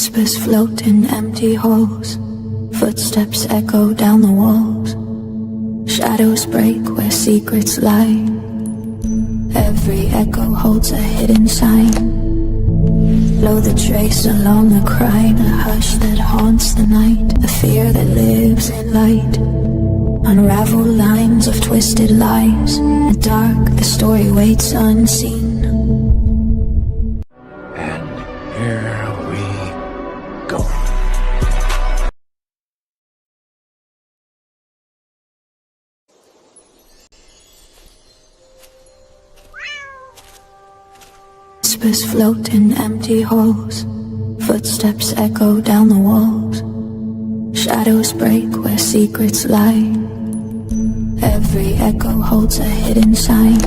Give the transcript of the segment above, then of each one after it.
Whispers float in empty halls. Footsteps echo down the walls. Shadows break where secrets lie. Every echo holds a hidden sign. Blow the trace along the crime, a hush that haunts the night, a fear that lives in light. Unravel lines of twisted lies. In the dark, the story waits unseen. And here we go. Whispers float in empty halls. Footsteps echo down the walls. Shadows break where secrets lie. Every echo holds a hidden sign.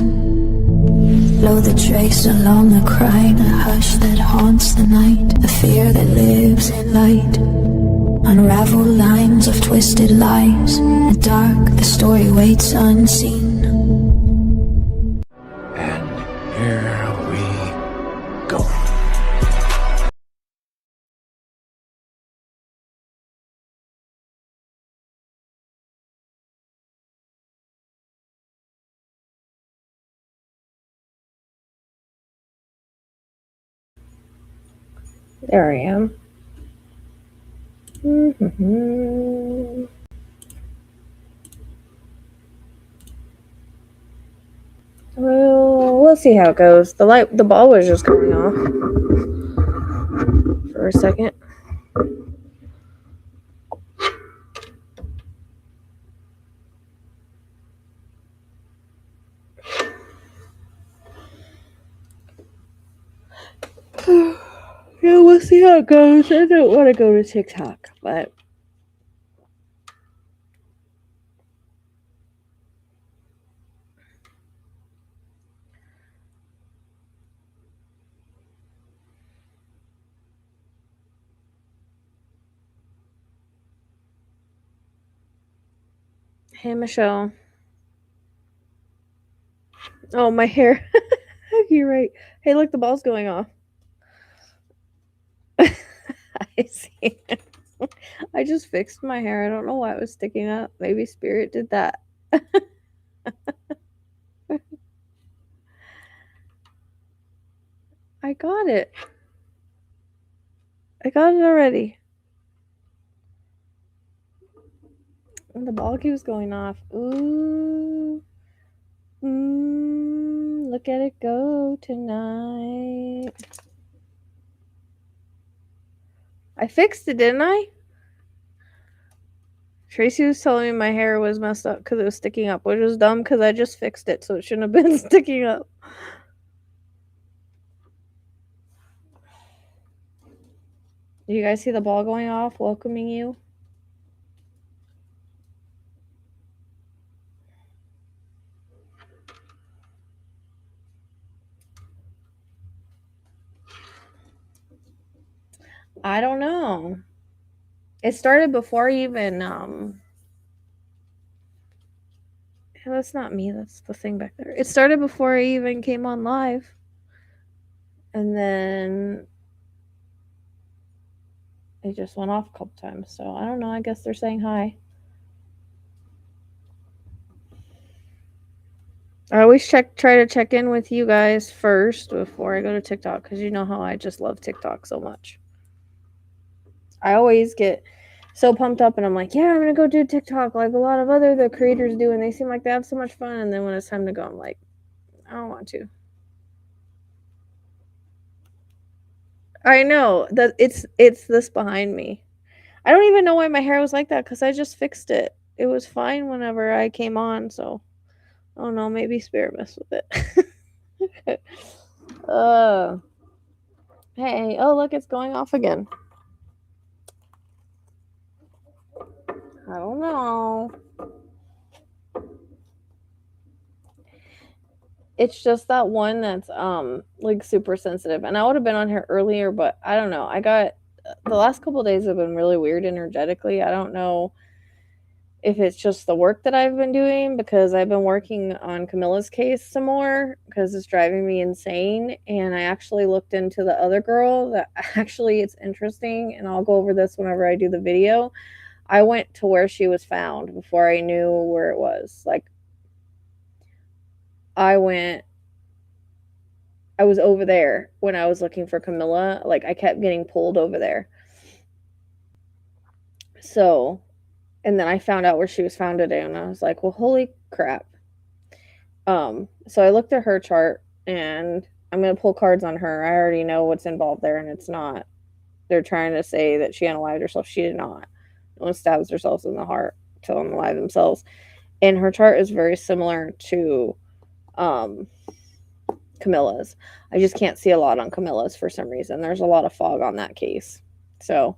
Blow the trace along the crime, a hush that haunts the night, a fear that lives in light. Unravel lines of twisted lies. In the dark, the story waits unseen. And here we go. There I am. Well, we'll see how it goes. The ball was just going off for a second. Yeah, we'll see how it goes. I don't want to go to TikTok, but hey, Michelle. Oh, my hair. You're right. Hey, look, the ball's going off. I see. I just fixed my hair. I don't know why it was sticking up. Maybe Spirit did that. I got it. I got it already. And the ball keeps going off. Ooh. Look at it go tonight. I fixed it, didn't I? Tracy was telling me my hair was messed up because it was sticking up, which was dumb because I just fixed it, so it shouldn't have been sticking up. Do you guys see the ball going off, welcoming you? I don't know. It started before even, that's not me, that's the thing back there. It started before I even came on live. And then it just went off a couple times. So I don't know. I guess they're saying hi. I always try to check in with you guys first before I go to TikTok because you know how I just love TikTok so much. I always get so pumped up and I'm like, yeah, I'm gonna go do TikTok like a lot of other the creators do, and they seem like they have so much fun. And then when it's time to go, I'm like, I don't want to. I know that it's this behind me. I don't even know why my hair was like that because I just fixed it. It was fine whenever I came on, so oh no, maybe Spirit messed with it. Hey, oh look, it's going off again. I don't know. It's just that one that's like super sensitive, and I would have been on here earlier, but I don't know. I got the last couple of days have been really weird energetically. I don't know if it's just the work that I've been doing, because I've been working on Camilla's case some more because it's driving me insane. And I actually looked into the other girl that actually it's interesting, and I'll go over this whenever I do the video. I went to where she was found before I knew where it was. Like, I was over there when I was looking for Camilla. Like, I kept getting pulled over there. So, and then I found out where she was found today, and I was like, well, holy crap. So I looked at her chart, and I'm going to pull cards on her. I already know what's involved there, and it's not. They're trying to say that she unalived herself. She did not. No one stabs themselves in the heart to unalive themselves. And her chart is very similar to Camilla's. I just can't see a lot on Camilla's for some reason. There's a lot of fog on that case. So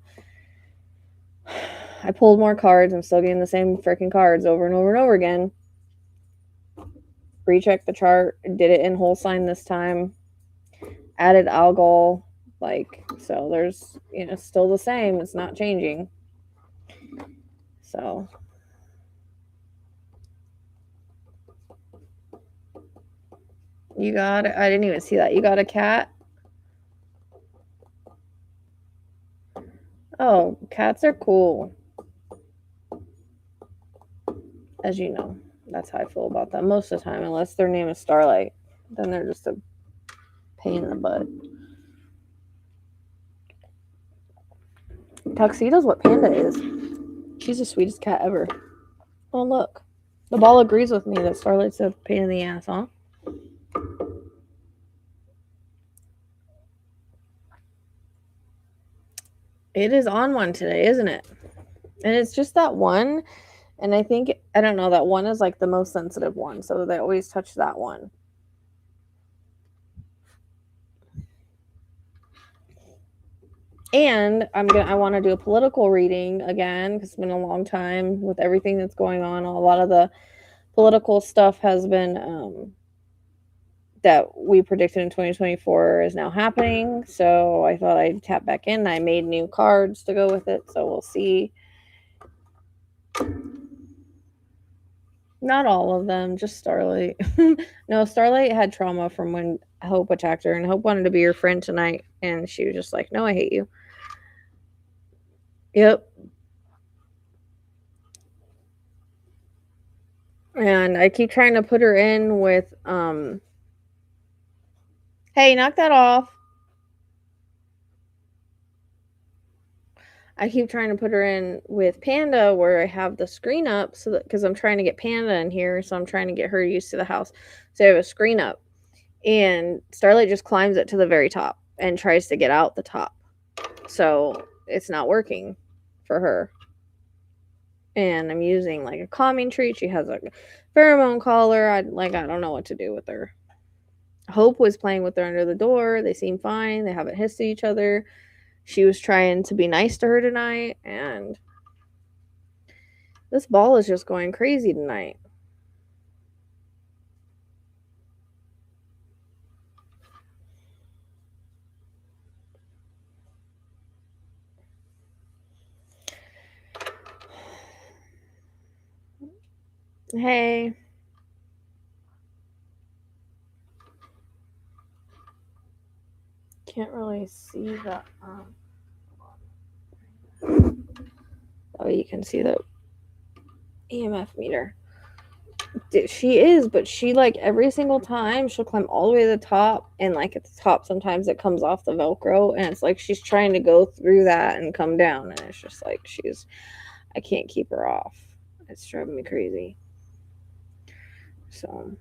I pulled more cards. I'm still getting the same freaking cards over and over and over again. Rechecked the chart, did it in whole sign this time, added algol, like, so there's, still the same. It's not changing. So you got it. I didn't even see that. You got a cat? Oh, cats are cool. As you know, that's how I feel about them most of the time, unless their name is Starlight. Then they're just a pain in the butt. Tuxedo's what Panda is. She's the sweetest cat ever. Oh, look. The ball agrees with me that Starlight's a pain in the ass, huh? It is on one today, isn't it? And it's just that one. And I think, I don't know, that one is like the most sensitive one. So they always touch that one. And I want to do a political reading again, because it's been a long time with everything that's going on. A lot of the political stuff has been that we predicted in 2024 is now happening. So I thought I'd tap back in. I made new cards to go with it, so we'll see. Not all of them, just Starlight. No, Starlight had trauma from when Hope attacked her, and Hope wanted to be her friend tonight, and she was just like, no, I hate you. Yep. And I keep trying to put her in with hey, knock that off. I keep trying to put her in with Panda, where I have the screen up, so that, because I'm trying to get Panda in here, so I'm trying to get her used to the house. So I have a screen up, and Starlight just climbs it to the very top and tries to get out the top. So it's not working for her. And I'm using like a calming treat. She has a pheromone collar. I don't know what to do with her. Hope was playing with her under the door. They seem fine. They haven't hissed at each other. She was trying to be nice to her tonight, and this ball is just going crazy tonight. Hey. Can't really see that. Oh, you can see the EMF meter. She is, but she, like, every single time she'll climb all the way to the top, and like at the top sometimes it comes off the Velcro, and it's like she's trying to go through that and come down, and it's just like I can't keep her off. It's driving me crazy. So,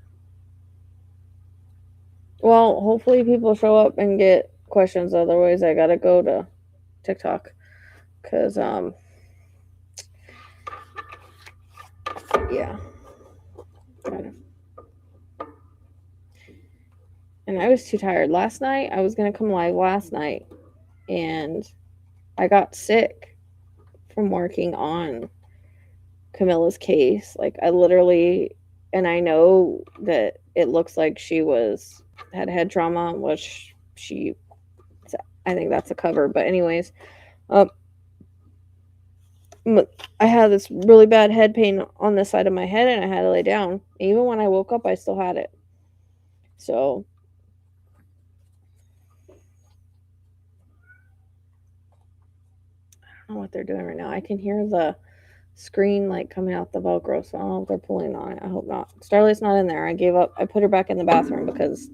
well, hopefully people show up and get questions. Otherwise, I gotta go to TikTok, because yeah. And I was too tired last night. I was gonna come live last night, and I got sick from working on Camilla's case. Like, I literally, and I know that it looks like she had head trauma, which I think that's a cover. But anyways, I had this really bad head pain on the side of my head, and I had to lay down. Even when I woke up, I still had it. So I don't know what they're doing right now. I can hear the screen like coming out the Velcro, so I don't know if they're pulling on it. I hope not. Starlight's not in there. I gave up. I put her back in the bathroom because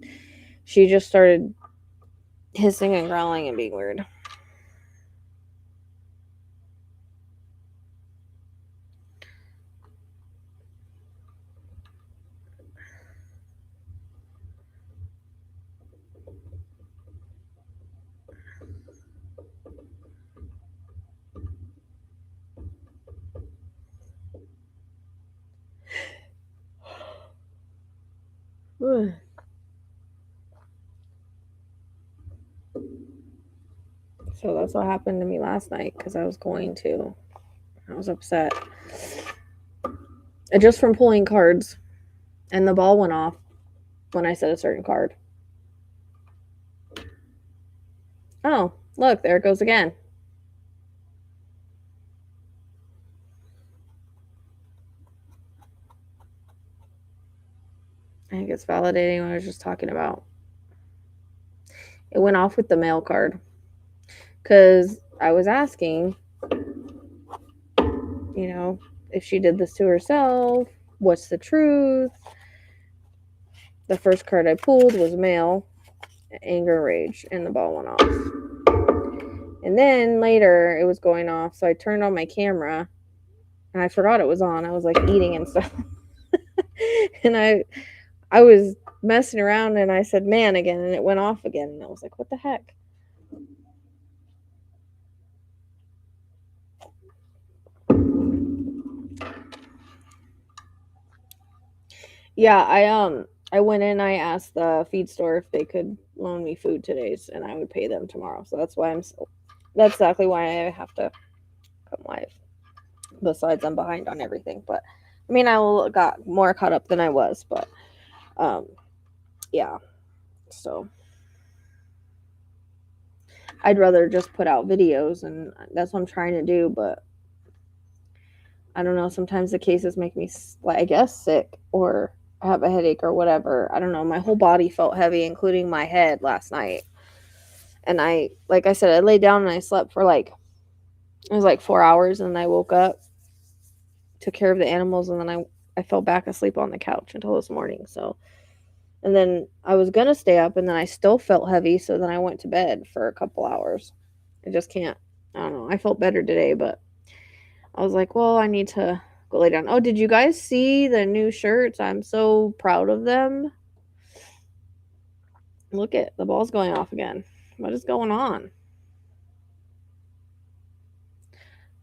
she just started hissing and growling and being weird. So that's what happened to me last night because I was upset. And just from pulling cards, and the ball went off when I said a certain card. Oh, look, there it goes again. I think it's validating what I was just talking about. It went off with the mail card because I was asking, if she did this to herself, what's the truth? The first card I pulled was mail, anger, rage, and the ball went off. And then later it was going off, so I turned on my camera and I forgot it was on. I was like eating and stuff. And I was messing around and I said man again and it went off again and I was like, what the heck? Yeah, I went in, I asked the feed store if they could loan me food today and I would pay them tomorrow. So that's exactly why I have to come live. Besides I'm behind on everything, but I mean I got more caught up than I was, but yeah. So I'd rather just put out videos and that's what I'm trying to do, but I don't know, sometimes the cases make me I guess sick or have a headache or whatever. I don't know. My whole body felt heavy, including my head last night. And like I said, I laid down and I slept for it was like 4 hours and then I woke up, took care of the animals, and then I fell back asleep on the couch until this morning. So, and then I was going to stay up and then I still felt heavy. So then I went to bed for a couple hours. I just can't, I don't know. I felt better today, but I was like, well, I need to go lay down. Oh, did you guys see the new shirts? I'm so proud of them. Look the ball's going off again. What is going on?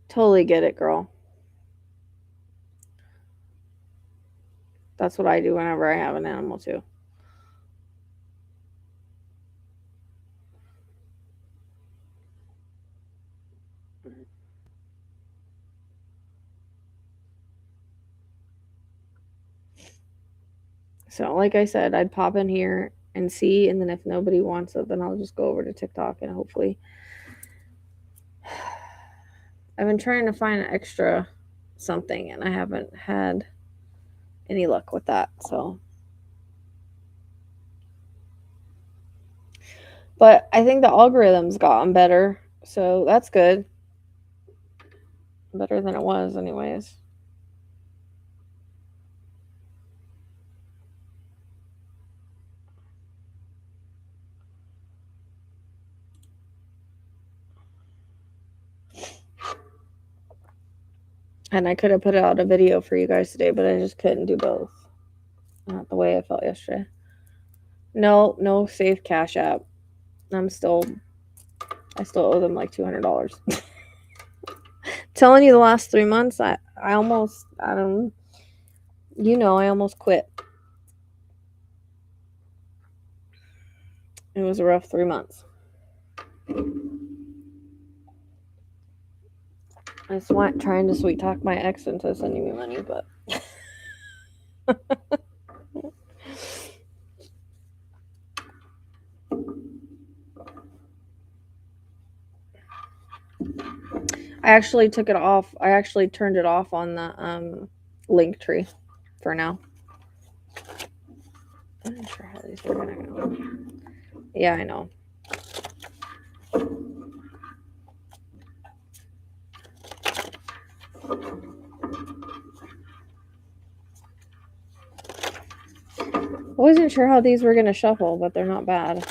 Totally get it, girl. That's what I do whenever I have an animal too. So, like I said, I'd pop in here and see, and then if nobody wants it, then I'll just go over to TikTok and hopefully. I've been trying to find an extra something, and I haven't had any luck with that. So, but I think the algorithm's gotten better, so that's good. Better than it was, anyways. And I could have put out a video for you guys today, but I just couldn't do both. Not the way I felt yesterday. No safe cash app. I still owe them like $200. Telling you the last 3 months, I almost quit. It was a rough 3 months. I was trying to sweet talk my ex into sending me money, but I actually took it off. I actually turned it off on the Linktree for now. I'm not sure how these are gonna go. Yeah, I know. I wasn't sure how these were gonna shuffle, but they're not bad.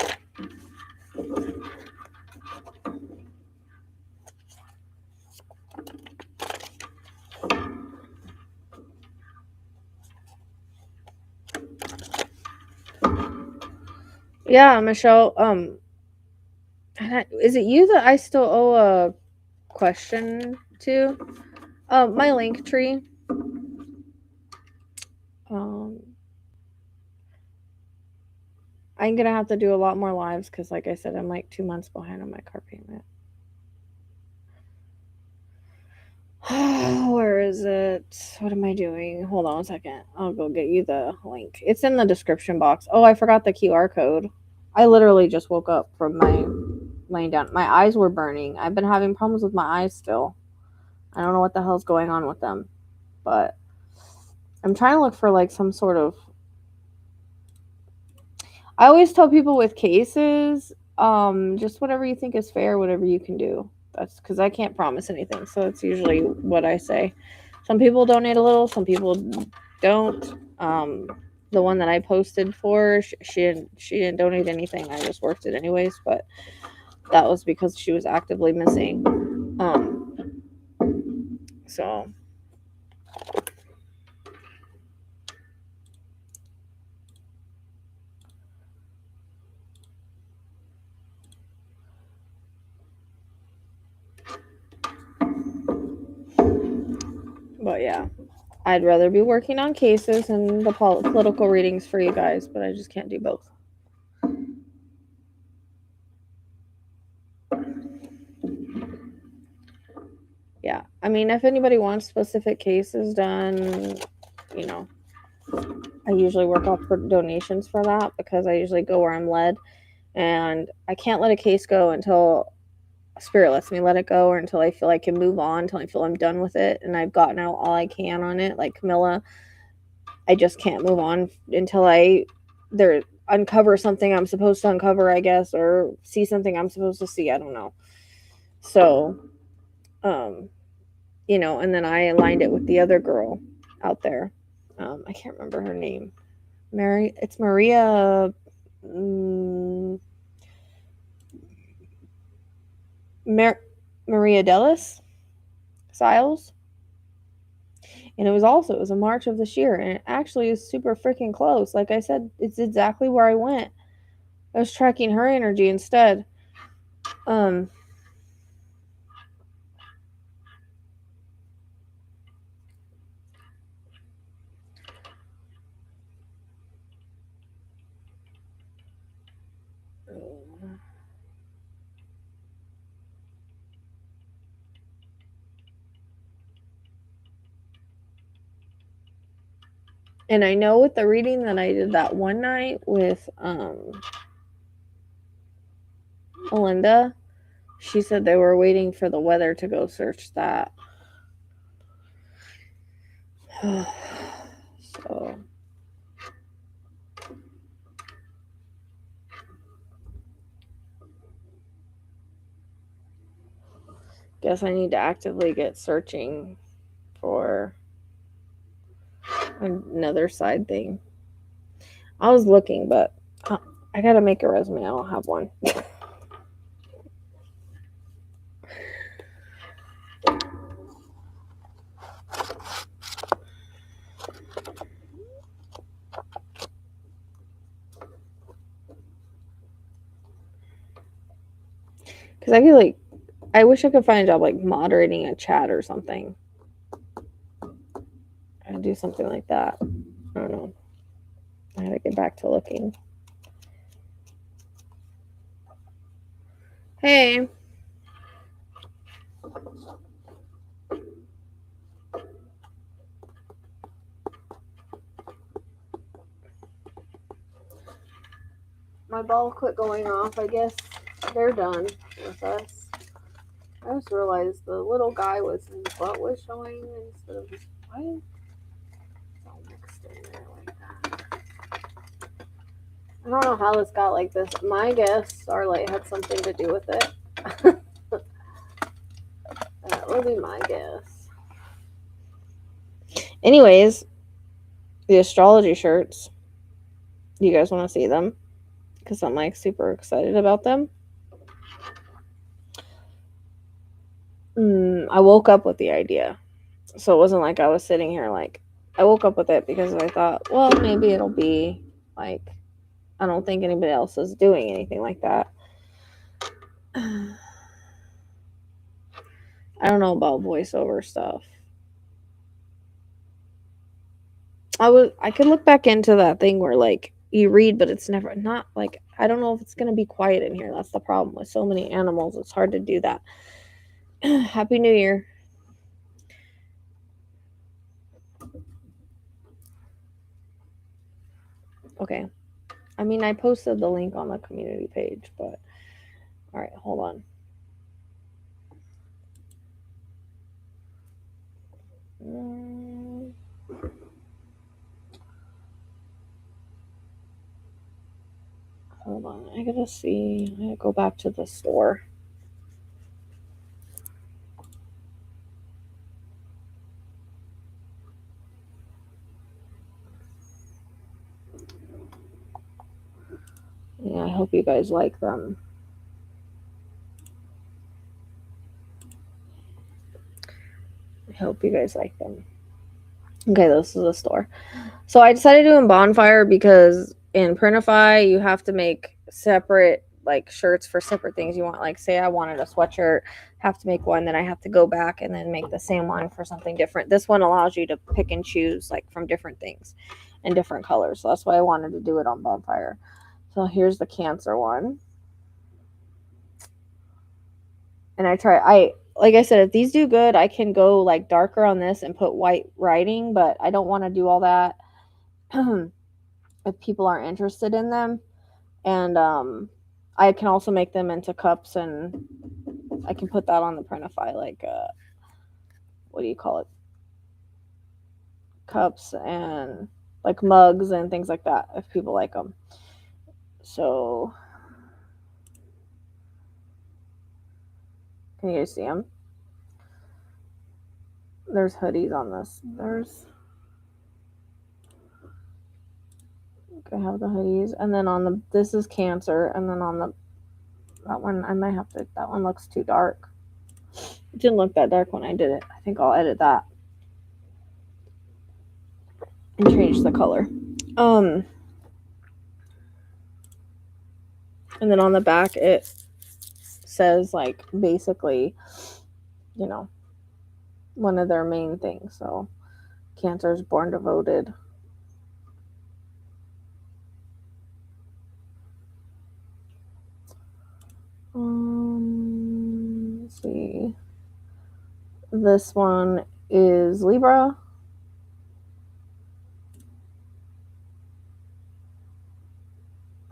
Yeah, Michelle. Is it you that I still owe a question to? My Linktree. I'm gonna have to do a lot more lives because, like I said, I'm like 2 months behind on my car payment. Where is it? What am I doing? Hold on a second. I'll go get you the link. It's in the description box. Oh, I forgot the QR code. I literally just woke up from my laying down. My eyes were burning. I've been having problems with my eyes still. I don't know what the hell's going on with them, but I'm trying to look for like some sort of. I always tell people with cases, just whatever you think is fair, whatever you can do. That's because I can't promise anything, so it's usually what I say. Some people donate a little, some people don't. The one that I posted for, she didn't donate anything. I just worked it anyways, but that was because she was actively missing. So but yeah, I'd rather be working on cases and the political readings for you guys, but I just can't do both. Yeah, I mean, if anybody wants specific cases done, you know, I usually work off for donations for that because I usually go where I'm led, and I can't let a case go until Spirit lets me let it go, or until I feel I can move on, until I feel I'm done with it and I've gotten out all I can on it. Like Camilla, I just can't move on until I uncover something I'm supposed to uncover, I guess, or see something I'm supposed to see. I don't know. So, you know, and then I aligned it with the other girl out there. I can't remember her name. It's Maria. Maria Dellis Siles. And it was a March of this year, and it actually is super freaking close. Like I said, it's exactly where I went. I was tracking her energy instead. And I know with the reading that I did that one night with Melinda, she said they were waiting for the weather to go search that. So guess I need to actively get searching for another side thing. I was looking, but I gotta make a resume. I don't have one. Because I could I wish I could find a job like moderating a chat or something. I'd do something like that. I don't know. I gotta get back to looking. Hey. My ball quit going off. I guess they're done with us. I just realized the little guy was his butt was showing instead of his why? It's all mixed in there like that. I don't know how this got like this. My guess Starlight had something to do with it. That would be my guess. Anyways, the astrology shirts. Do you guys want to see them? Because I'm like super excited about them. I woke up with the idea. So it wasn't like I was sitting here like, I woke up with it because I thought, well, maybe it'll be like, I don't think anybody else is doing anything like that. I don't know about voiceover stuff. I could look back into that thing where like you read, but it's never not like I don't know if it's gonna be quiet in here. That's the problem with so many animals. It's hard to do that. Happy New Year. Okay. I mean, I posted the link on the community page, but all right, hold on. Hold on. I gotta see. I gotta go back to the store. Yeah, I hope you guys like them. I hope you guys like them. Okay, this is the store. So I decided to do in Bonfire because in Printify you have to make separate like shirts for separate things you want. Like say I wanted a sweatshirt, have to make one, then I have to go back and then make the same one for something different. This one allows you to pick and choose like from different things and different colors. So that's why I wanted to do it on Bonfire. So here's the Cancer one. And like I said, if these do good, I can go like darker on this and put white writing, but I don't want to do all that if people aren't interested in them. And I can also make them into cups, and I can put that on the Printify, like what do you call it? Cups and like mugs and things like that if people like them. So can you guys see them? There's hoodies on this. I have the hoodies, and then on the this is Cancer, and then on the that one I might have to. That one looks too dark. It didn't look that dark when I did it. I think I'll edit that and change the color. And then on the back it says like basically, you know, one of their main things. So Cancer is born devoted. Let's see. This one is Libra.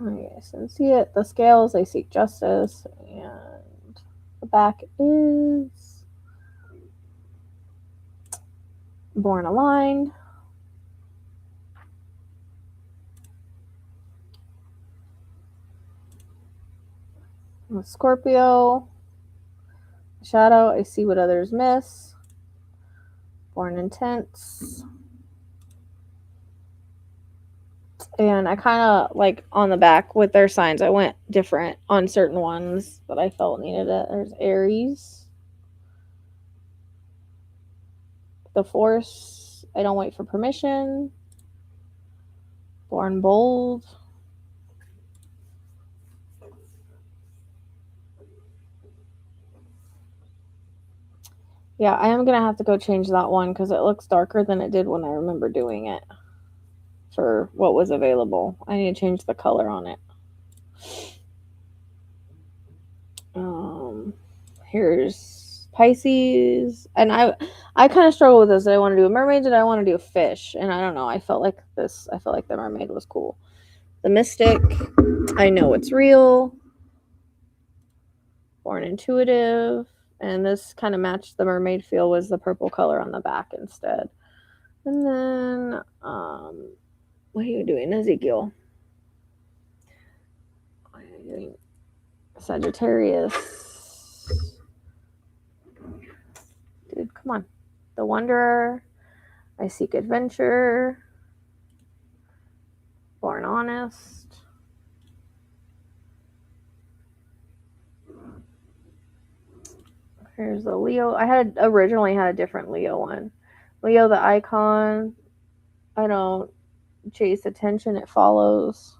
Okay, so see it. The scales, they seek justice, and the back is born aligned. With Scorpio. Shadow, I see what others miss. Born intense. And I kind of like on the back with their signs, I went different on certain ones that I felt needed it. There's Aries. The Force, I don't wait for permission. Born bold. Yeah, I am going to have to go change that one because it looks darker than it did when I remember doing it for what was available. I need to change the color on it. Here's Pisces. And I kind of struggle with this. Did I want to do a mermaid? Did I want to do a fish? And I don't know. I felt like the mermaid was cool. The Mystic. I know it's real. Born intuitive. And this kind of matched the mermaid feel, was the purple color on the back instead. And then, what are you doing, Ezekiel? What are you doing? Sagittarius. Dude, come on. The Wanderer. I Seek Adventure. Born Honest. Here's the Leo. I had originally had a different Leo one. Leo the Icon. I don't chase attention, it follows.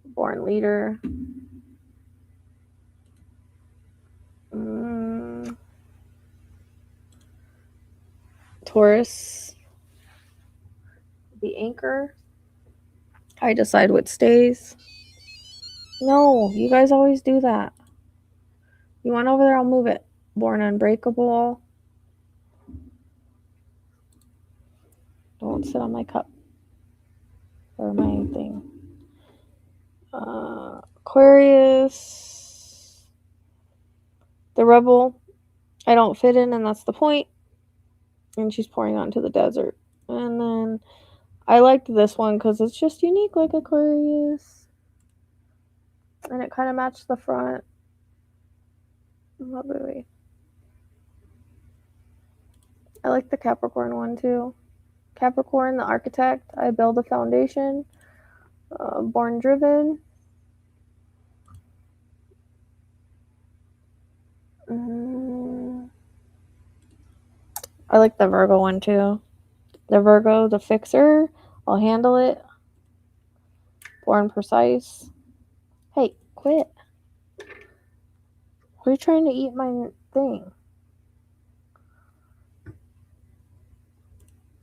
Born Leader. Taurus. The Anchor. I decide what stays. No, you guys always do that. You want over there, I'll move it. Born Unbreakable. Don't sit on my cup. Or my thing. Aquarius. The Rebel. I don't fit in, and that's the point. And she's pouring onto the desert. And then I liked this one because it's just unique like Aquarius. And it kind of matched the front. Not really. I like the Capricorn one too. Capricorn, the Architect. I build a foundation. Born Driven. I like the Virgo one too. The Virgo, the Fixer. I'll handle it. Born Precise. Hey, quit. Why are you trying to eat my thing?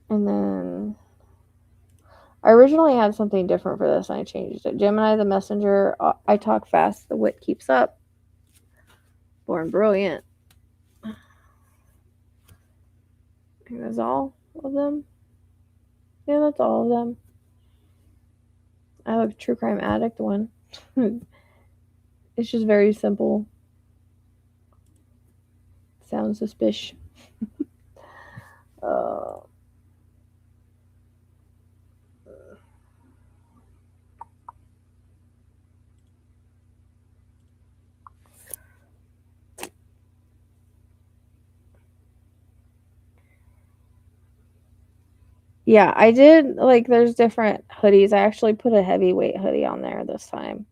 And then I originally had something different for this and I changed it. Gemini, the Messenger. I talk fast, the wit keeps up. Born Brilliant. I think that's all of them. Yeah, that's all of them. I have a True Crime Addict one. It's just very simple. Sounds suspicious. Yeah, I did, like, there's different hoodies. I actually put a heavyweight hoodie on there this time.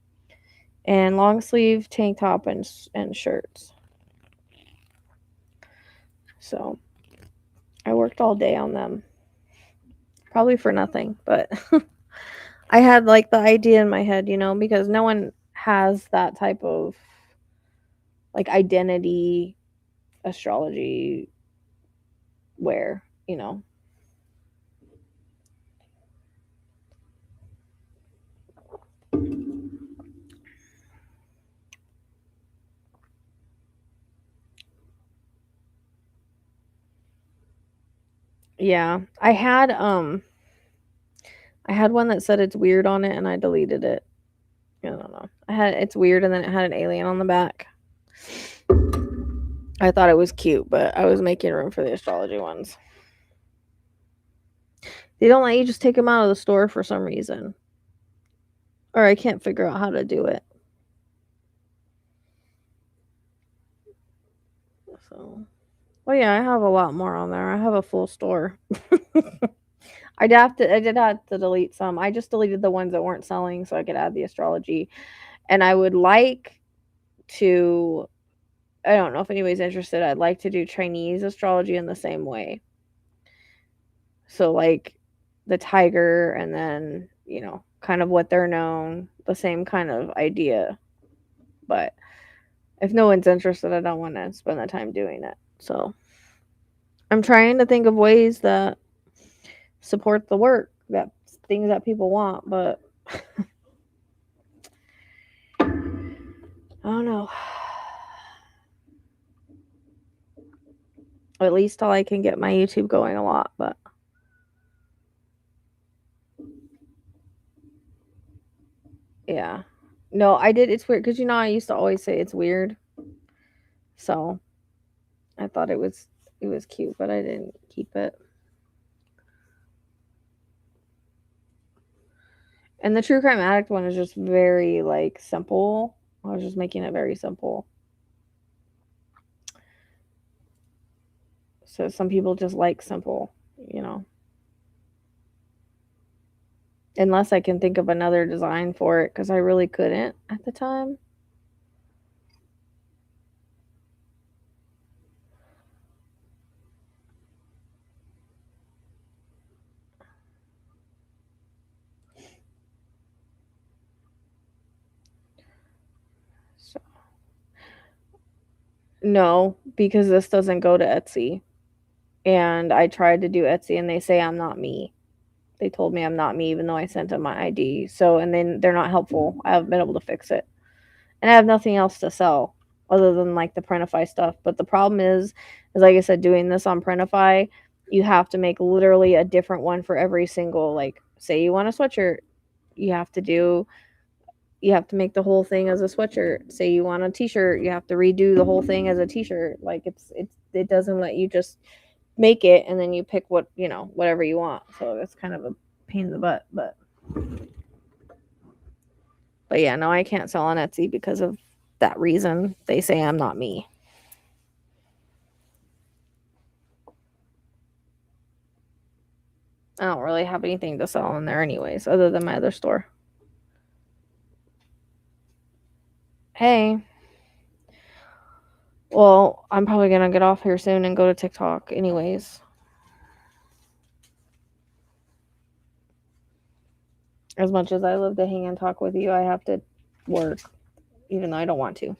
And long sleeve tank top and shirts. So, I worked all day on them. Probably for nothing, but I had, like, the idea in my head, because no one has that type of, like, identity astrology wear, Yeah, I had one that said it's weird on it and I deleted it. I don't know. It's weird and then it had an alien on the back. I thought it was cute, but I was making room for the astrology ones. They don't let you just take them out of the store for some reason. Or I can't figure out how to do it. So, well, yeah, I have a lot more on there. I have a full store. I did have to delete some. I just deleted the ones that weren't selling so I could add the astrology. And I would like to, I don't know if anybody's interested, I'd like to do Chinese astrology in the same way. So, like, the tiger and then, kind of what they're known, the same kind of idea. But if no one's interested, I don't want to spend the time doing it. So, I'm trying to think of ways that support the work, that things that people want, but I don't know. At least till I can get my YouTube going a lot, but yeah. No, I did. It's weird because I used to always say it's weird. So I thought it was cute, but I didn't keep it. And the True Crime Addict one is just very like simple. I was just making it very simple. So some people just like simple, you know. Unless I can think of another design for it, because I really couldn't at the time. So no, because this doesn't go to Etsy. And I tried to do Etsy and they say I'm not me. They told me I'm not me even though I sent them my ID. So, and then they're not helpful. I haven't been able to fix it. And I have nothing else to sell other than like the Printify stuff. But the problem is like I said, doing this on Printify, you have to make literally a different one for every single, like, say you want a sweatshirt, you have to make the whole thing as a sweatshirt. Say you want a t-shirt, you have to redo the whole thing as a t-shirt. Like it doesn't let you just make it and then you pick what, you know, whatever you want. So it's kind of a pain in the butt, but yeah, no, I can't sell on Etsy because of that reason. They say I'm not me. I don't really have anything to sell in there anyways, other than my other store. Hey. Well, I'm probably gonna get off here soon and go to TikTok anyways. As much as I love to hang and talk with you, I have to work, even though I don't want to.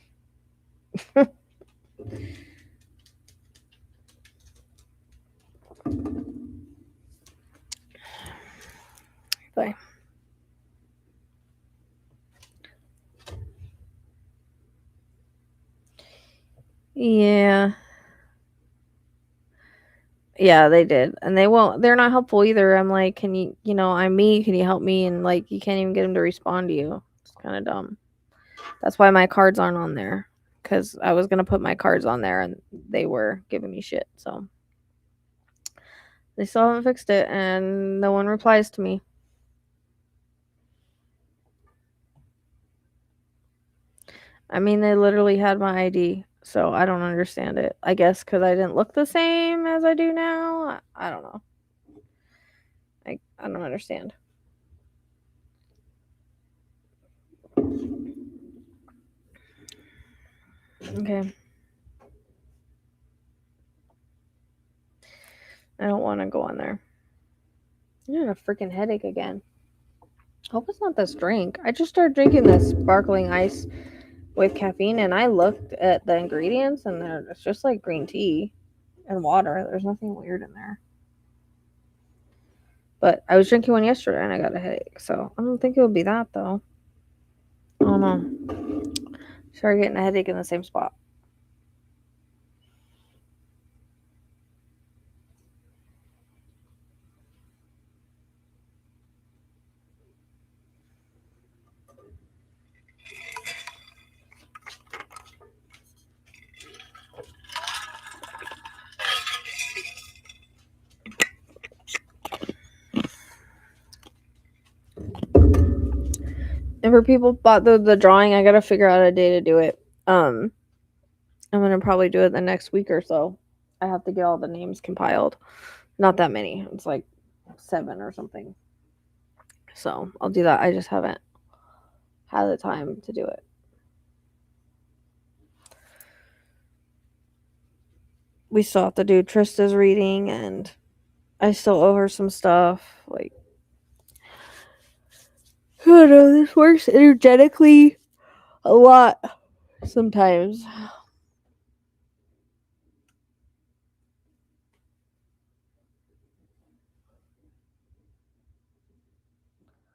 Bye. Yeah. Yeah, they did. And they're not helpful either. I'm like, can you, I'm me, can you help me? And like, you can't even get them to respond to you. It's kind of dumb. That's why my cards aren't on there. Because I was going to put my cards on there and they were giving me shit. So they still haven't fixed it and no one replies to me. I mean, they literally had my ID. So I don't understand it. I guess because I didn't look the same as I do now. I don't know. I don't understand. Okay. I don't want to go on there. I'm having a freaking headache again. Hope it's not this drink. I just started drinking this sparkling ice with caffeine, and I looked at the ingredients, and it's just like green tea and water. There's nothing weird in there. But I was drinking one yesterday, and I got a headache, so I don't think it would be that, though. I don't know. Started getting a headache in the same spot. And for people bought the drawing, I gotta figure out a day to do it. I'm gonna probably do it the next week or so. I have to get all the names compiled. Not that many. It's like 7 or something. So I'll do that. I just haven't had the time to do it. We still have to do Trista's reading, and I still owe her some stuff. Like, I don't know, this works energetically a lot sometimes.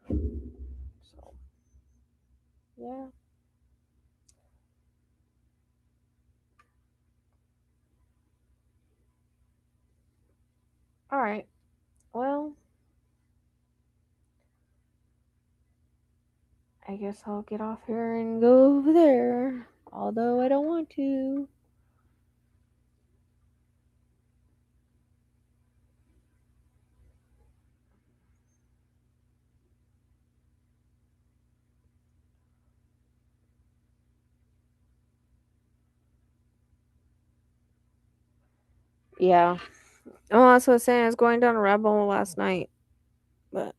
So, yeah. All right. Well, I guess I'll get off here and go over there. Although I don't want to. Yeah. Oh, that's what I was saying. I was going down a rabbit hole last night, but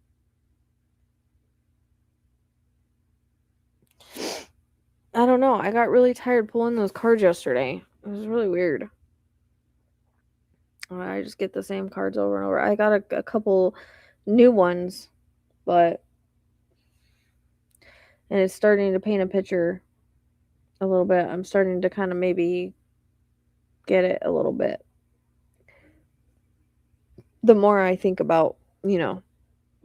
I don't know. I got really tired pulling those cards yesterday. It was really weird. I just get the same cards over and over. I got a couple new ones, but and it's starting to paint a picture a little bit. I'm starting to kind of maybe get it a little bit. The more I think about,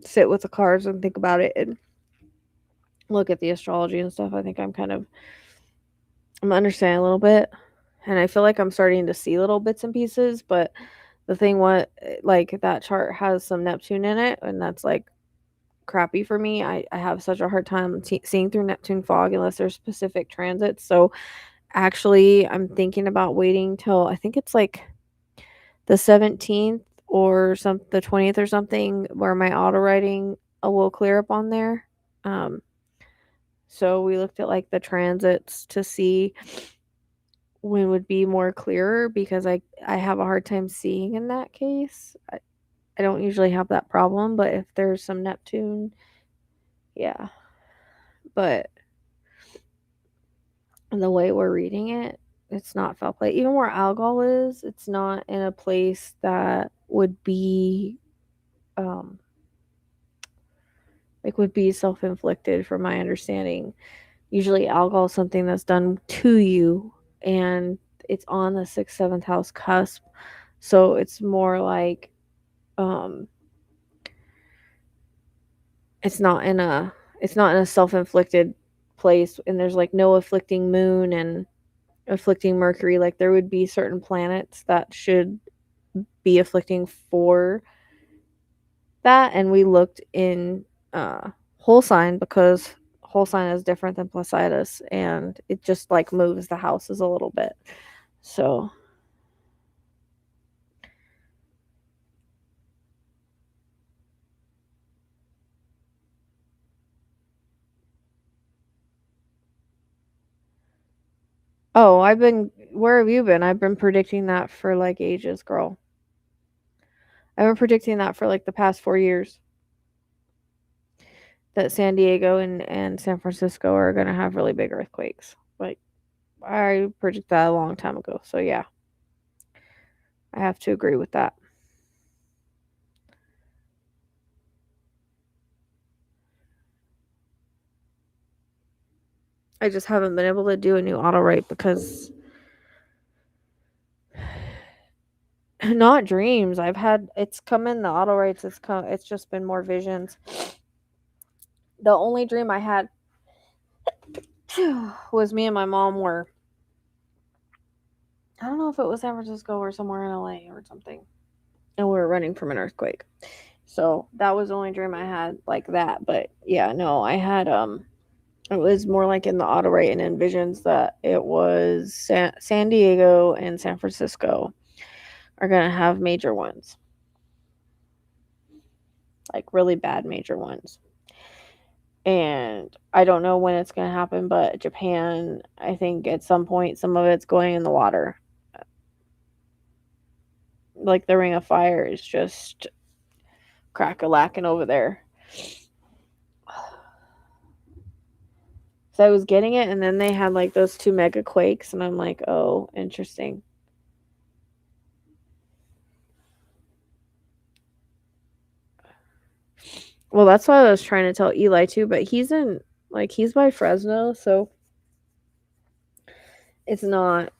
sit with the cards and think about it and look at the astrology and stuff, I think I'm understanding a little bit. And I feel like I'm starting to see little bits and pieces, but the thing like that chart has some Neptune in it, and that's like crappy for me. I have such a hard time seeing through Neptune fog unless there's specific transits. So actually, I'm thinking about waiting till I think it's like the 17th or the 20th or something where my auto writing will clear up on there. Um, so we looked at like the transits to see when would be more clearer because I have a hard time seeing in that case. I don't usually have that problem, but if there's some Neptune, yeah. But the way we're reading it, it's not foul play. Even where Algol is, it's not in a place that would be would be self-inflicted from my understanding. Usually Algol is something that's done to you, and it's on the 6th, 7th house cusp. So it's more like it's not in a self-inflicted place, and there's like no afflicting moon and afflicting Mercury. Like there would be certain planets that should be afflicting for that, and we looked in whole sign because whole sign is different than Placidus, and it just like moves the houses a little bit. So where have you been? I've been predicting that for like ages, girl. I've been predicting that for like the past 4 years that San Diego and San Francisco are going to have really big earthquakes. Like, I predicted that a long time ago. So, yeah, I have to agree with that. I just haven't been able to do a new auto write because not dreams. It's come in the auto writes. It's just been more visions. The only dream I had was me and my mom were, I don't know if it was San Francisco or somewhere in LA or something, and we were running from an earthquake. So that was the only dream I had like that. But yeah, no, I had it was more like in the auto write and in visions that it was San Diego and San Francisco are gonna have major ones, like really bad major ones. And I don't know when it's gonna happen, but Japan, I think at some point some of it's going in the water. Like the Ring of Fire is just crack-a-lacking over there. So I was getting it, and then they had like those 2 mega quakes, and I'm like, oh, interesting. Well, that's what I was trying to tell Eli too, but he's by Fresno, so it's not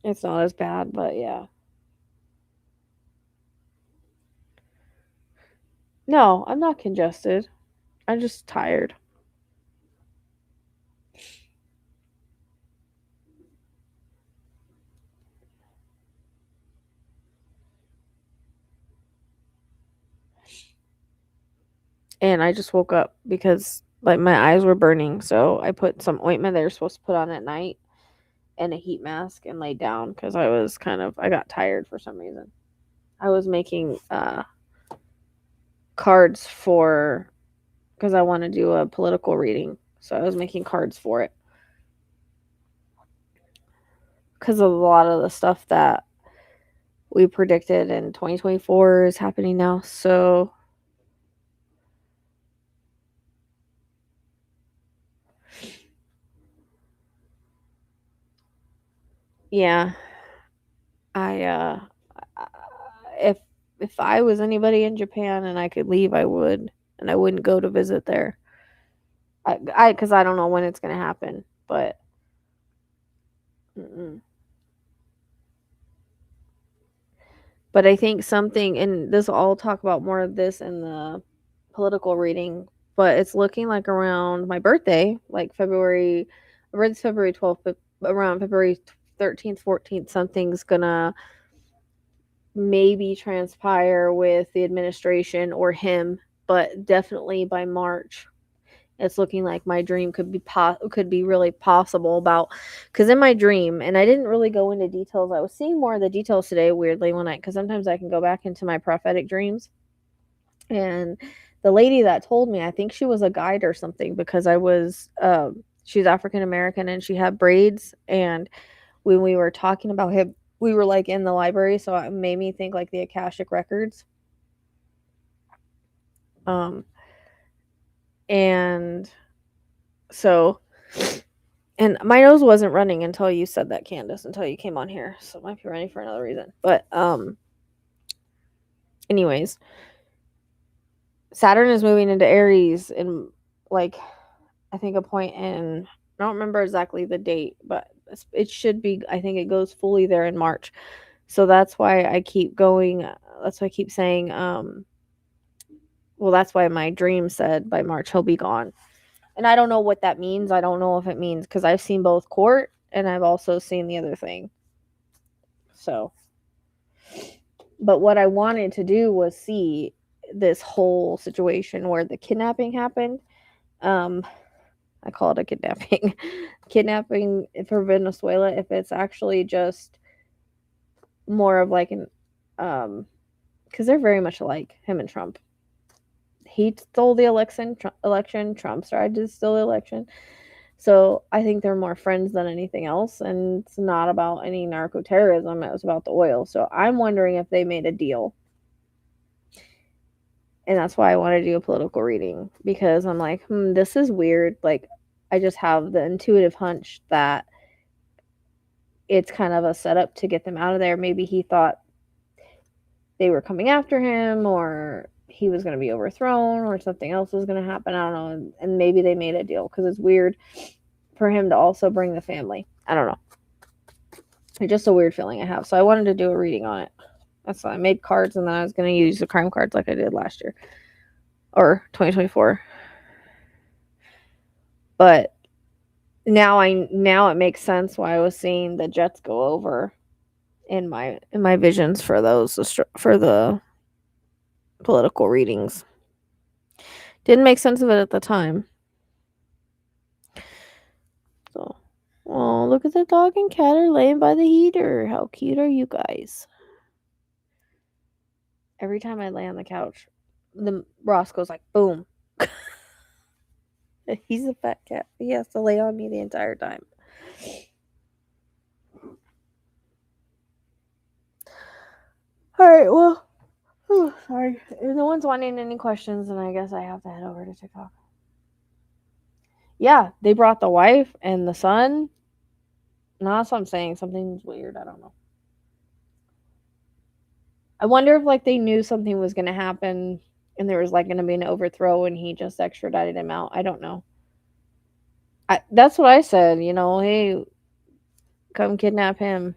as bad, but yeah. No, I'm not congested. I'm just tired. And I just woke up because like my eyes were burning, so I put some ointment they were supposed to put on at night and a heat mask and laid down because I got tired for some reason. I was making cards for because I want to do a political reading, so I was making cards for it because of a lot of the stuff that we predicted in 2024 is happening now. So yeah, I if I was anybody in Japan and I could leave, I would, and I wouldn't go to visit there. Because I don't know when it's gonna happen, but mm-mm. But I think something, and this I'll talk about more of this in the political reading, but it's looking like around my birthday, like February, my birthday's February 12th, but around February 13th, 14th, something's gonna maybe transpire with the administration or him, but definitely by March it's looking like my dream could be really possible about, because in my dream, and I didn't really go into details, I was seeing more of the details today weirdly when I, because sometimes I can go back into my prophetic dreams, and the lady that told me, I think she was a guide or something, because I was she's African American and she had braids, and when we were talking about him, we were like in the library, so it made me think like the Akashic records, and so, and my nose wasn't running until you said that, Candace, until you came on here. So it might be running for another reason. But anyways, Saturn is moving into Aries in, like, I think a point in, I don't remember exactly the date, but it should be, I think it goes fully there in March. So that's why I keep going, that's why I keep saying well, that's why my dream said by March he'll be gone. And I don't know what that means. I don't know if it means, because I've seen both court and I've also seen the other thing. So, but what I wanted to do was see this whole situation where the kidnapping happened. I call it a kidnapping. Kidnapping for Venezuela, if it's actually just more of like an, because they're very much alike, him and Trump. He stole the election. Trump tried to steal the election. So I think they're more friends than anything else, and it's not about any narco terrorism. It was about the oil. So I'm wondering if they made a deal, and that's why I want to do a political reading, because I'm like, this is weird. Like, I just have the intuitive hunch that it's kind of a setup to get them out of there. Maybe he thought they were coming after him, or he was going to be overthrown, or something else was going to happen. I don't know. And maybe they made a deal, because it's weird for him to also bring the family. I don't know. It's just a weird feeling I have. So I wanted to do a reading on it. That's why I made cards, and then I was going to use the crime cards like I did last year. Or 2024. But now it makes sense why I was seeing the jets go over in my visions for the political readings. Didn't make sense of it at the time. So, oh, look at the dog and cat are laying by the heater. How cute are you guys? Every time I lay on the couch, the Ross goes like, boom. He's a fat cat. He has to lay on me the entire time. All right, well, sorry. If no one's wanting any questions, then I guess I have to head over to TikTok. Yeah, they brought the wife and the son. No, that's what I'm saying. Something's weird. I don't know. I wonder if, like, they knew something was going to happen and there was, like, going to be an overthrow and he just extradited him out. I don't know. That's what I said, hey, come kidnap him.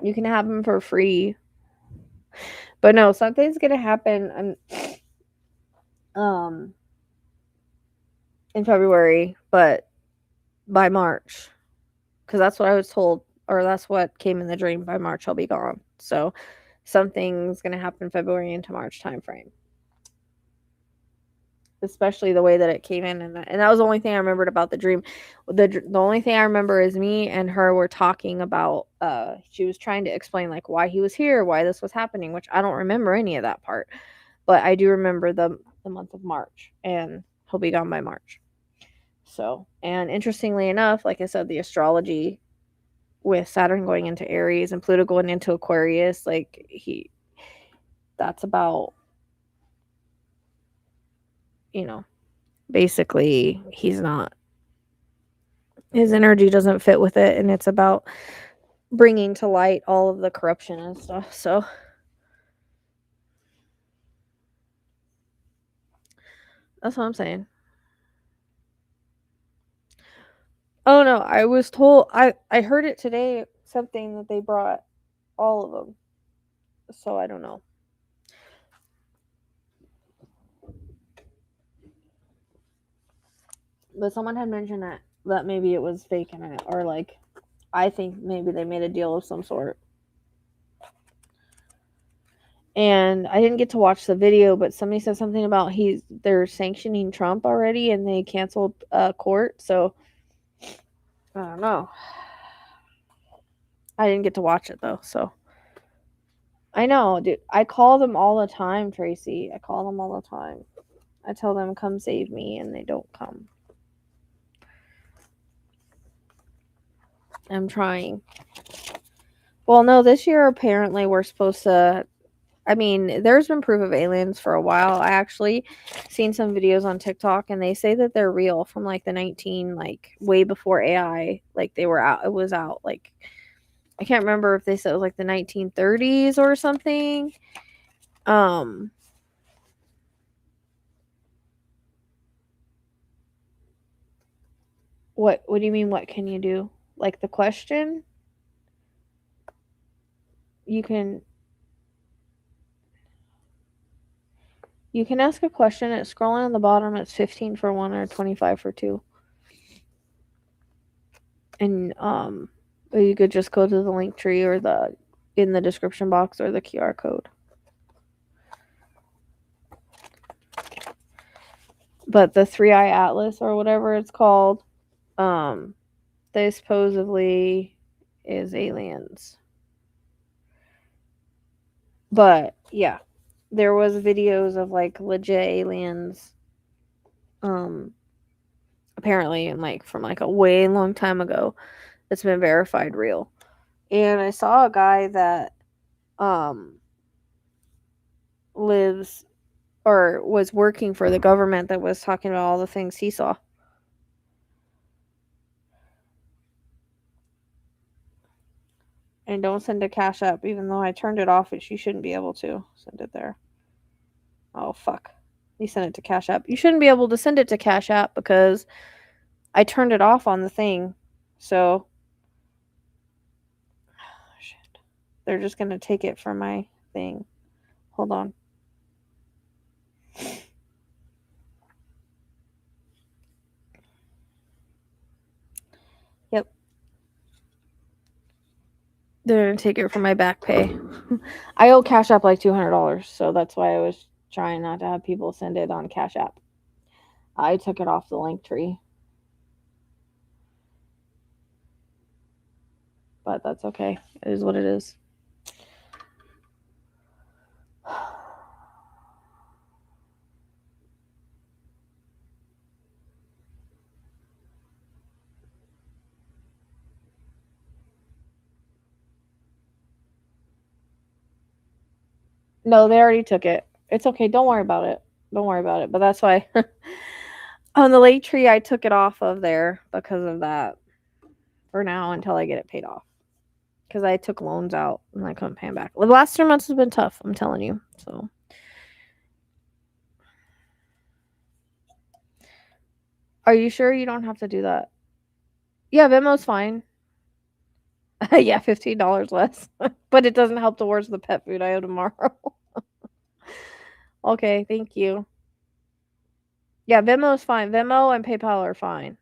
You can have him for free. But no, something's going to happen in February, but by March, because that's what I was told, or that's what came in the dream. By March I'll be gone. So something's going to happen February into March timeframe, especially the way that it came in, and that was the only thing I remembered about the dream. The only thing I remember is me and her were talking about, she was trying to explain like why he was here, why this was happening, which I don't remember any of that part, but I do remember the month of March, and he'll be gone by March. So, and interestingly enough, like I said, the astrology with Saturn going into Aries and Pluto going into Aquarius, like that's about, basically his energy doesn't fit with it, and it's about bringing to light all of the corruption and stuff. So that's what I'm saying. Oh no, I was told, I heard it today, something that they brought all of them. So I don't know. But someone had mentioned that maybe it was faking it, or like, I think maybe they made a deal of some sort. And I didn't get to watch the video, but somebody said something about they're sanctioning Trump already, and they canceled court. So I don't know. I didn't get to watch it though. So I know, dude. I call them all the time, Tracy. I call them all the time. I tell them, come save me, and they don't come. I'm trying. Well, no, this year apparently we're supposed to. I mean, there's been proof of aliens for a while. I actually seen some videos on TikTok, and they say that they're real from like the 19, like way before AI. Like they were out. It was out. Like I can't remember if they said it was like the 1930s or something. What do you mean? What can you do? Like the question? You can ask a question. It's scrolling on the bottom. It's 15 for one or 25 for two. And you could just go to the Linktree or in the description box or the QR code. But the 3-eye atlas or whatever it's called, they supposedly is aliens. But yeah, there was videos of like legit aliens, apparently, and like from like a way long time ago, that's been verified real. And I saw a guy that lives or was working for the government that was talking about all the things he saw. And don't send a Cash App, even though I turned it off, which you shouldn't be able to send it there. Oh, fuck. You sent it to Cash App. You shouldn't be able to send it to Cash App because I turned it off on the thing. So, shit. They're just going to take it from my thing. Hold on. Yep. They're going to take it from my back pay. I owe Cash App like $200, so that's why I was trying not to have people send it on Cash App. I took it off the Linktree. But that's okay. It is what it is. No, they already took it. It's okay. Don't worry about it. Don't worry about it. But that's why on the Linktree, I took it off of there because of that for now until I get it paid off. Because I took loans out and I couldn't pay them back. The last 3 months has been tough, I'm telling you. So, are you sure you don't have to do that? Yeah, Venmo's fine. Yeah, $15 less. But it doesn't help towards the pet food I owe tomorrow. Okay, thank you. Yeah, Venmo's fine. Venmo and PayPal are fine.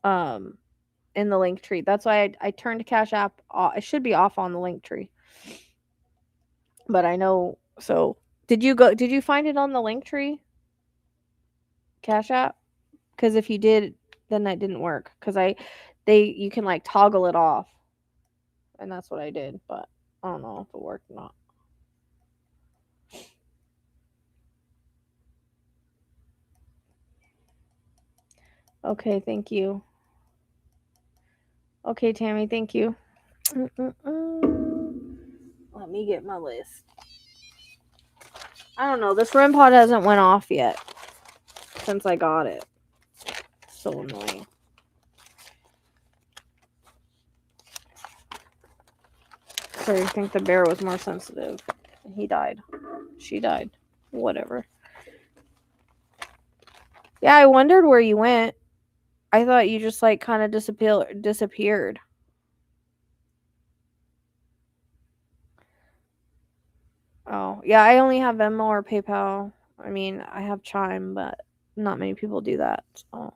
In the Linktree. That's why I turned Cash App off. It should be off on the Linktree. But I know. So did you find it on the Linktree? Cash App? Because if you did, then that didn't work. Because you can like toggle it off, and that's what I did. But I don't know if it worked or not. Okay, thank you. Okay, Tammy, thank you. Let me get my list. I don't know. This REM pod hasn't went off yet since I got it. So annoying. So you think the bear was more sensitive? He died. She died. Whatever. Yeah, I wondered where you went. I thought you just like kind of disappeared. Oh, yeah, I only have Venmo or PayPal. I mean, I have Chime, but not many people do that. So.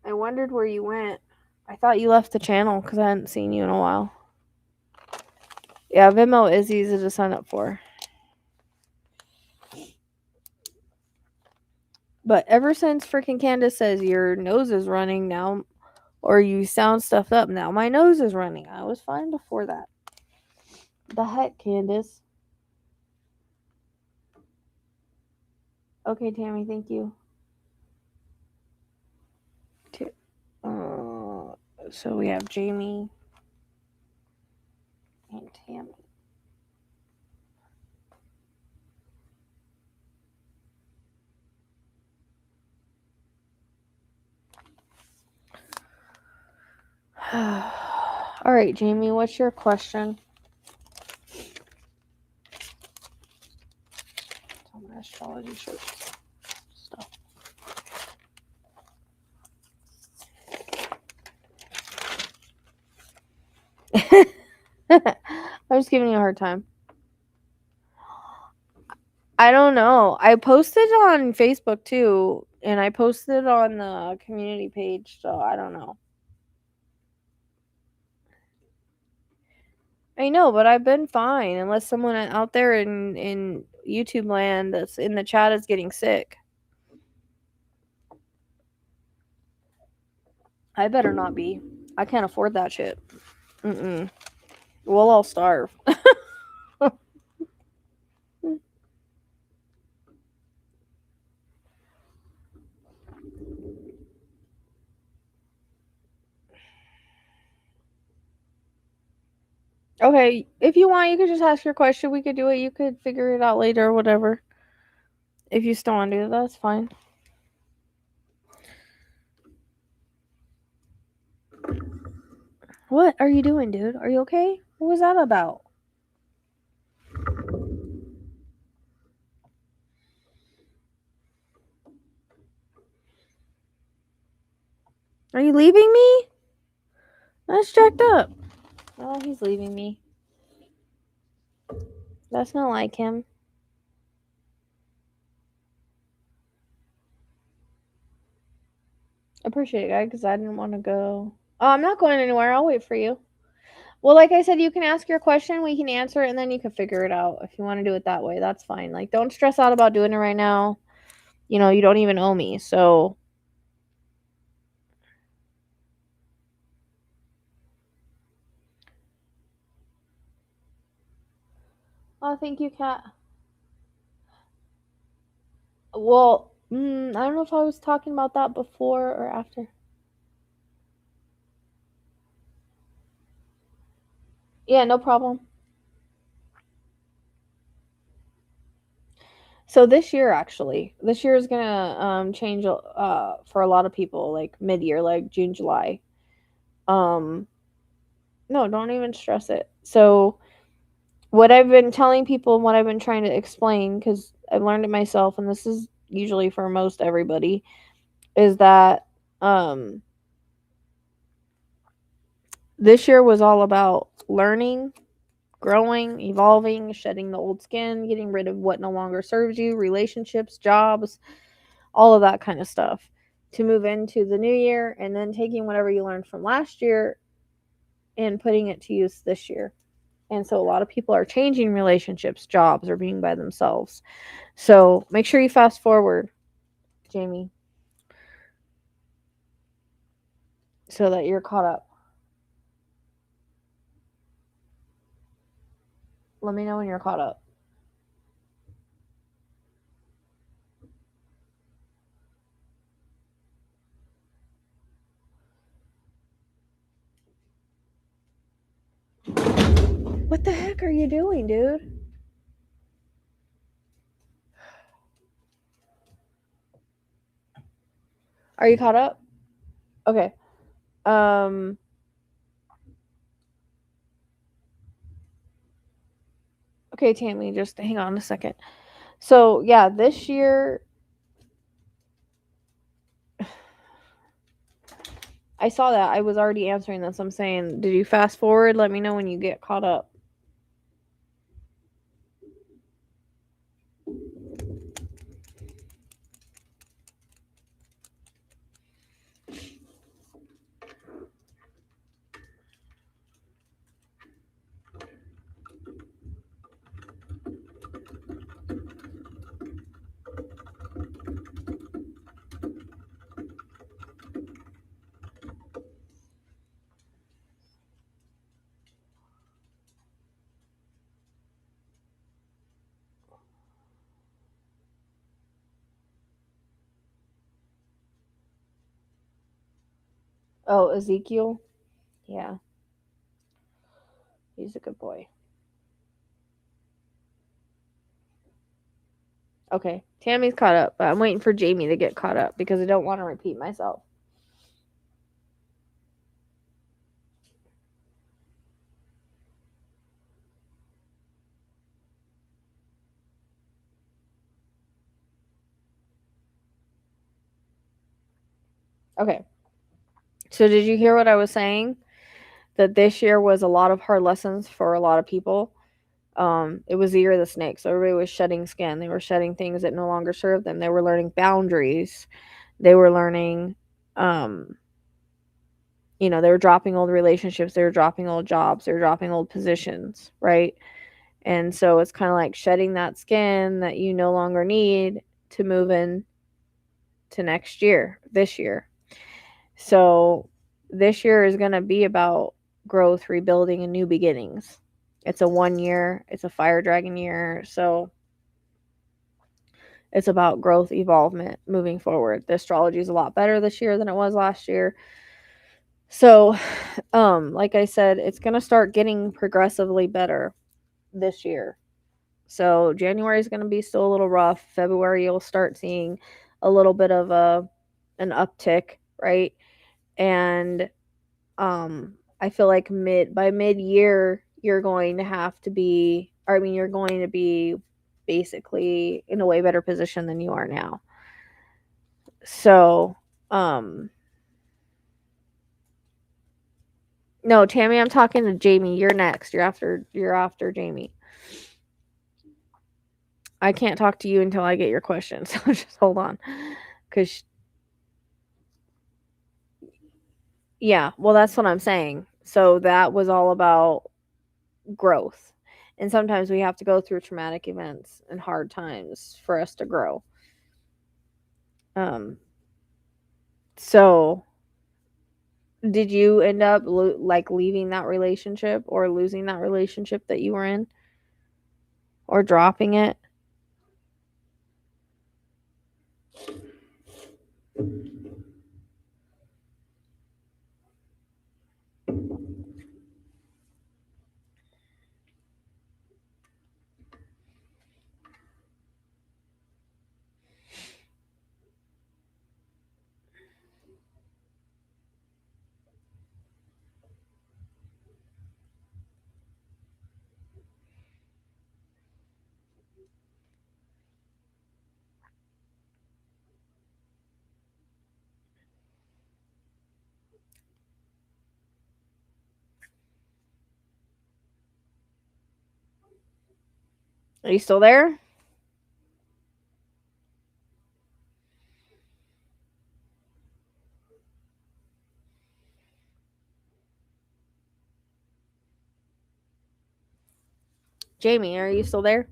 I wondered where you went. I thought you left the channel because I hadn't seen you in a while. Yeah, Venmo is easy to sign up for. But ever since freaking Candace says your nose is running now, or you sound stuffed up, now my nose is running. I was fine before that. The heck, Candace? Okay, Tammy, thank you. So we have Jamie and Tammy. All right, Jamie, what's your question? It's on my astrology stuff. I'm just giving you a hard time. I don't know. I posted on Facebook too, and I posted on the community page, so I don't know. I know, but I've been fine unless someone out there in YouTube land that's in the chat is getting sick. I better not be. I can't afford that shit. Mm-mm. We'll all starve. Okay, if you want, you could just ask your question. We could do it. You could figure it out later or whatever. If you still want to do it, that's fine. What are you doing, dude? Are you okay? What was that about? Are you leaving me? That's jacked up. Oh, he's leaving me. That's not like him. Appreciate it, guy, because I didn't want to go. Oh, I'm not going anywhere. I'll wait for you. Well, like I said, you can ask your question, we can answer it, and then you can figure it out. If you want to do it that way, that's fine. Like, don't stress out about doing it right now. You know, you don't even owe me, so. Oh, thank you, Kat. Well, I don't know if I was talking about that before or after. Yeah, no problem. So this year, actually, this year is gonna change for a lot of people, like mid-year, like June, July. No, don't even stress it. So what I've been telling people and what I've been trying to explain, because I've learned it myself, and this is usually for most everybody, is that this year was all about learning, growing, evolving, shedding the old skin, getting rid of what no longer serves you, relationships, jobs, all of that kind of stuff, to move into the new year, and then taking whatever you learned from last year and putting it to use this year. And so a lot of people are changing relationships, jobs, or being by themselves. So make sure you fast forward, Jamie, so that you're caught up. Let me know when you're caught up. heck are you doing, dude? Are you caught up? Okay. Okay, Tammy, just hang on a second. So, yeah, this year I saw that. I was already answering this. I'm saying, did you fast forward? Let me know when you get caught up. Oh, Ezekiel? Yeah, he's a good boy. Okay, Tammy's caught up, but I'm waiting for Jamie to get caught up because I don't want to repeat myself. Okay. So did you hear what I was saying? That this year was a lot of hard lessons for a lot of people. It was the year of the snake, so everybody was shedding skin. They were shedding things that no longer served them. They were learning boundaries. They were learning, um, they were dropping old relationships. They were dropping old jobs. They were dropping old positions, right? And so it's kind of like shedding that skin that you no longer need to move in to next year, this year. So this year is going to be about growth, rebuilding, and new beginnings. It's a 1 year, it's a fire dragon year. So it's about growth, evolvement, moving forward. The astrology is a lot better this year than it was last year. So, like I said, it's going to start getting progressively better this year. So January is going to be still a little rough. February, you'll start seeing a little bit of an uptick, right? And I feel like by mid year you're going to have to be, or I mean, you're going to be basically in a way better position than you are now. So, no, Tammy, I'm talking to Jamie. You're next. You're after Jamie. I can't talk to you until I get your question. So just hold on. Cuz yeah, well that's what I'm saying. So that was all about growth. And sometimes we have to go through traumatic events and hard times for us to grow. Um so did you end up like leaving that relationship or losing that relationship that you were in or dropping it? Are you still there? Jamie, are you still there?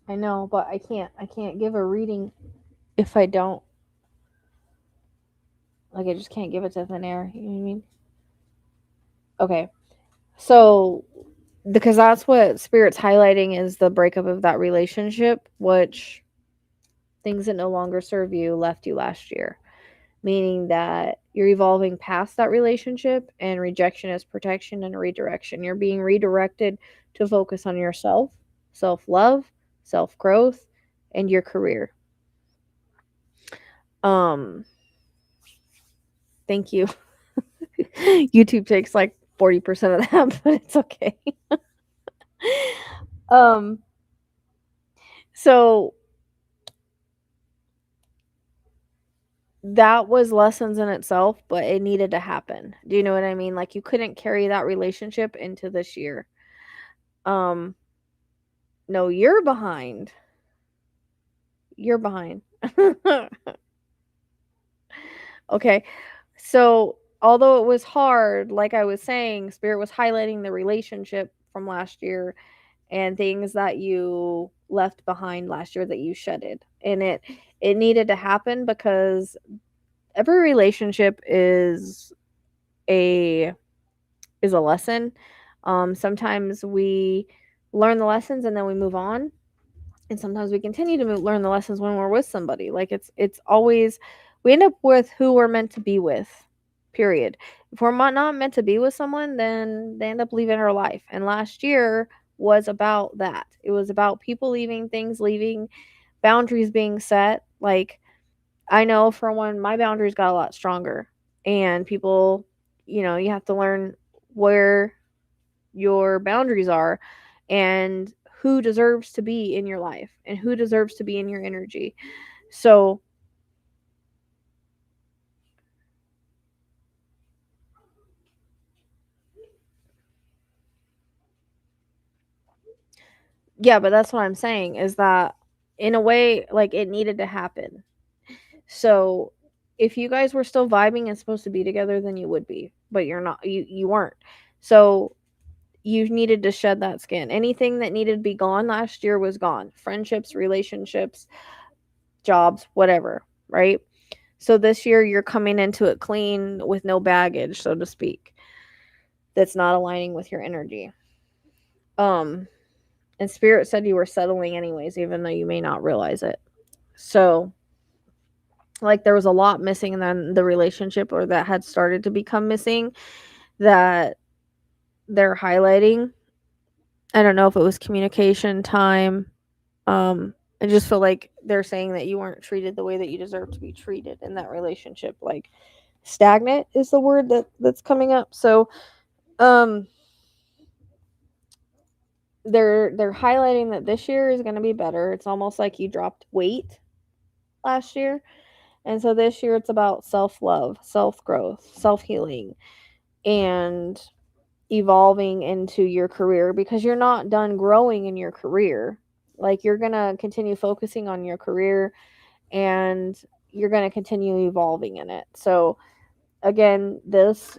I know, but I can't give a reading if I don't. Like, I just can't give it to thin air. You know what I mean? Okay. So, because that's what Spirit's highlighting is the breakup of that relationship, which things that no longer serve you left you last year. Meaning that you're evolving past that relationship, and rejection is protection and redirection. You're being redirected to focus on yourself, self love, self growth, and your career. Um, thank you. YouTube takes like 40% of that, but it's okay. um, so that was lessons in itself, but it needed to happen. Do you know what I mean? Like, you couldn't carry that relationship into this year. Um, no, you're behind. You're behind. Okay. So, although it was hard, like I was saying, Spirit was highlighting the relationship from last year and things that you left behind last year that you shedded. And it needed to happen because every relationship a is a lesson. Sometimes we learn the lessons and then we move on, and sometimes we continue to learn the lessons when we're with somebody. Like, it's always we end up with who we're meant to be with. Period. If we're not meant to be with someone, then they end up leaving our life. And last year was about that. It was about people leaving, things leaving, boundaries being set. Like, I know for one, my boundaries got a lot stronger, and people, you have to learn where your boundaries are and who deserves to be in your life and who deserves to be in your energy. So, yeah, but that's what I'm saying is that in a way, like, it needed to happen. So, if you guys were still vibing and supposed to be together, then you would be, but you're not, you weren't. So, you needed to shed that skin. Anything that needed to be gone last year was gone. Friendships, relationships, jobs, whatever, right? So this year you're coming into it clean with no baggage, so to speak, that's not aligning with your energy. Um and Spirit said you were settling anyways, even though you may not realize it. So, like, there was a lot missing in the relationship, or that had started to become missing, that they're highlighting. I don't know if it was communication, time. I just feel like they're saying that you weren't treated the way that you deserve to be treated in that relationship. Like, stagnant is the word that's coming up. So, um, they're highlighting that this year is going to be better. It's almost like you dropped weight last year, and so this year it's about self-love, self-growth, self-healing, and evolving into your career, because you're not done growing in your career. Like, you're going to continue focusing on your career, and you're going to continue evolving in it. So, again, this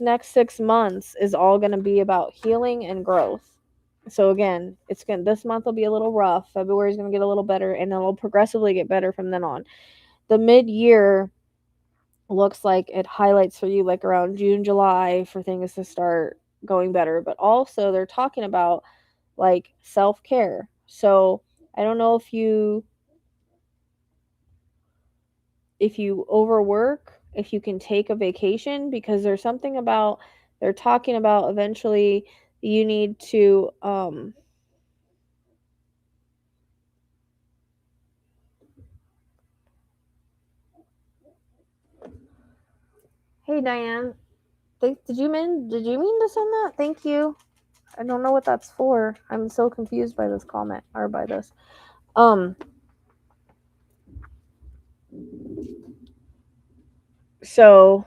next 6 months is all going to be about healing and growth. So, again, this month will be a little rough. February is going to get a little better, and it'll progressively get better from then on. The mid-year looks like it highlights for you like around June, July, for things to start going better. But also, they're talking about like self-care. So, I don't know if you overwork, if you can take a vacation, because there's something about, they're talking about eventually you need to hey Diane, did you mean to send that? Thank you. I don't know what that's for. I'm so confused by this comment, or by this. So,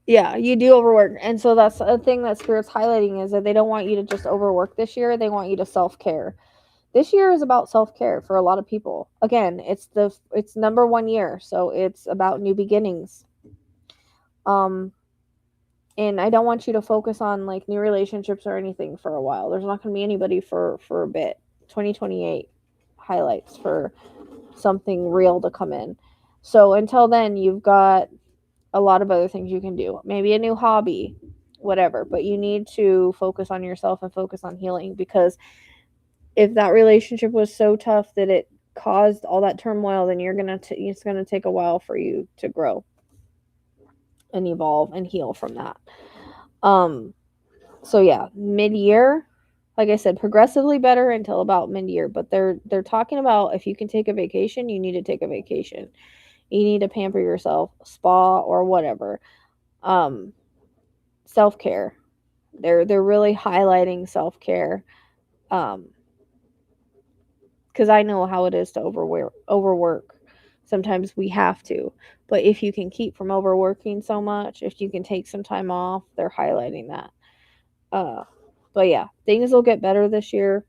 yeah, you do overwork. And so that's a thing that Spirit's highlighting, is that they don't want you to just overwork this year. They want you to self-care. This year is about self-care for a lot of people. Again, it's number 1 year, so it's about new beginnings. Um And I don't want you to focus on like new relationships or anything for a while. There's not going to be anybody for a bit. 2028 highlights for something real to come in. So until then, you've got a lot of other things you can do. Maybe a new hobby, whatever, but you need to focus on yourself and focus on healing, because if that relationship was so tough that it caused all that turmoil, then it's going to take a while for you to grow and evolve and heal from that. So yeah, mid-year, like I said, progressively better until about mid-year, but they're talking about if you can take a vacation, you need to take a vacation. You need to pamper yourself, spa or whatever. Um Self-care. They're really highlighting self-care. Cuz I know how it is to overwork. Sometimes we have to. But if you can keep from overworking so much, if you can take some time off, they're highlighting that. Uh but yeah, things will get better this year.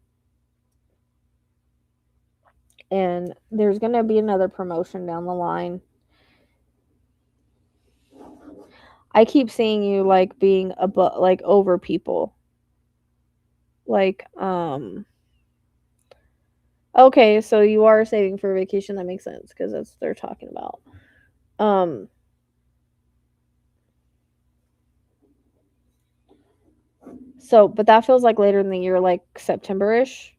And there's going to be another promotion down the line. I keep seeing you like being above, like over people. Like okay, so you are saving for a vacation. That makes sense because that's what they're talking about. Um so but that feels like later in the year, like September-ish.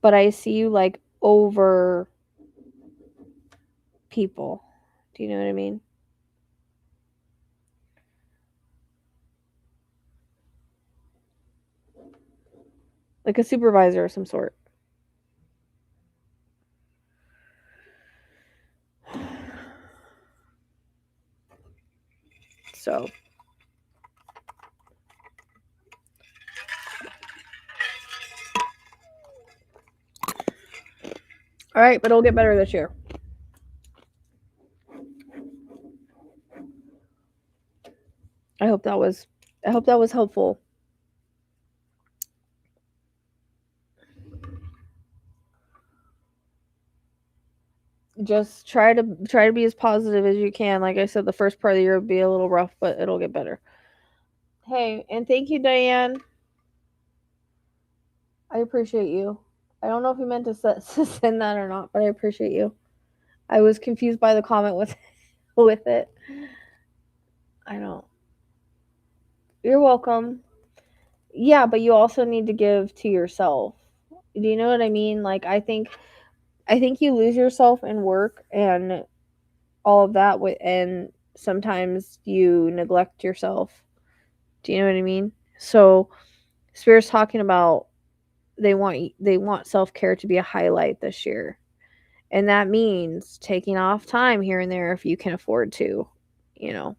But I see you like over people. Do you know what I mean? Like a supervisor of some sort. So all right, but it'll get better this year. I hope that was helpful. Just try to be as positive as you can. Like I said, the first part of the year will be a little rough, but it'll get better. Hey, and thank you, Diane. I appreciate you. I don't know if you meant to send that or not, but I appreciate you. I was confused by the comment with with it. I don't. You're welcome. Yeah, but you also need to give to yourself. Do you know what I mean? Like I think you lose yourself in work and all of that and sometimes you neglect yourself. Do you know what I mean? So Spirit's talking about they want self-care to be a highlight this year. And that means taking off time here and there if you can afford to, you know.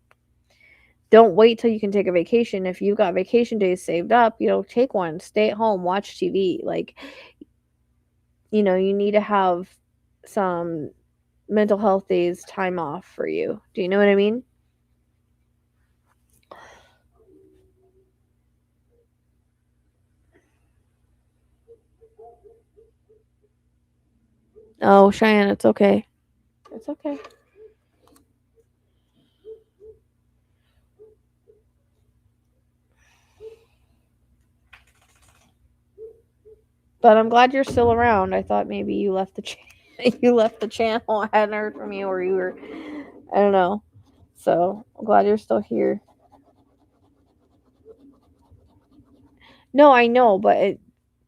Don't wait till you can take a vacation. If you've got vacation days saved up, take one, stay at home, watch TV. Like, you need to have some mental health days time off for you. Do you know what I mean? Oh, Cheyenne, it's okay. It's okay. But I'm glad you're still around. I thought maybe you left the you left the channel. I hadn't heard from you, or you were, I don't know. So I'm glad you're still here. No, I know, but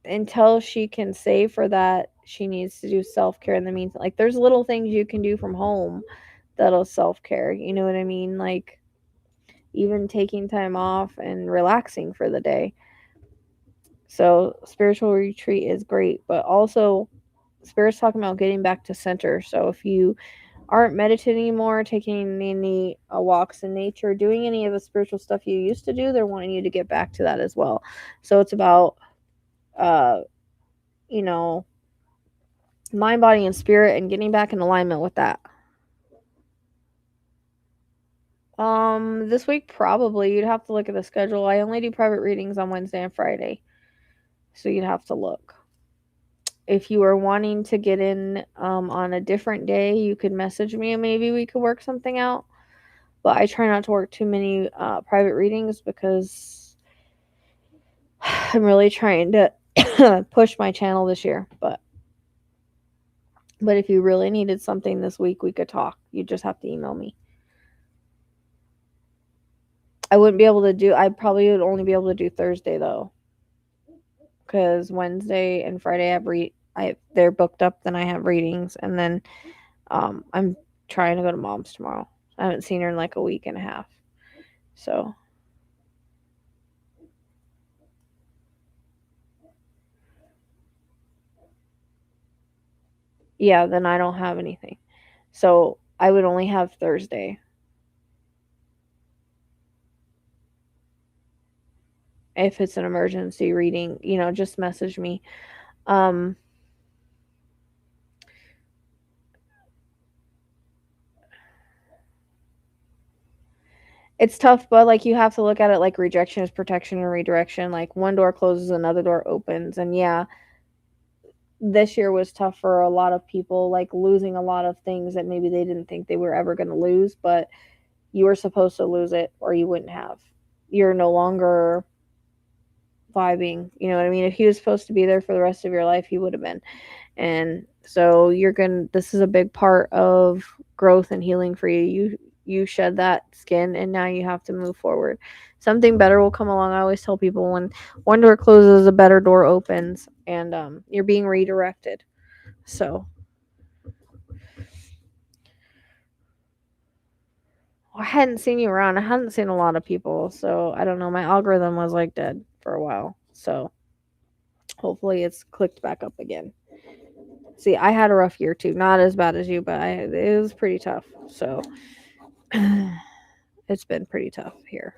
until she can save for that, she needs to do self care in the meantime. Like there's little things you can do from home that'll self care. You know what I mean? Like even taking time off and relaxing for the day. So spiritual retreat is great, but also Spirit's talking about getting back to center. So if you aren't meditating anymore, taking any walks in nature, doing any of the spiritual stuff you used to do, they're wanting you to get back to that as well. So it's about, uh, you know, mind, body, and spirit, and getting back in alignment with that. This week probably you'd have to look at the schedule. I only do private readings on Wednesday and Friday, so you'd have to look. If you are wanting to get in on a different day, you could message me and maybe we could work something out. But I try not to work too many private readings because I'm really trying to push my channel this year. But if you really needed something this week, we could talk. You just have to email me. I wouldn't be able to do. I probably would only be able to do Thursday though, because Wednesday and Friday they're booked up. Then I have readings, and then I'm trying to go to mom's tomorrow. I haven't seen her in like a week and a half, so yeah. Then I don't have anything, so I would only have Thursday. If it's an emergency reading, just message me. Um, it's tough, but like you have to look at it like rejection is protection and redirection. Like one door closes, another door opens. And yeah, this year was tough for a lot of people, like losing a lot of things that maybe they didn't think they were ever going to lose, but you were supposed to lose it or you wouldn't have. You're no longer vibing. You know what I mean? If he was supposed to be there for the rest of your life, he would have been. And so this is a big part of growth and healing for you. You shed that skin and now you have to move forward. Something better will come along. I always tell people when one door closes, a better door opens, and you're being redirected. So I hadn't seen you around. I hadn't seen a lot of people, so I don't know. My algorithm was like dead for a while. So hopefully it's clicked back up again. See, I had a rough year too. Not as bad as you, but it was pretty tough. So it's been pretty tough here.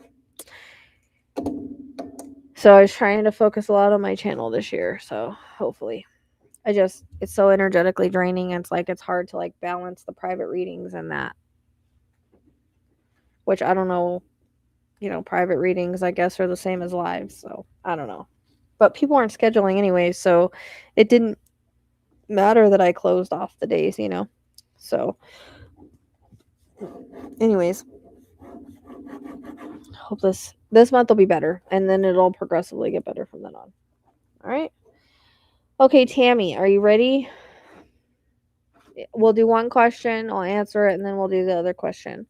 So I was trying to focus a lot on my channel this year. So hopefully. It's so energetically draining. It's like it's hard to like balance the private readings and that. Which I don't know, private readings I guess are the same as live, so I don't know. But people aren't scheduling anyway, so it didn't matter that I closed off the days, So anyways, hope this month will be better, and then it'll progressively get better from then on. All right. Okay, Tammy, are you ready? We'll do one question, I'll answer it, and then we'll do the other question.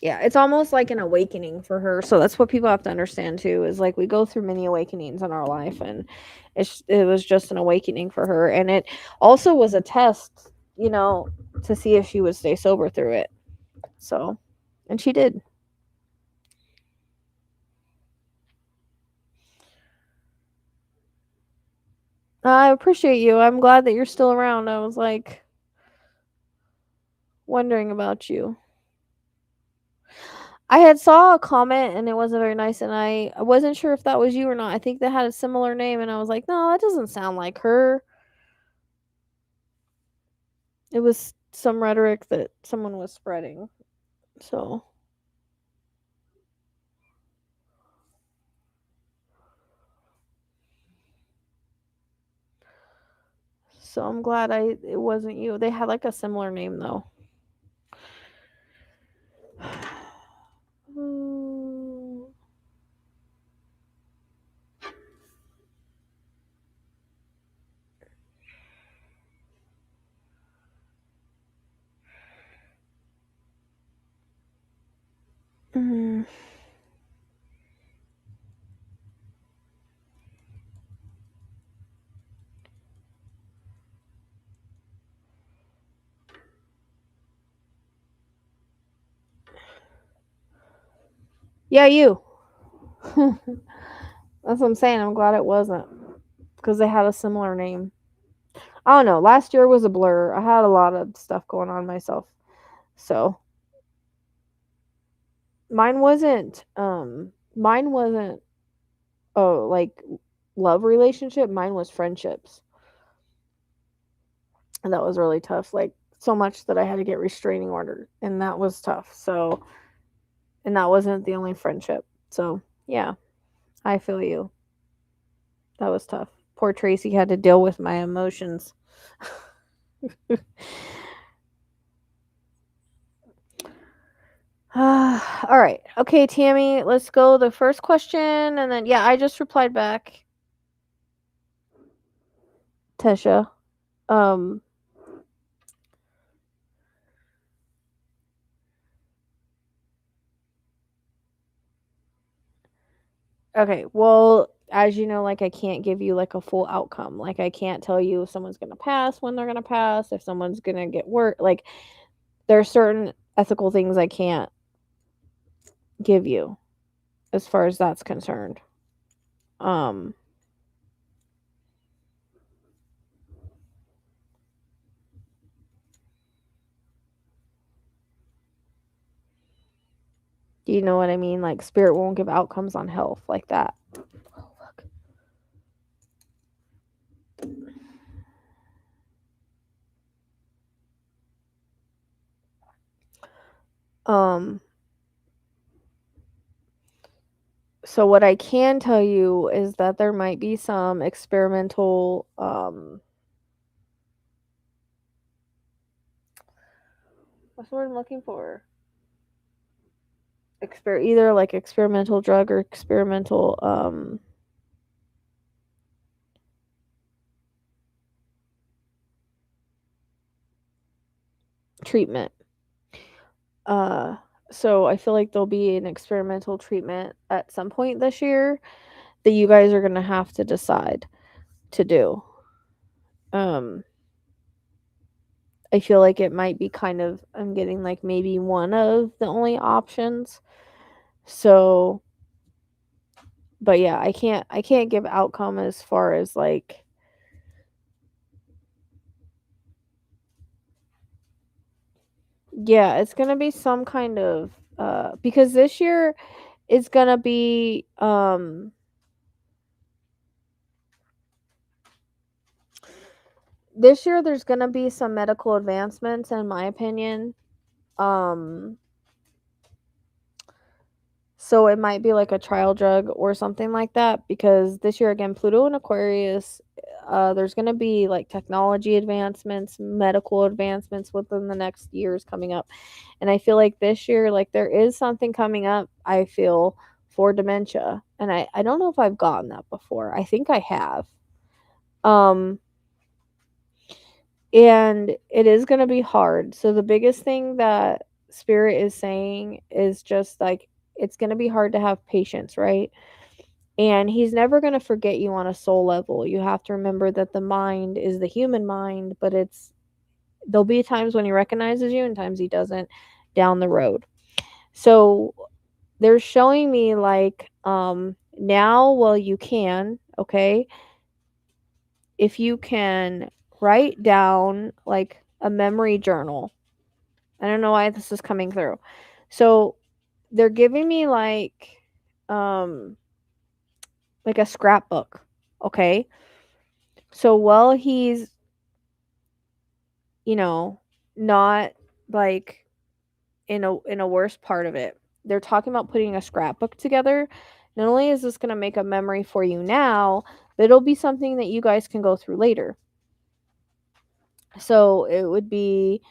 Yeah, it's almost like an awakening for her. So that's what people have to understand too, is like we go through many awakenings in our life, and it was just an awakening for her, and it also was a test, to see if she would stay sober through it. So, and she did. I appreciate you. I'm glad that you're still around. I was like wondering about you. I had saw a comment and it wasn't very nice, and I wasn't sure if that was you or not. I think they had a similar name, and I was like, no, that doesn't sound like her. It was some rhetoric that someone was spreading. So I'm glad it wasn't you. They had like a similar name though. Mm. Yeah, you. That's what I'm saying. I'm glad it wasn't, because they had a similar name. I don't know. Last year was a blur. I had a lot of stuff going on myself. So mine wasn't like love relationship. Mine was friendships. And that was really tough. Like so much that I had to get restraining order, and that was tough. So, and that wasn't the only friendship. So, yeah. I feel you. That was tough. Poor Tracy had to deal with my emotions. All right. Okay, Tammy, let's go the first question and then yeah, I just replied back. Tesha. Um okay, well, as you know, like I can't give you like a full outcome. Like I can't tell you if someone's gonna pass, when they're gonna pass, if someone's gonna get work. Like there are certain ethical things I can't give you as far as that's concerned. Um do you know what I mean? Like spirit won't give outcomes on health like that. Oh, fuck. Um So what I can tell you is that there might be some experimental what's the word I'm looking for? Either like experimental drug or experimental treatment. Uh so I feel like there'll be an experimental treatment at some point this year that you guys are going to have to decide to do. Um I feel like it might be kind of I'm getting like maybe one of the only options. So but yeah, I can't give outcome as far as like yeah, it's going to be some kind of because this year it's going to be this year there's going to be some medical advancements in my opinion. Um So it might be like a trial drug or something like that because this year again Pluto and Aquarius there's going to be like technology advancements, medical advancements within the next years coming up. And I feel like this year like there is something coming up I feel for dementia. And I don't know if I've gotten that before. I think I have. Um and it is going to be hard. So the biggest thing that spirit is saying is just like it's going to be hard to have patience, right? And he's never going to forget you on a soul level. You have to remember that the mind is the human mind, but there'll be times when he recognizes you and times he doesn't down the road. So they're showing me like now well you can, okay? If you can write down like a memory journal. I don't know why this is coming through. So they're giving me um like a scrapbook, okay? So while he's, you know, not like in a worse part of it, they're talking about putting a scrapbook together. Not only is this going to make a memory for you now, but it'll be something that you guys can go through later. So it would be,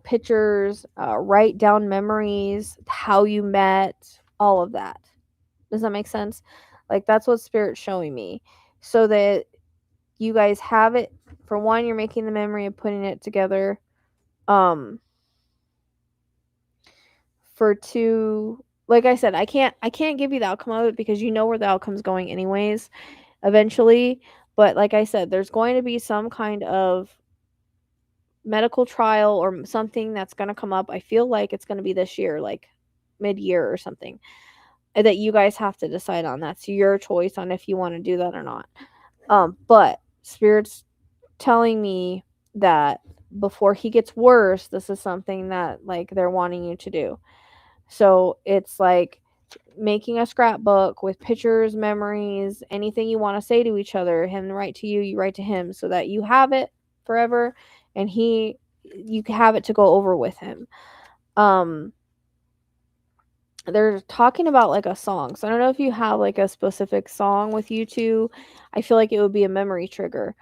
pictures, write down memories, how you met, all of that. Does that make sense? Like that's what Spirit's showing me. So that you guys have it. For one, you're making the memory of putting it together. For two, like I said, I can't give you the outcome of it because you know where the outcome's going anyways, eventually. But like I said, there's going to be some kind of medical trial or something that's going to come up. I feel like it's going to be this year, like mid-year or something, that you guys have to decide on. That's your choice on if you want to do that or not. But Spirit's telling me that before he gets worse, this is something that like they're wanting you to do. So it's like making a scrapbook with pictures, memories, anything you want to say to each other. Him write to you, you write to him, so that you have it forever, and you have it to go over with him. Um, they're talking about like a song. So I don't know if you have like a specific song with you two. I feel like it would be a memory trigger.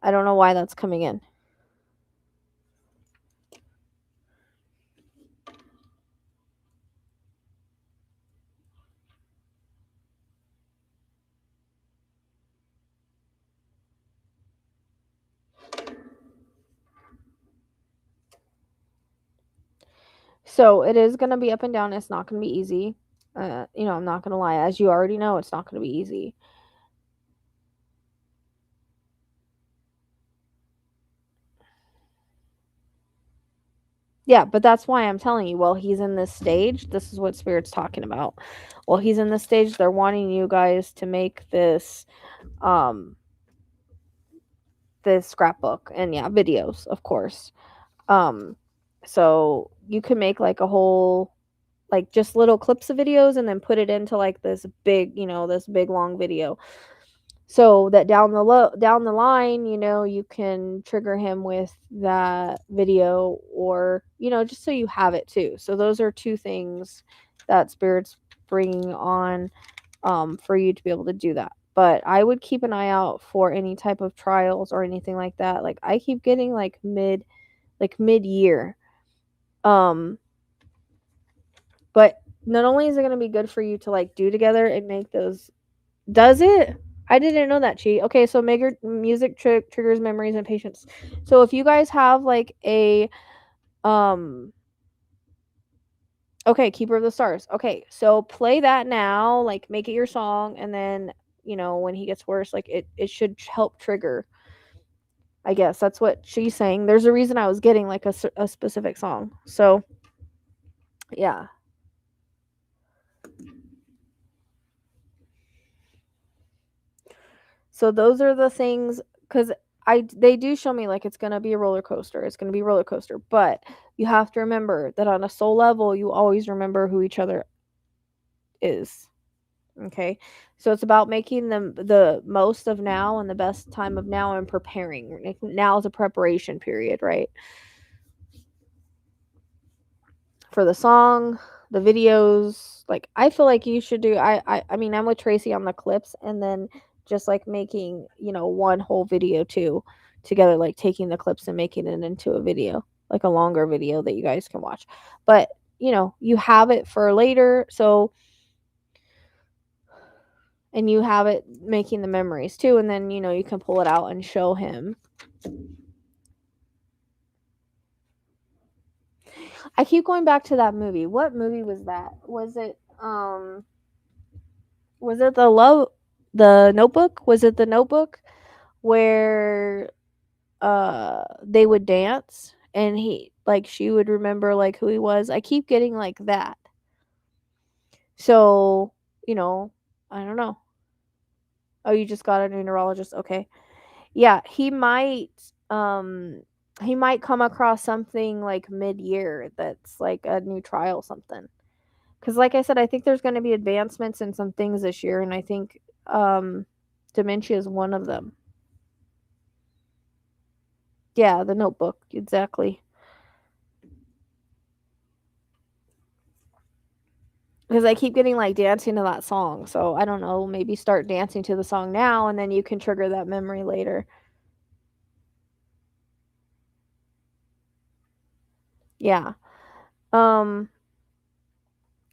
I don't know why that's coming in. So it is going to be up and down. It's not going to be easy. I'm not going to lie. As you already know, it's not going to be easy. Yeah, but that's why I'm telling you, well, he's in this stage. This is what Spirit's talking about. Well, he's in this stage. They're wanting you guys to make um, this scrapbook and yeah, videos, of course. Um, so you can make like a whole, like just little clips of videos and then put it into like this big, this big long video. So that down the line, you can trigger him with that video, or just so you have it too. So those are two things that Spirit's bringing on, for you to be able to do that. But I would keep an eye out for any type of trials or anything like that. Like I keep getting like mid year. But not only is it going to be good for you to like do together and make those. Does it? I didn't know that, Chi. Okay, so music triggers memories and patience. So if you guys have like a okay, Keeper of the Stars. Okay, so play that now, like make it your song, and then when he gets worse, like it should help trigger. I guess that's what she's saying. There's a reason I was getting like a specific song. So yeah. So those are the things, because they do show me like it's gonna be a roller coaster. It's gonna be a roller coaster, but you have to remember that on a soul level, you always remember who each other is. Okay, so it's about making the most of now and the best time of now and preparing. Now is a preparation period, right? For the song, the videos. Like I feel like you should do. I mean, I'm with Tracy on the clips, and then just like making one whole video too together, like taking the clips and making it into a video, like a longer video that you guys can watch. But you have it for later, so and you have it making the memories too, and then you can pull it out and show him. I keep going back to that movie. What movie was that? Was it the Notebook? Was it the Notebook where they would dance and she would remember like who he was? I keep getting like that. So, I don't know. Oh, you just got a new neurologist. Okay. Yeah, he might come across something like mid-year that's like a new trial something. Cuz like I said, I think there's going to be advancements in some things this year, and I think dementia is one of them. Yeah, the Notebook, exactly. Because I keep getting like dancing to that song. So I don't know, maybe start dancing to the song now and then you can trigger that memory later. Yeah. Um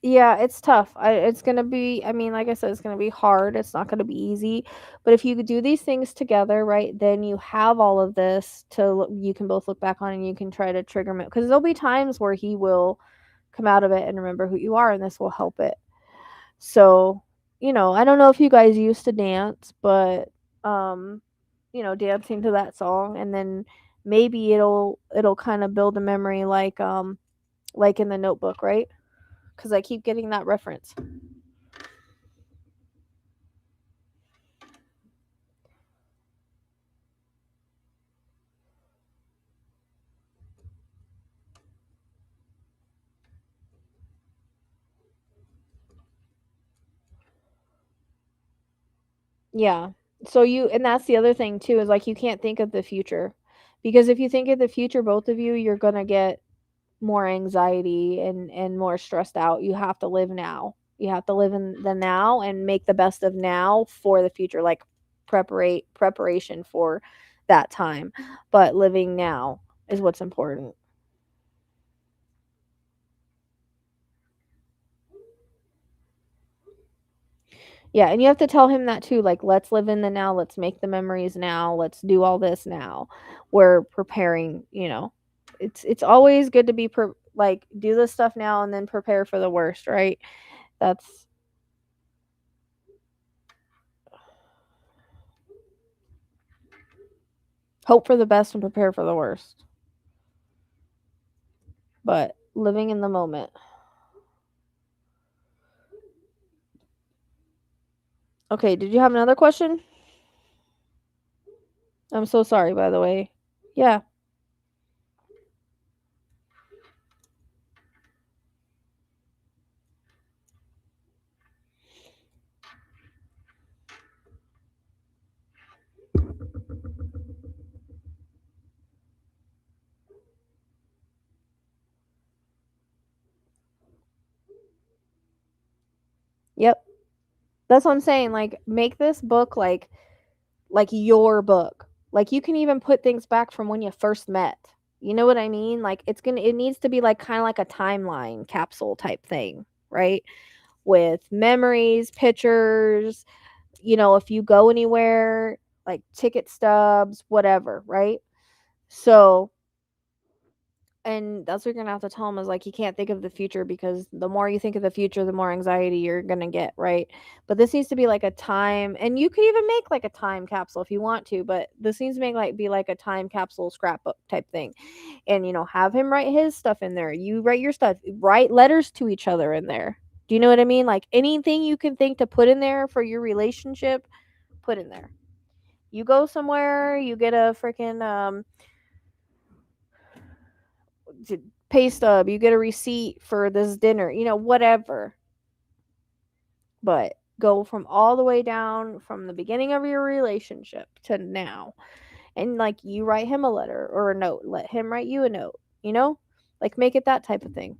yeah, it's tough. It's going to be, I mean, like I said, it's going to be hard. It's not going to be easy. But if you do these things together, right, then you have all of this you can both look back on, and you can try to trigger him, because there'll be times where he will come out of it and remember who you are, and this will help it. So, I don't know if you guys used to dance, but dancing to that song, and then maybe it'll kind of build a memory like in the Notebook, right? Cuz I keep getting that reference. Yeah. So and that's the other thing too, is like you can't think of the future. Because if you think of the future, both of you, you're going to get more anxiety and more stressed out. You have to live now. You have to live in the now and make the best of now for the future, like preparation for that time. But living now is what's important. Yeah, and you have to tell him that too. Like, let's live in the now. Let's make the memories now. Let's do all this now. We're preparing. It's always good to be like do this stuff now and then prepare for the worst, right? That's hope for the best and prepare for the worst. But living in the moment. Okay, did you have another question? I'm so sorry, by the way. Yeah. Yep. That's what I'm saying. Like, make this book like your book. Like, you can even put things back from when you first met. You know what I mean? Like, it needs to be like kind of like a timeline capsule type thing, right? With memories, pictures, if you go anywhere, like ticket stubs, whatever, right? So, and that's what you're gonna have to tell them is like you can't think of the future because the more you think of the future, the more anxiety you're gonna get, right? But this needs to be like a time, and you could even make like a time capsule if you want to, but this needs to be like a time capsule scrapbook type thing, and have him write his stuff in there. You write your stuff, write letters to each other in there. Do you know what I mean? Like anything you can think to put in there for your relationship, put in there. You go somewhere, you get a freaking pay stub, you get a receipt for this dinner, whatever. But go from all the way down from the beginning of your relationship to now. And like you write him a letter or a note, let him write you a note, like make it that type of thing.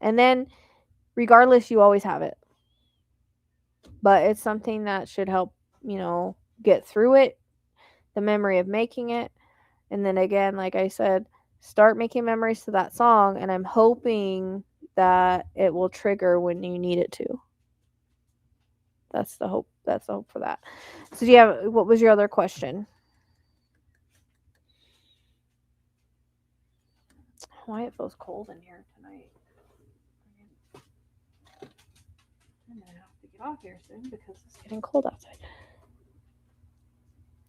And then regardless, you always have it. But it's something that should help, get through it, the memory of making it. And then again, like I said, start making memories to that song, and I'm hoping that it will trigger when you need it to. That's the hope. That's the hope for that. So what was your other question? Why it feels cold in here tonight. I'm gonna have to get off here soon because it's getting cold outside.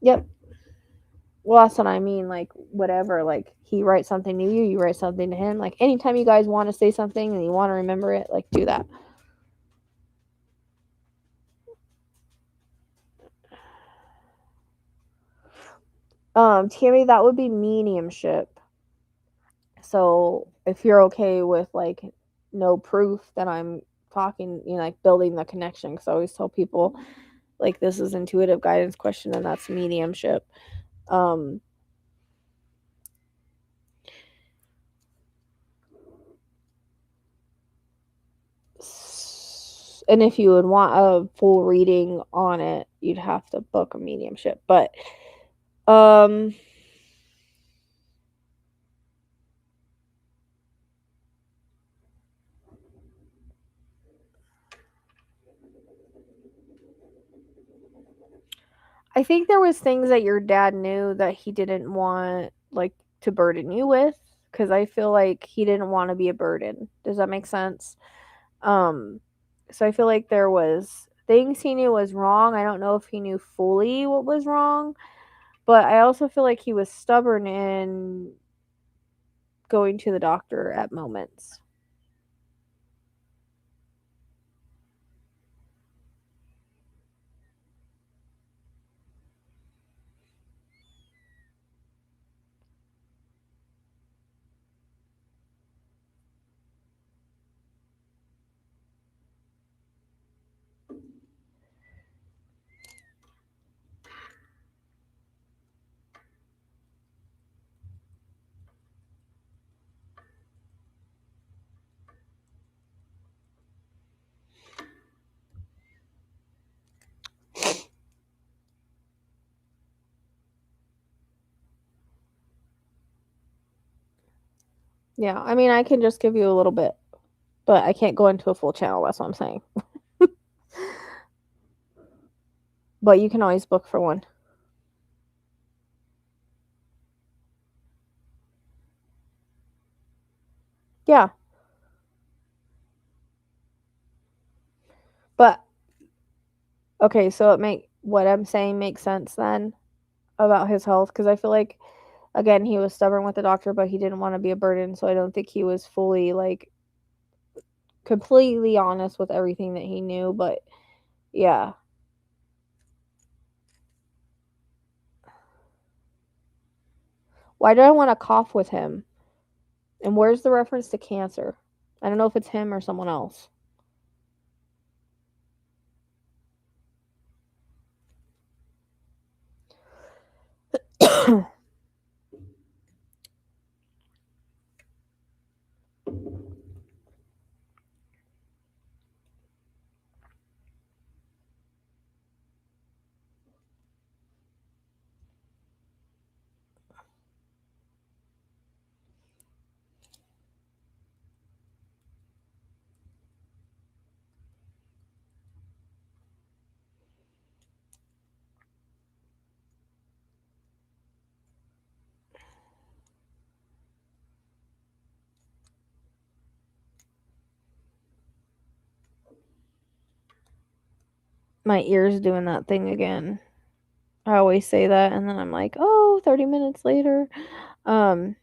Yep. Well, that's what I mean. Like, whatever. Like, he writes something to you, you write something to him. Like, anytime you guys want to say something and you want to remember it, like, do that. Tammy, that would be mediumship. So, if you're okay with, like, no proof that I'm talking, like, building the connection. Because I always tell people, like, this is intuitive guidance question, and that's mediumship. And if you would want a full reading on it, you'd have to book a mediumship. But I think there was things that your dad knew that he didn't want, like, to burden you with, because I feel like he didn't want to be a burden. Does that make sense? So I feel like there was things he knew was wrong. I don't know if he knew fully what was wrong, but I also feel like he was stubborn in going to the doctor at moments. Yeah, I mean, I can just give you a little bit, but I can't go into a full channel. That's what I'm saying. But you can always book for one. Yeah. But okay, so what I'm saying makes sense then about his health, because I feel like, again, he was stubborn with the doctor, but he didn't want to be a burden, so I don't think he was fully like completely honest with everything that he knew, but yeah. Why do I want to cough with him? And where's the reference to cancer? I don't know if it's him or someone else. My ear's doing that thing again. I always say that, and then I'm like, oh, 30 minutes later. Um,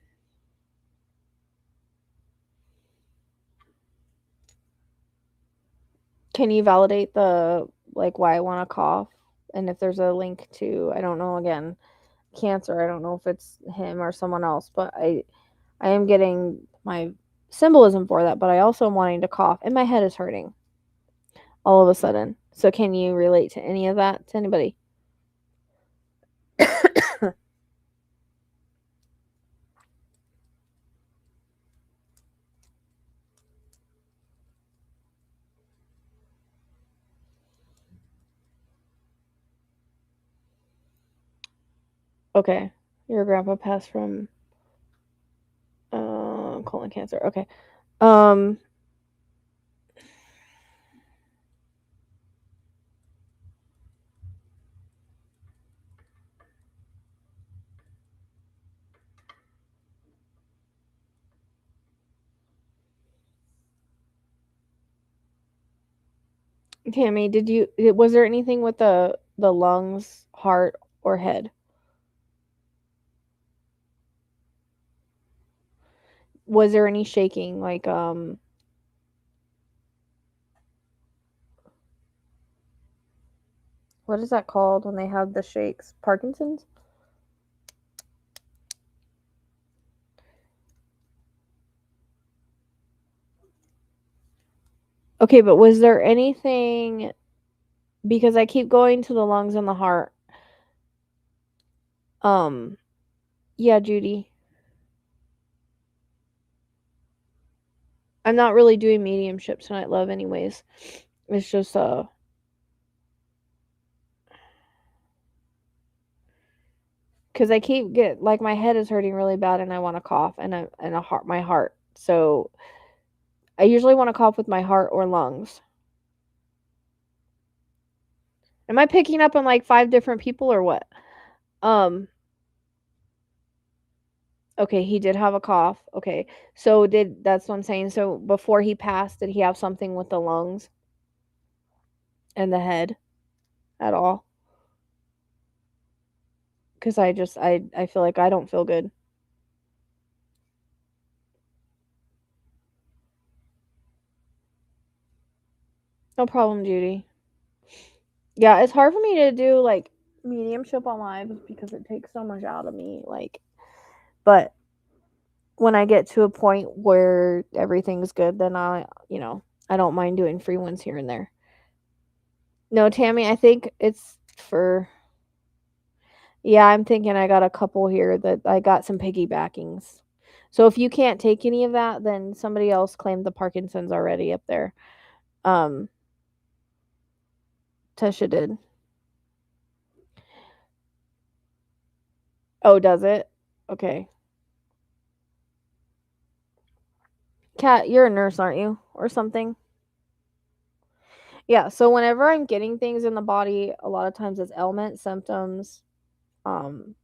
can you validate the, like, why I want to cough? And if there's a link to, I don't know, again, cancer. I don't know if it's him or someone else, but I am getting my symbolism for that, but I also am wanting to cough, and my head is hurting all of a sudden. So can you relate to any of that to anybody? Okay. Your grandpa passed from colon cancer. Okay. Um Tammy, was there anything with the lungs, heart, or head? Was there any shaking, like what is that called when they have the shakes? Parkinson's? Okay, but was there anything, because I keep going to the lungs and the heart. Um yeah, Judy. I'm not really doing mediumship tonight, love, anyways. It's just because I keep get like my head is hurting really bad and I want to cough and a heart my heart. So I usually want to cough with my heart or lungs. Am I picking up on like 5 different people or what? Um okay, he did have a cough. Okay. So that's what I'm saying. So before he passed, did he have something with the lungs and the head at all? Cuz I feel like I don't feel good. No problem, Judy. Yeah, it's hard for me to do like mediumship on live because it takes so much out of me, like, but when I get to a point where everything's good, then I don't mind doing free ones here and there. No, Tammy, I think it's for, yeah, I'm thinking I got a couple here that I got some piggybackings. So if you can't take any of that, then somebody else claimed the Parkinson's already up there. Um, Tesha did. Oh, does it? Okay. Kat, you're a nurse, aren't you? Or something? Yeah, so whenever I'm getting things in the body, a lot of times it's ailment, symptoms, um,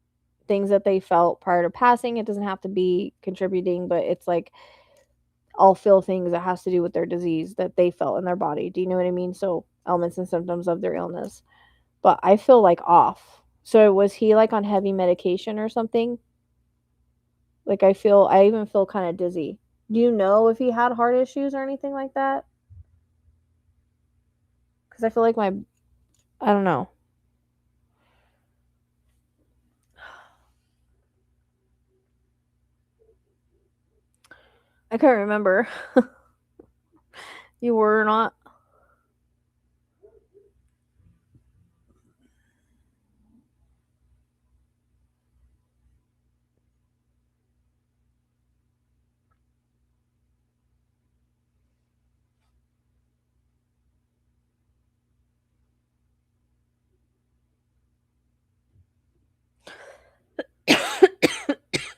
things that they felt prior to passing. It doesn't have to be contributing, but it's like all feel things that has to do with their disease that they felt in their body. Do you know what I mean? So elements and symptoms of their illness. But I feel like off. So was he like on heavy medication or something? Like I even feel kind of dizzy. Do you know if he had heart issues or anything like that? Because I feel like I don't know. I can't remember. You were or not.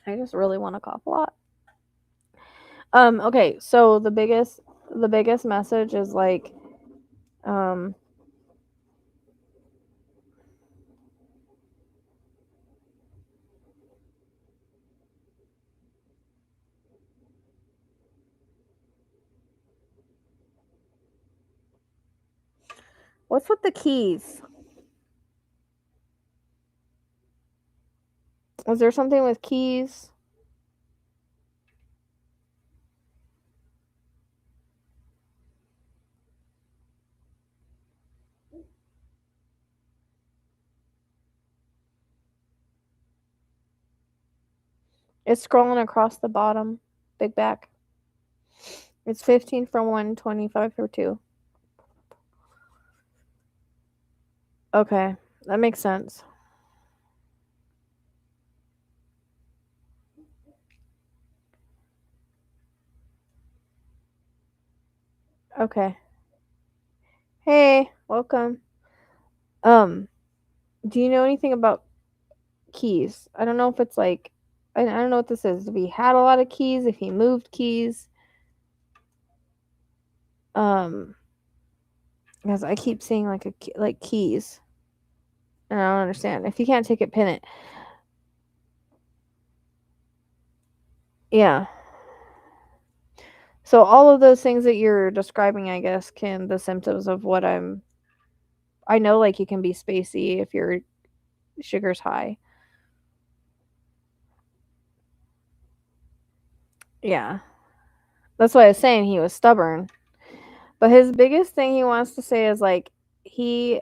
I just really want to cough a lot. Okay, so the biggest message is like um what's with the keys? Was there something with keys? It's scrolling across the bottom. Big back. It's 15 for 1, 25 for 2. Okay, that makes sense. Okay. Hey, welcome. Um, do you know anything about keys? I don't know if it's like I don't know what this is. If he had a lot of keys, if he moved keys. Um, because I keep seeing like like keys, and I don't understand. If you can't take it, pin it. Yeah. So all of those things that you're describing, I guess, can the symptoms of what I know, like you can be spacey if your sugar's high. Yeah. That's why I was saying he was stubborn. But his biggest thing he wants to say is like he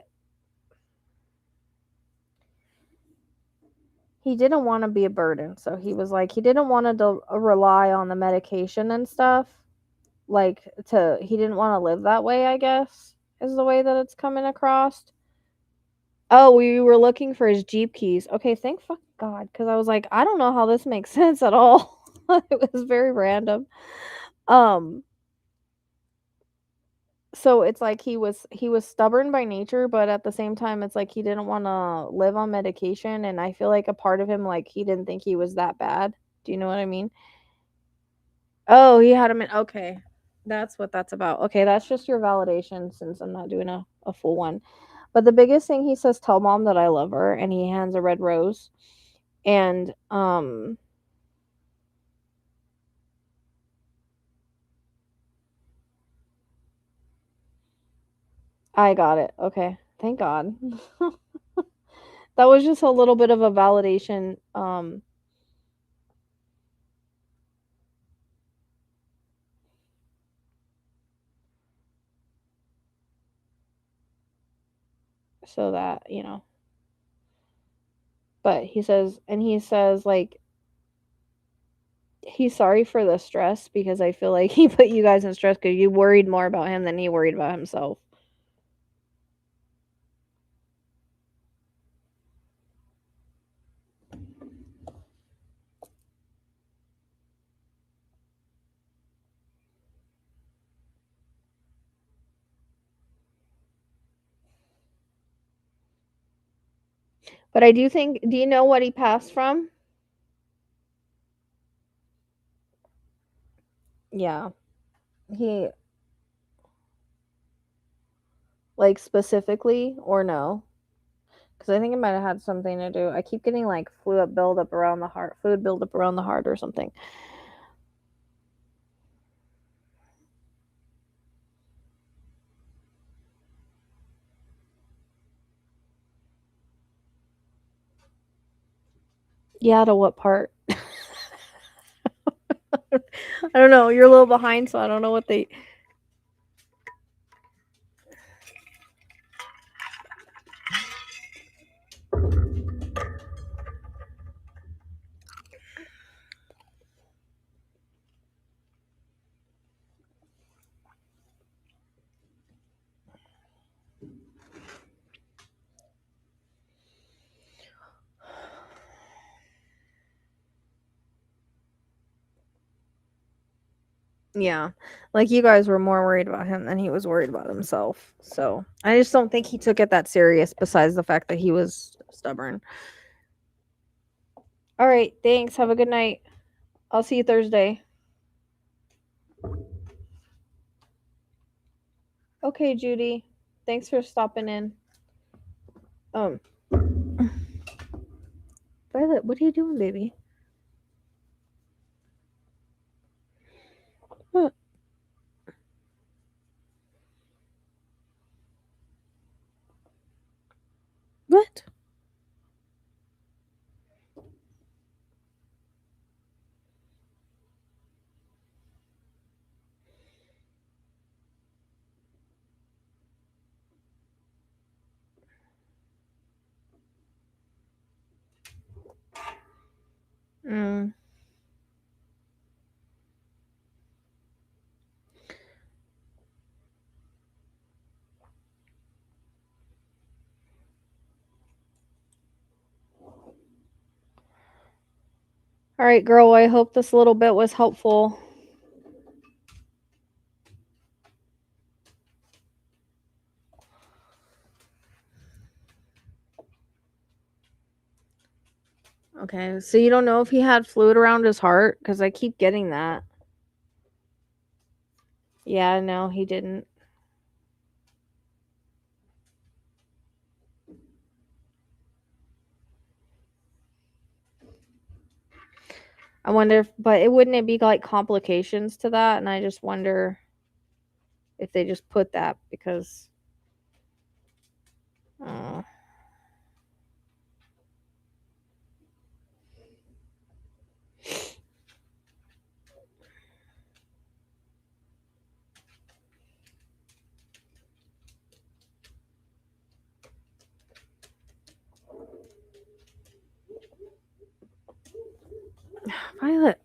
he didn't want to be a burden. So he was like he didn't want to rely on the medication and stuff. Like he didn't want to live that way, I guess, is the way that it's coming across. Oh, we were looking for his Jeep keys. Okay, thank fuck God, because I was like, I don't know how this makes sense at all. It was very random. Um, so it's like he was stubborn by nature, but at the same time, it's like he didn't want to live on medication, and I feel like a part of him, like he didn't think he was that bad. Do you know what I mean? Oh, he had him in. Okay, that's what that's about. Okay, that's just your validation since I'm not doing a full one. But the biggest thing he says, tell mom that I love her, and he hands a red rose. And I got it. Okay. Thank God. That was just a little bit of a validation so that, but he says like he's sorry for the stress because I feel like he put you guys in stress cuz you worried more about him than he worried about himself. But I do think do you know what he passed from? Yeah. He like specifically or no? Cuz I think it might have had something to do. I keep getting like fluid buildup around the heart or something. Yeah, to what part? I don't know. You're a little behind, so I don't know what they. Yeah. Like you guys were more worried about him than he was worried about himself. So I just don't think he took it that serious, besides the fact that he was stubborn. All right. Thanks. Have a good night. I'll see you Thursday. Okay, Judy. Thanks for stopping in. Violet, what are you doing, baby? What? What? Mm. All right, girl. I hope this little bit was helpful. Okay, so you don't know if he had fluid around his heart? Because I keep getting that. Yeah, no, he didn't. I wonder if, but it wouldn't it be like complications to that? And I just wonder if they just put that because. Uh, Violet.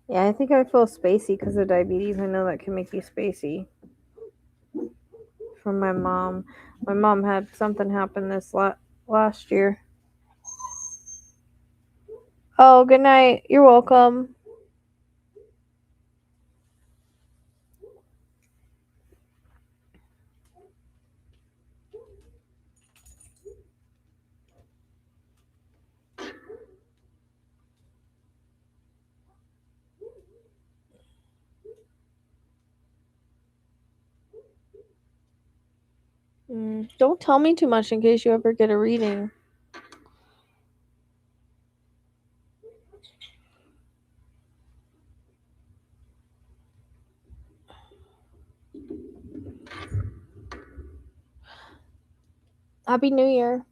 Yeah, I think I feel spacey because of diabetes. I know that can make you spacey. From my mom. My mom had something happen this last year. Oh, good night. You're welcome. Don't tell me too much in case you ever get a reading. Happy New Year.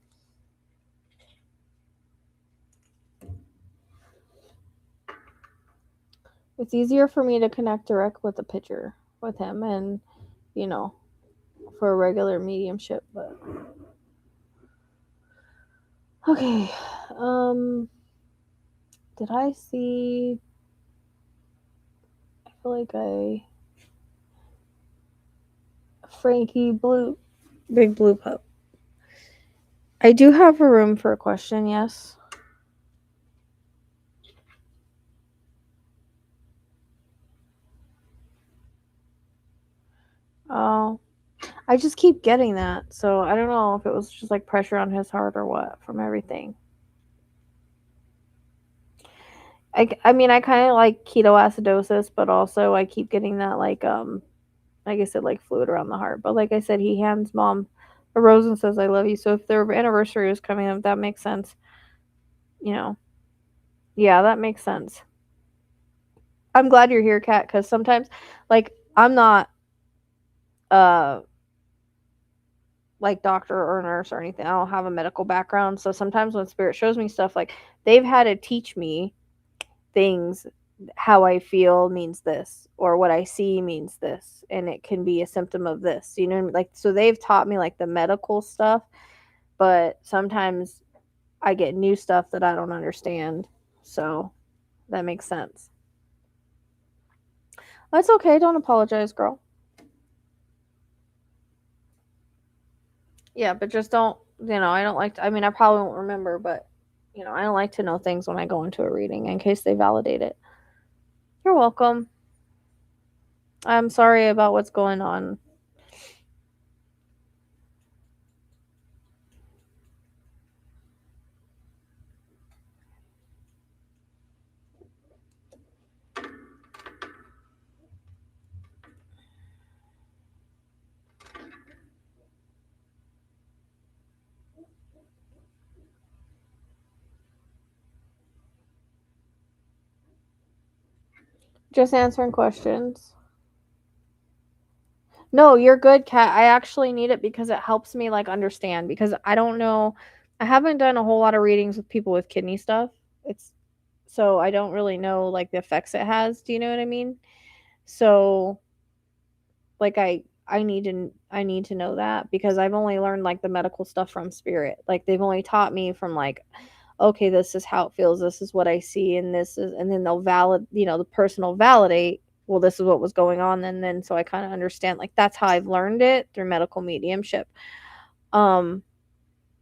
It's easier for me to connect direct with the picture with him and, for a regular mediumship, but okay. Did I see I feel like Frankie Blue Big Blue Pup. I do have a room for a question, yes. I just keep getting that. So I don't know if it was just like pressure on his heart or what from everything. I mean, I kind of like ketoacidosis, but also I keep getting that like I said, like fluid around the heart. But like I said, he hands mom a rose and says, I love you. So if their anniversary was coming up, that makes sense. You know, yeah, that makes sense. I'm glad you're here, Kat, because sometimes, like, I'm not, uh, like doctor or nurse or anything. I don't have a medical background. So sometimes when spirit shows me stuff, like they've had to teach me things. How I feel means this, or what I see means this, and it can be a symptom of this. You know, like so they've taught me like the medical stuff, but sometimes I get new stuff that I don't understand. So that makes sense. That's okay. Don't apologize, girl. Yeah, but just don't, I don't like to, I mean, I probably won't remember, but, I don't like to know things when I go into a reading in case they validate it. You're welcome. I'm sorry about what's going on. Just answering questions. No, you're good, Kat. I actually need it because it helps me like understand because I don't know. I haven't done a whole lot of readings with people with kidney stuff. It's so I don't really know like the effects it has. Do you know what I mean? So like I need to know that because I've only learned like the medical stuff from spirit. Like they've only taught me from like okay, this is how it feels, this is what I see, and this is, and then they'll the person will validate, well, this is what was going on, and then so I kind of understand, like that's how I've learned it through medical mediumship. Um,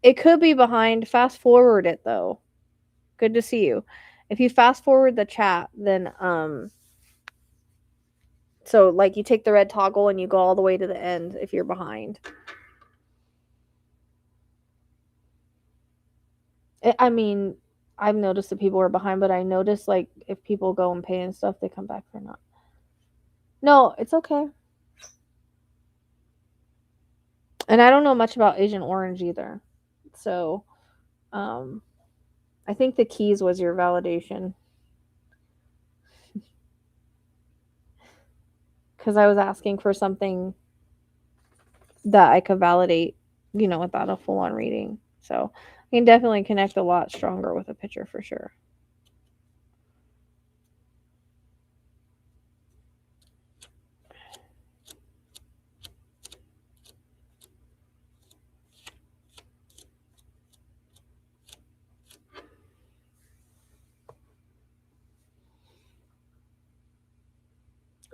it could be behind. Fast forward it though. Good to see you. If you fast forward the chat, then so like you take the red toggle and you go all the way to the end if you're behind. I mean, I've noticed that people are behind, but I notice like if people go and pay and stuff, they come back for not. No, it's okay. And I don't know much about Agent Orange either. So, um, I think the keys was your validation because I was asking for something that I could validate, without a full on reading. So, I can definitely connect a lot stronger with a picture for sure.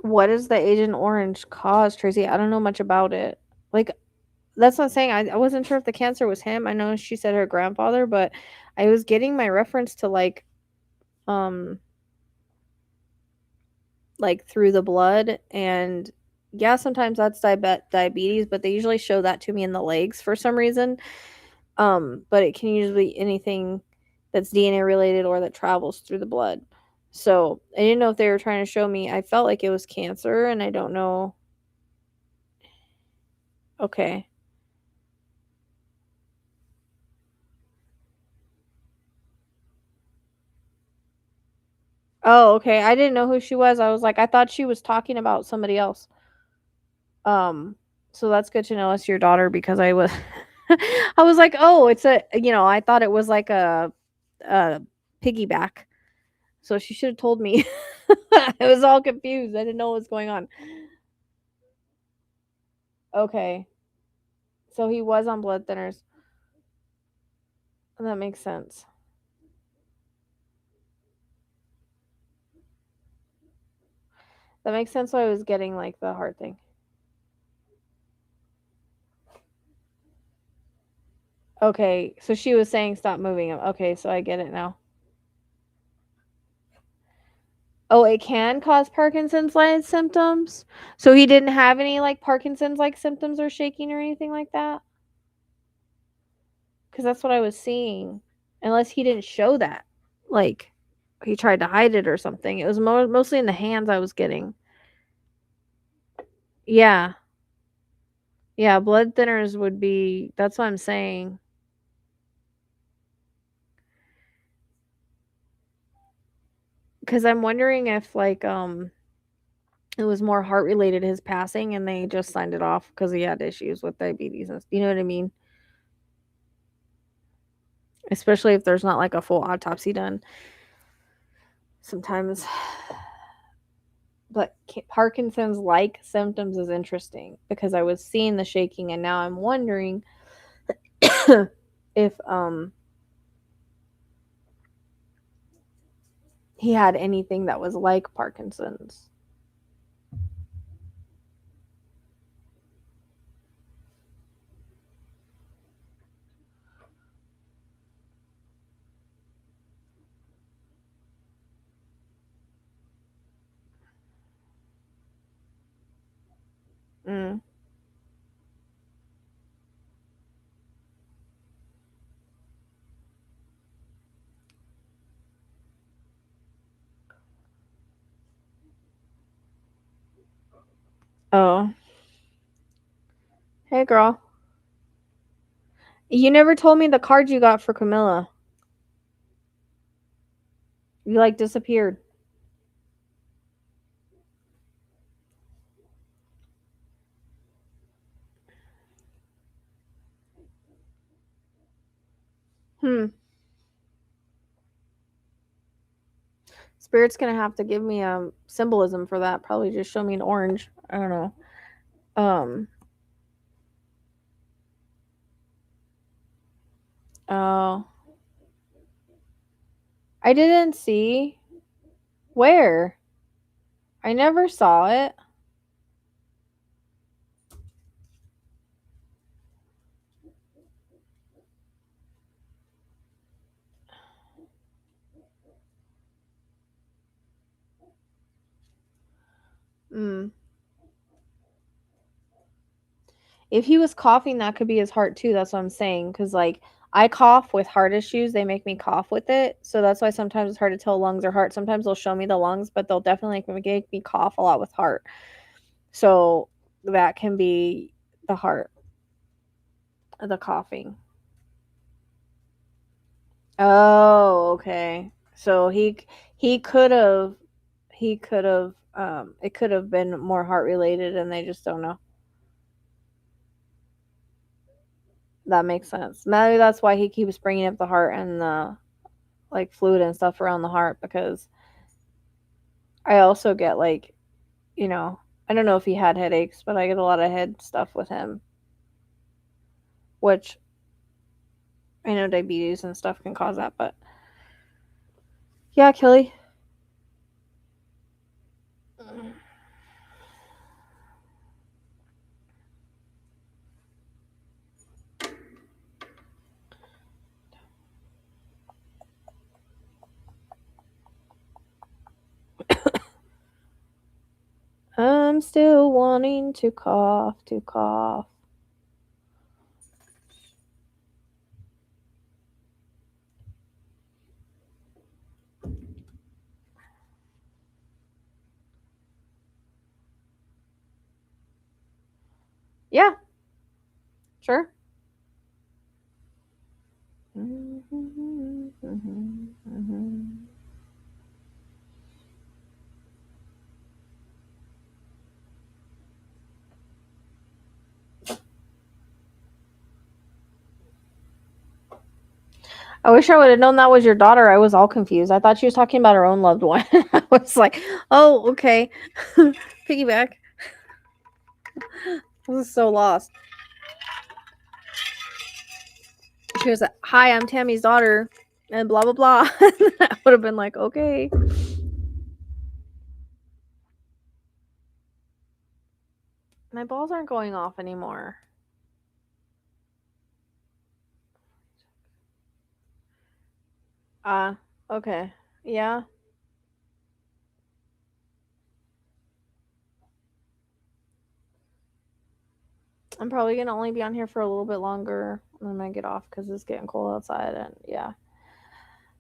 What is the Agent Orange cause, Tracy? I don't know much about it. Like, that's not saying I wasn't sure if the cancer was him. I know she said her grandfather, but I was getting my reference to um, like through the blood, and yeah, sometimes that's diabetes, but they usually show that to me in the legs for some reason. But it can usually be anything that's DNA related or that travels through the blood. So I didn't know if they were trying to show me. I felt like it was cancer, and I don't know. Okay. Oh, okay. I didn't know who she was. I was like, I thought she was talking about somebody else. Um, so that's good to know it's your daughter because I was I was like, "Oh, it's I thought it was like a piggyback." So she should have told me. I was all confused. I didn't know what was going on. Okay. So he was on blood thinners. That makes sense. That makes sense why I was getting like the heart thing. Okay, so she was saying stop moving him. Okay, so I get it now. Oh, it can cause Parkinson's-like symptoms? So he didn't have any, like, Parkinson's-like symptoms or shaking or anything like that? Because that's what I was seeing. Unless he didn't show that. Like, he tried to hide it or something. It was mostly in the hands I was getting. Yeah. Yeah, blood thinners would be that's what I'm saying. Because I'm wondering if, like, it was more heart related, his passing, and they just signed it off because he had issues with diabetes and you know what I mean? Especially if there's not, like, a full autopsy done. Sometimes but Parkinson's-like symptoms is interesting because I was seeing the shaking, and now I'm wondering if, he had anything that was like Parkinson's. Mm. Oh. Hey, girl. You never told me the card you got for Camilla. You, like, disappeared. Hmm. Spirit's gonna have to give me a symbolism for that. Probably just show me an orange. I don't know. Um. Oh. I didn't see. Where? I never saw it. Mm. If he was coughing, that could be his heart too. That's what I'm saying. Because, like, I cough with heart issues. They make me cough with it. So that's why sometimes it's hard to tell lungs or heart. Sometimes they'll show me the lungs, but they'll definitely make me cough a lot with heart. So that can be the heart, the coughing. Oh, okay. So he could have it could have been more heart related and they just don't know. That makes sense. Maybe that's why he keeps bringing up the heart and the, like, fluid and stuff around the heart because I also get, like, you know, I don't know if he had headaches, but I get a lot of head stuff with him, which I know diabetes and stuff can cause that, but yeah, Kelly. I'm still wanting to cough, to cough. Yeah, sure. I wish I would have known that was your daughter. I was all confused. I thought she was talking about her own loved one. I was like, oh, okay. Piggyback. I was so lost. She was like, hi, I'm Tammy's daughter, and blah, blah, blah. I would have been like, okay. My balls aren't going off anymore. Okay. Yeah. I'm probably gonna only be on here for a little bit longer. I'm gonna get off because it's getting cold outside, and yeah,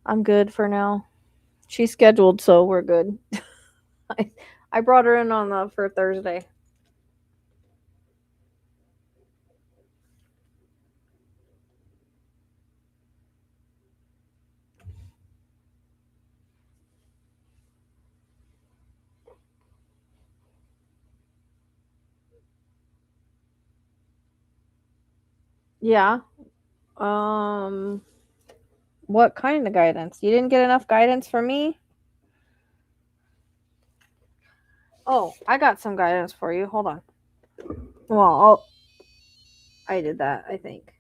I'm good for now. She's scheduled, so we're good. I brought her in on for Thursday. Yeah. Um. What kind of guidance? You didn't get enough guidance for me? Oh, I got some guidance for you. Hold on. Well, I did that, I think.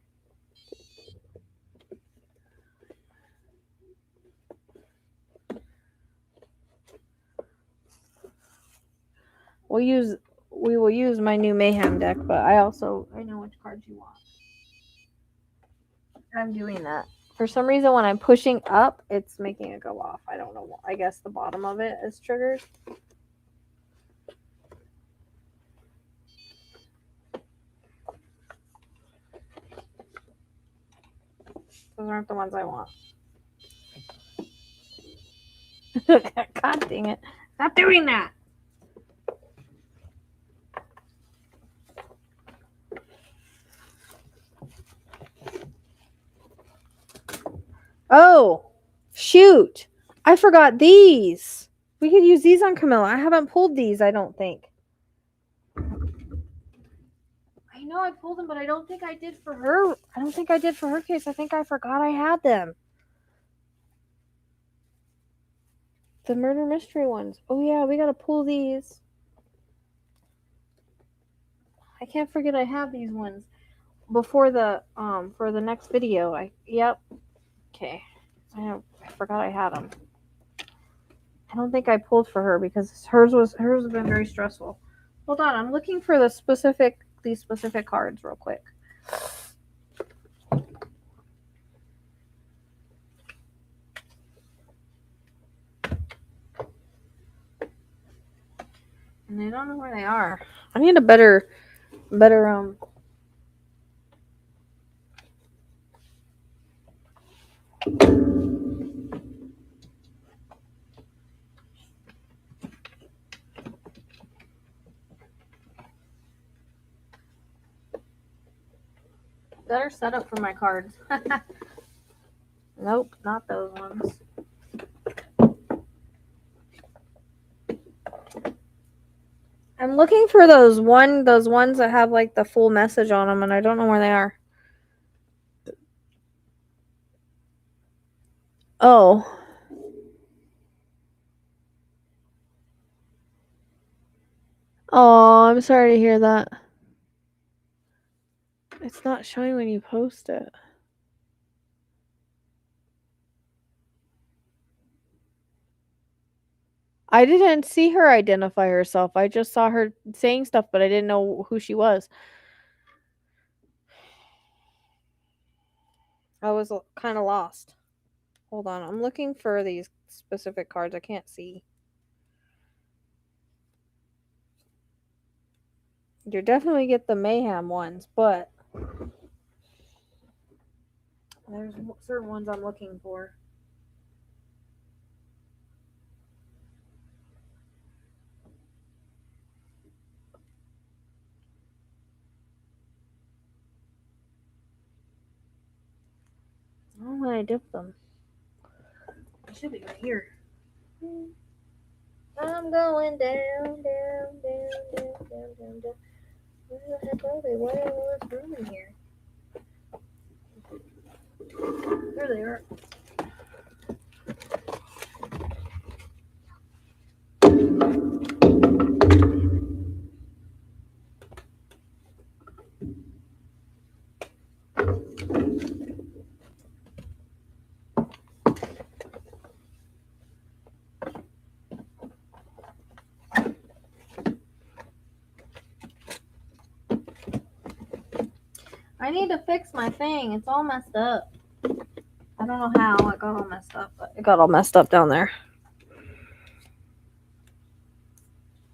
We will use my new Mayhem deck, but I know which cards you want. I'm doing that. For some reason, when I'm pushing up, it's making it go off. I don't know. I guess the bottom of it is triggered. Those aren't the ones I want. God dang it. Stop doing that. Oh, shoot. I forgot these. We could use these on Camilla. I haven't pulled these, I don't think. I know I pulled them, but I don't think I did for her. I don't think I did for her case. I think I forgot I had them. The murder mystery ones. Oh yeah, we gotta pull these. I can't forget I have these ones before the for the next video. Okay. I forgot I had them. I don't think I pulled for her because hers has been very stressful. Hold on, I'm looking for these specific cards real quick. And I don't know where they are. I need a better better setup for my cards. Nope, not those ones. I'm looking for those ones that have like the full message on them, and I don't know where they are. Oh. Oh, I'm sorry to hear that. It's not showing when you post it. I didn't see her identify herself. I just saw her saying stuff, but I didn't know who she was. I was kind of lost. Hold on. I'm looking for these specific cards. I can't see. You definitely get the Mayhem ones, but there's certain ones I'm looking for. I don't know when I dip them. It should be right here. I'm going down. Where the heck are they? Why are all this room in here? There they are. I need to fix my thing. It's all messed up. I don't know how it got all messed up, but it got all messed up down there.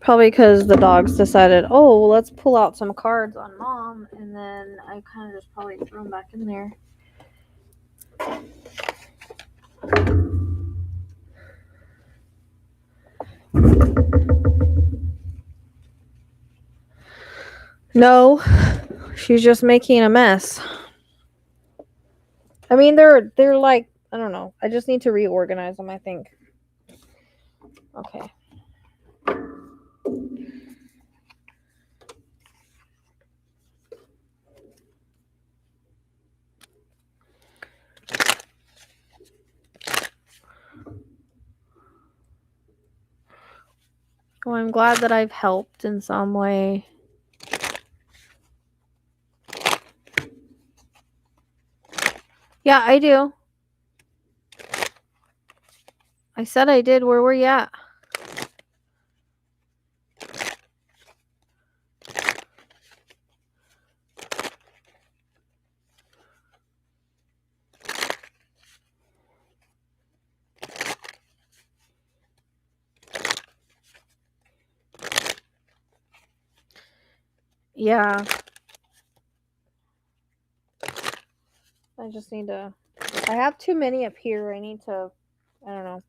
Probably because the dogs decided, oh, well, let's pull out some cards on mom, and then I kind of just probably threw them back in there. No, she's just making a mess. I mean, they're like, I don't know. I just need to reorganize them, I think. Okay. Well, I'm glad that I've helped in some way. Yeah, I do. I said I did. Where were you at? Yeah. I just need to... I have too many up here. I need to, I don't know,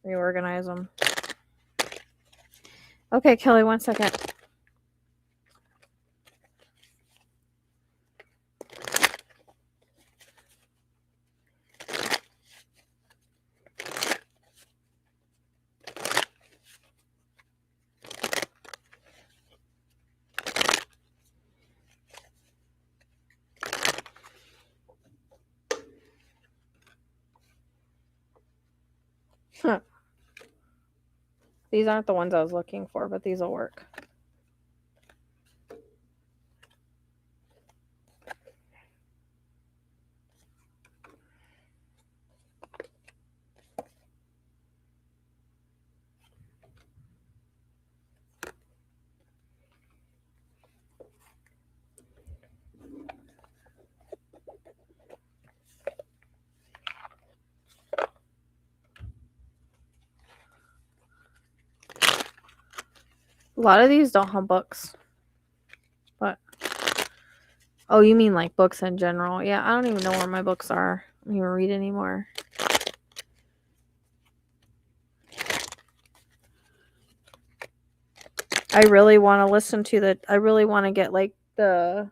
reorganize them. Okay, Kelly, 1 second. These aren't the ones I was looking for, but these will work. A lot of these don't have books. But oh, you mean like books in general? Yeah, I don't even know where my books are. I don't even read anymore. I really want to listen to the... I really want to get like the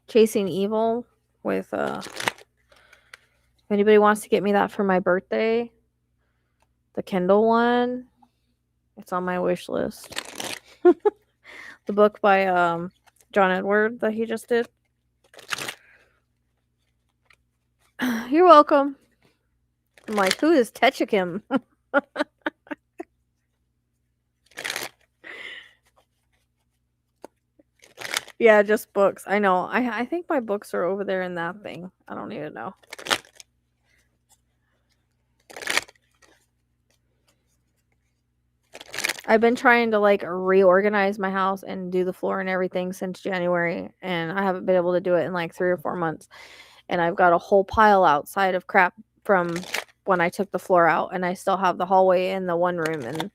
Chasing Evil with if anybody wants to get me that for my birthday, the Kindle one, it's on my wish list. The book by John Edward that he just did. You're welcome. I'm like, who is Techikim? Yeah, just books. I know. I think my books are over there in that thing. I don't even know. I've been trying to like reorganize my house and do the floor and everything since January, and I haven't been able to do it in like 3 or 4 months. And I've got a whole pile outside of crap from when I took the floor out, and I still have the hallway and the one room and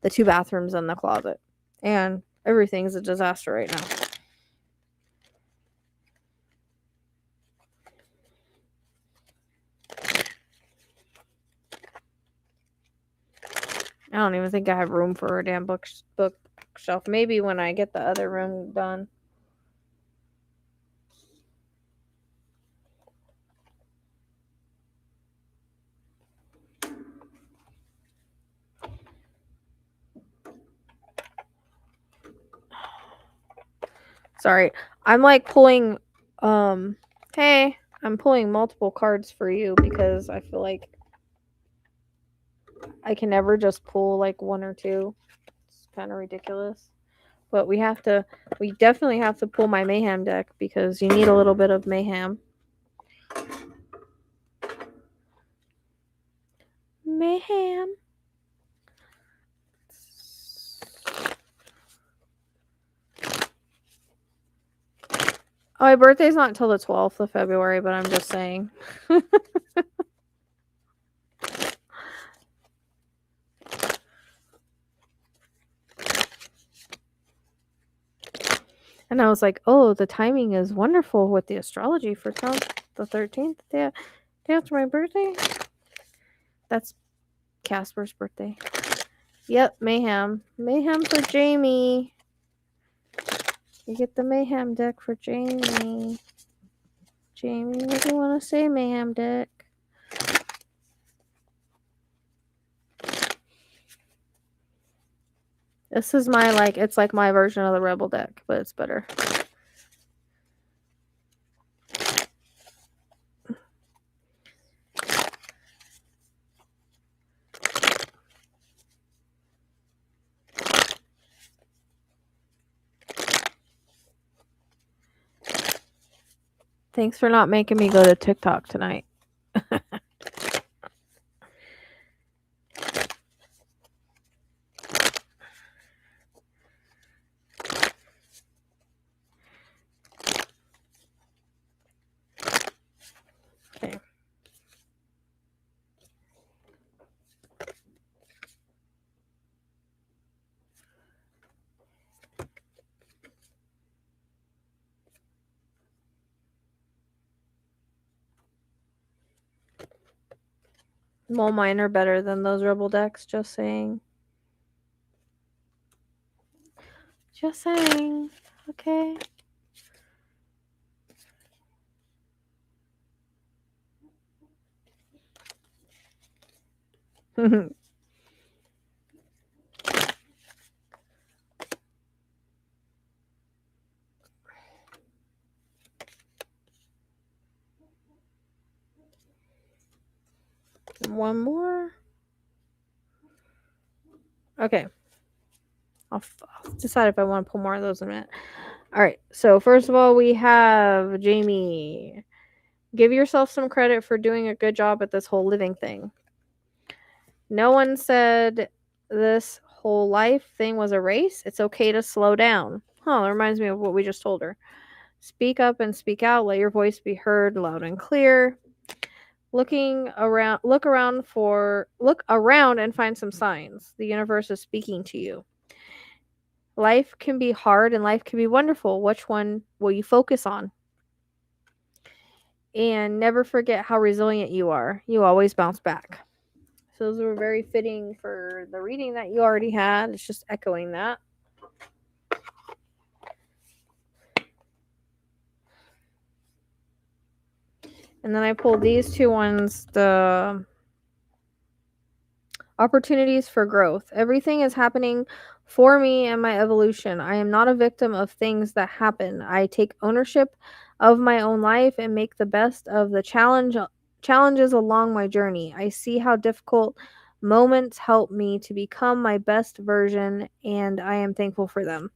the 2 bathrooms and the closet. And everything's a disaster right now. I don't even think I have room for a damn bookshelf. Maybe when I get the other room done. Sorry. I'm like pulling hey, I'm pulling multiple cards for you because I feel like I can never just pull like 1 or 2. It's kind of ridiculous. But we definitely have to pull my mayhem deck because you need a little bit of mayhem. Mayhem. Oh, my birthday's not until the 12th of February, but I'm just saying. And I was like, oh, the timing is wonderful with the astrology for the 13th, day after my birthday. That's Casper's birthday. Yep, mayhem. Mayhem for Jamie. You get the mayhem deck for Jamie. Jamie, what do you want to say, mayhem deck? This is my, like, it's like my version of the Rebel deck, but it's better. Thanks for not making me go to TikTok tonight. Okay. Well, mine are better than those Rebel decks, just saying. Just saying. Okay. One more. Okay. I'll decide if I want to pull more of those in a minute. All right. So, first of all, we have Jamie. Give yourself some credit for doing a good job at this whole living thing. No one said this whole life thing was a race. It's okay to slow down. Huh, that reminds me of what we just told her. Speak up and speak out. Let your voice be heard loud and clear. Look around and find some signs. The universe is speaking to you. Life can be hard and life can be wonderful. Which one will you focus on? And never forget how resilient you are. You always bounce back. So those were very fitting for the reading that you already had. It's just echoing that. And then I pulled these two ones, the opportunities for growth. Everything is happening for me and my evolution. I am not a victim of things that happen. I take ownership of my own life and make the best of the challenges along my journey. I see how difficult moments help me to become my best version, and I am thankful for them.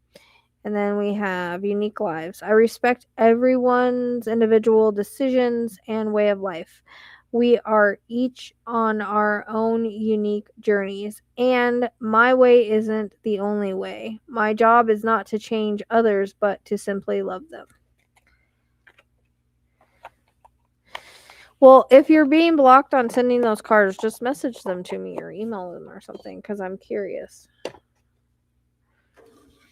And then we have unique lives. I respect everyone's individual decisions and way of life. We are each on our own unique journeys, and my way isn't the only way. My job is not to change others, but to simply love them. Well, if you're being blocked on sending those cards, just message them to me or email them or something, because I'm curious.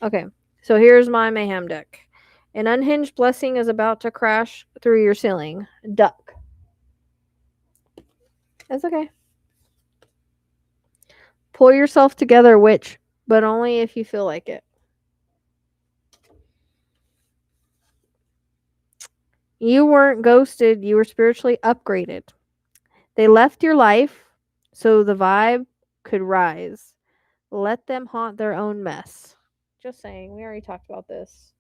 Okay, so here's my mayhem deck. An unhinged blessing is about to crash through your ceiling. Duck. That's okay. Pull yourself together, witch, but only if you feel like it. You weren't ghosted, you were spiritually upgraded. They left your life so the vibe could rise. Let them haunt their own mess. Just saying, we already talked about this.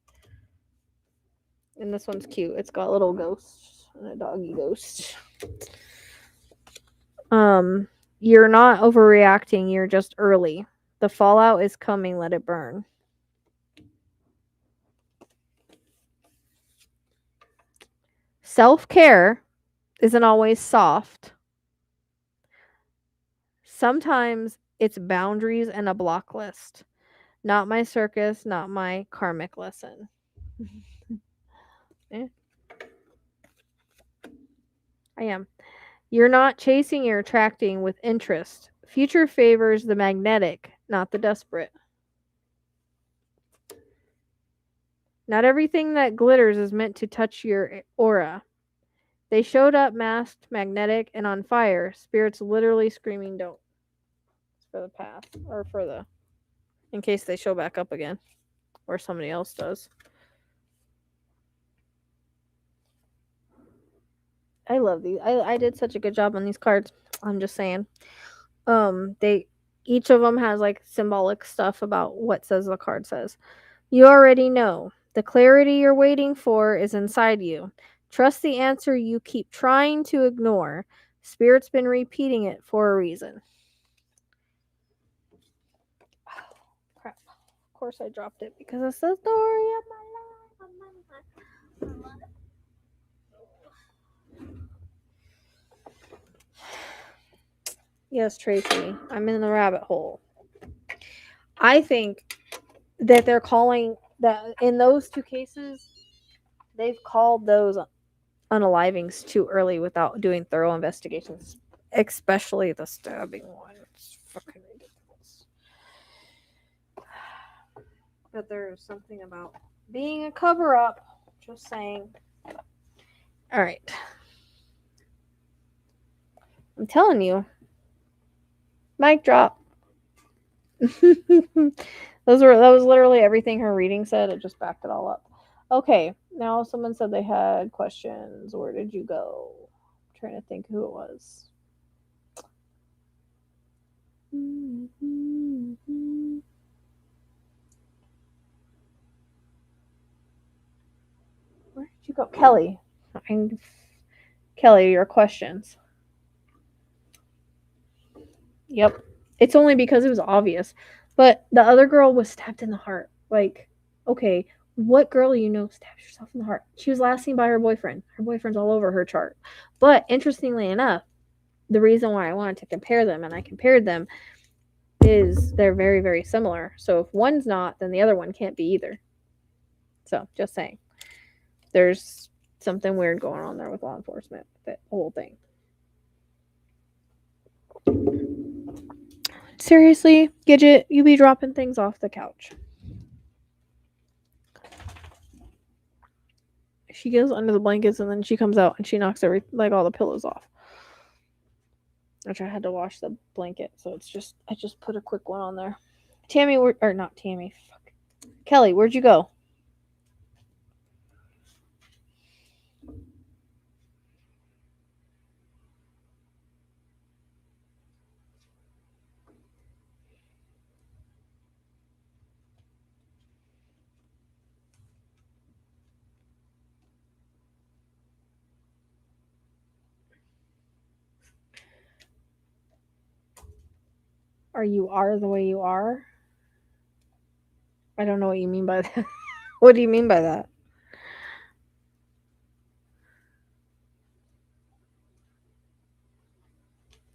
And this one's cute. It's got little ghosts and a doggy ghost. You're not overreacting, you're just early. The fallout is coming, let it burn. Self-care isn't always soft. Sometimes it's boundaries and a block list. Not my circus, not my karmic lesson. I am. You're not chasing, you're attracting with interest. Future favors the magnetic, not the desperate. Not everything that glitters is meant to touch your aura. They showed up masked, magnetic, and on fire. Spirits literally screaming, don't. It's for the past. Or for the. In case they show back up again. Or somebody else does. I love these. I did such a good job on these cards. I'm just saying. They each of them has like symbolic stuff about what says the card says. You already know. The clarity you're waiting for is inside you. Trust the answer you keep trying to ignore. Spirit's been repeating it for a reason. Oh, crap. Of course I dropped it because it's the story of my life. Yes, Tracy, I'm in the rabbit hole. I think that they're calling that in those two cases, they've called those unalivings too early without doing thorough investigations, especially the stabbing one. It's fucking ridiculous. But there's something about being a cover up. Just saying. All right. I'm telling you. Mic drop. That was literally everything her reading said. It just backed it all up. Okay, now someone said they had questions. Where did you go? I'm trying to think who it was. Where did you go? Kelly. Kelly, your questions. Yep. It's only because it was obvious. But the other girl was stabbed in the heart. Like, okay, what girl you know stabs herself in the heart? She was last seen by her boyfriend. Her boyfriend's all over her chart. But interestingly enough, the reason why I wanted to compare them, and I compared them, is they're very, very similar. So if one's not, then the other one can't be either. So just saying. There's something weird going on there with law enforcement. That whole thing. Seriously, Gidget, you be dropping things off the couch. She goes under the blankets and then she comes out and she knocks all the pillows off. Which I had to wash the blanket, so I just put a quick one on there. Tammy, or not Tammy, fuck. Kelly, where'd you go? You are the way you are? I don't know what you mean by that. What do you mean by that?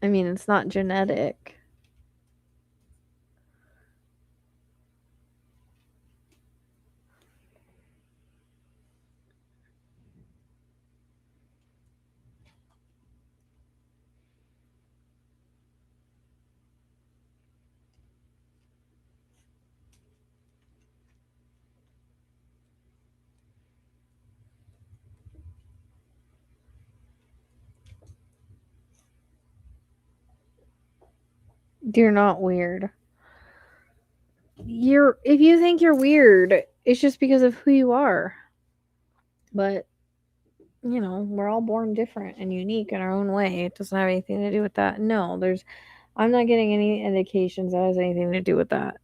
I mean, it's not genetic. You're not weird. If you think you're weird, it's just because of who you are. But we're all born different and unique in our own way. It doesn't have anything to do with that. No, I'm not getting any indications that has anything to do with that.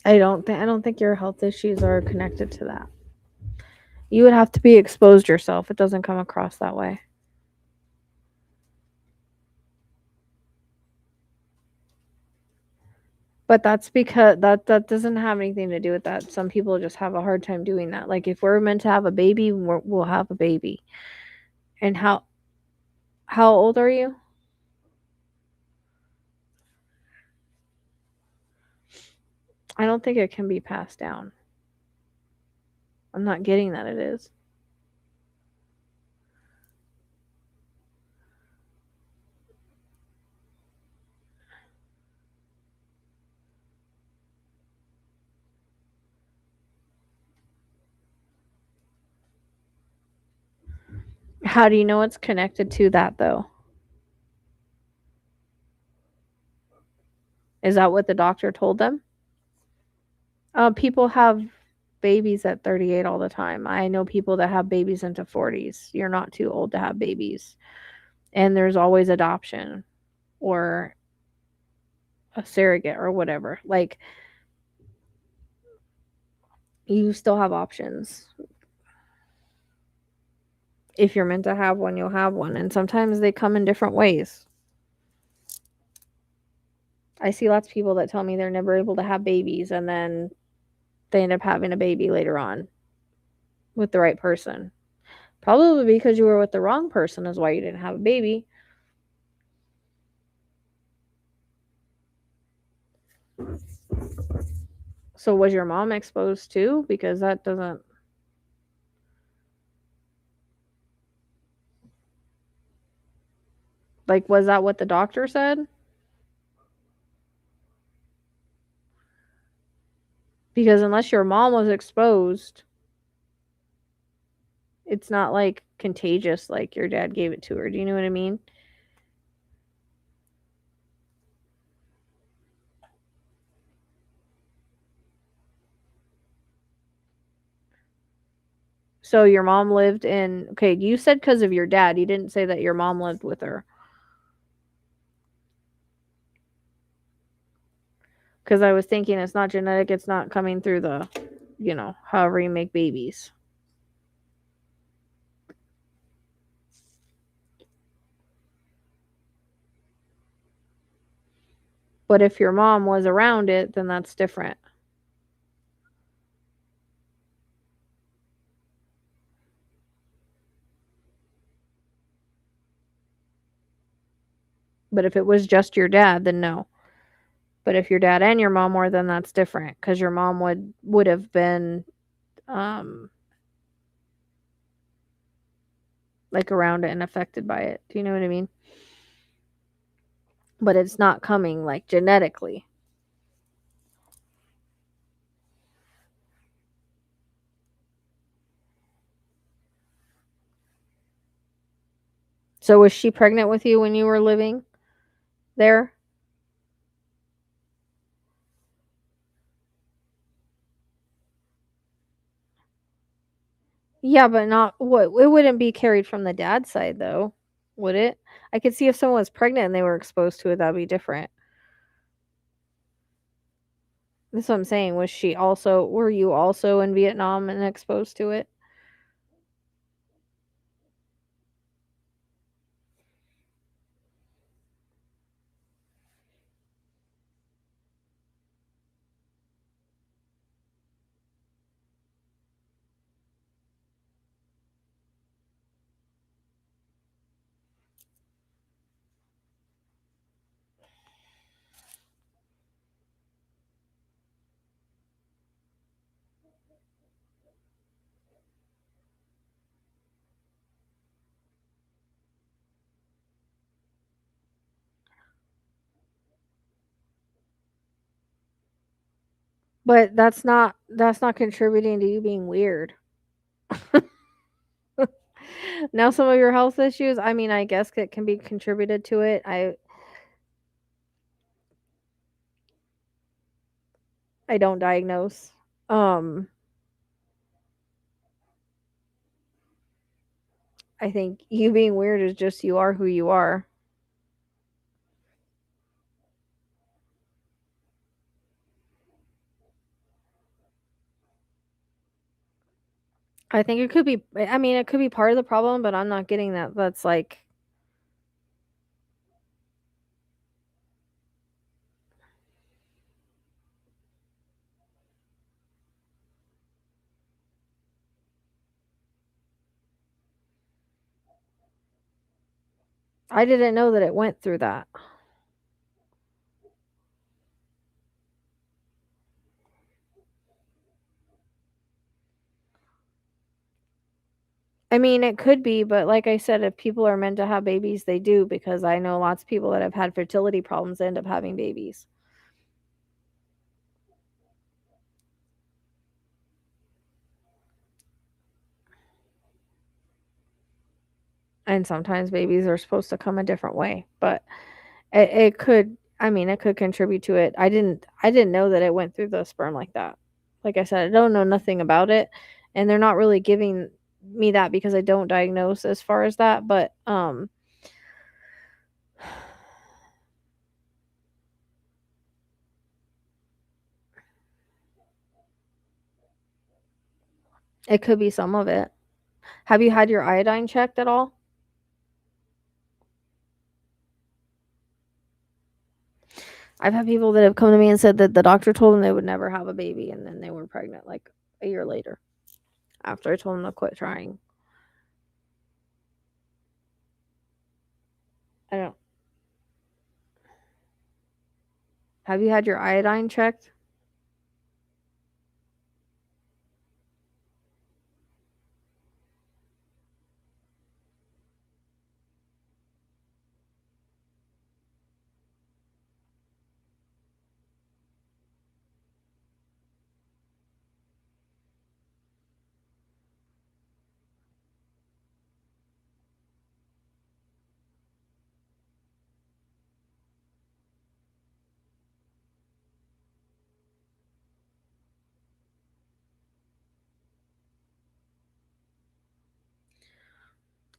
I don't think your health issues are connected to that. You would have to be exposed yourself. It doesn't come across that way. But that's because that doesn't have anything to do with that. Some people just have a hard time doing that. Like if we're meant to have a baby, we'll have a baby. And how old are you? I don't think it can be passed down. I'm not getting that it is. How do you know it's connected to that, though? Is that what the doctor told them? People have babies at 38 all the time. I know people that have babies into 40s. You're not too old to have babies. And there's always adoption or a surrogate or whatever. Like, you still have options. If you're meant to have one, you'll have one. And sometimes they come in different ways. I see lots of people that tell me they're never able to have babies and then they end up having a baby later on with the right person. Probably because you were with the wrong person is why you didn't have a baby. So was your mom exposed too? Because that doesn't. Like, was that what the doctor said? Because unless your mom was exposed, it's not like contagious like your dad gave it to her. Do you know what I mean? So your mom lived in. Okay, you said because of your dad. You didn't say that your mom lived with her. Because I was thinking it's not genetic, it's not coming through the, however you make babies. But if your mom was around it, then that's different. But if it was just your dad, then no. But if your dad and your mom were, then that's different because your mom would have been like around it and affected by it. Do you know what I mean? But it's not coming like genetically. So was she pregnant with you when you were living there? Yeah, but not what it wouldn't be carried from the dad's side though, would it? I could see if someone was pregnant and they were exposed to it, that'd be different. That's what I'm saying. Were you also in Vietnam and exposed to it? But that's not contributing to you being weird. Now some of your health issues, I mean, I guess it can be contributed to it. I don't diagnose. Um I think you being weird is just you are who you are. I think it could be I mean, it could be part of the problem, but I'm not getting that that's like I didn't know that it went through that. I mean, it could be, but like I said, if people are meant to have babies, they do, because I know lots of people that have had fertility problems end up having babies. And sometimes babies are supposed to come a different way, but it could, I mean, it could contribute to it. I didn't know that it went through the sperm like that. Like I said, I don't know nothing about it, and they're not really giving me that because I don't diagnose as far as that, but it could be some of it. Have you had your iodine checked at all? I've had people that have come to me and said that the doctor told them they would never have a baby, and then they were pregnant like a year later after I told them to quit trying. I don't. Have you had your iodine checked?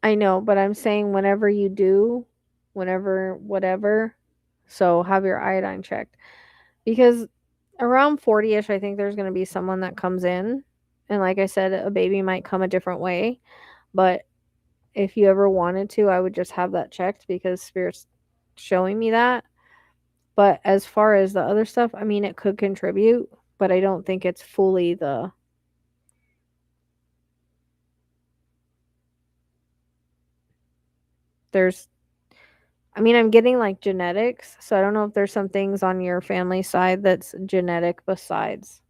I know, but I'm saying whenever you do, whenever whatever, so have your iodine checked. Because around 40ish, I think there's going to be someone that comes in. And like I said, a baby might come a different way. But if you ever wanted to, I would just have that checked because Spirit's showing me that. But as far as the other stuff, I mean, it could contribute, but I don't think it's fully the. There's, I mean, I'm getting like genetics, so I don't know if there's some things on your family side that's genetic besides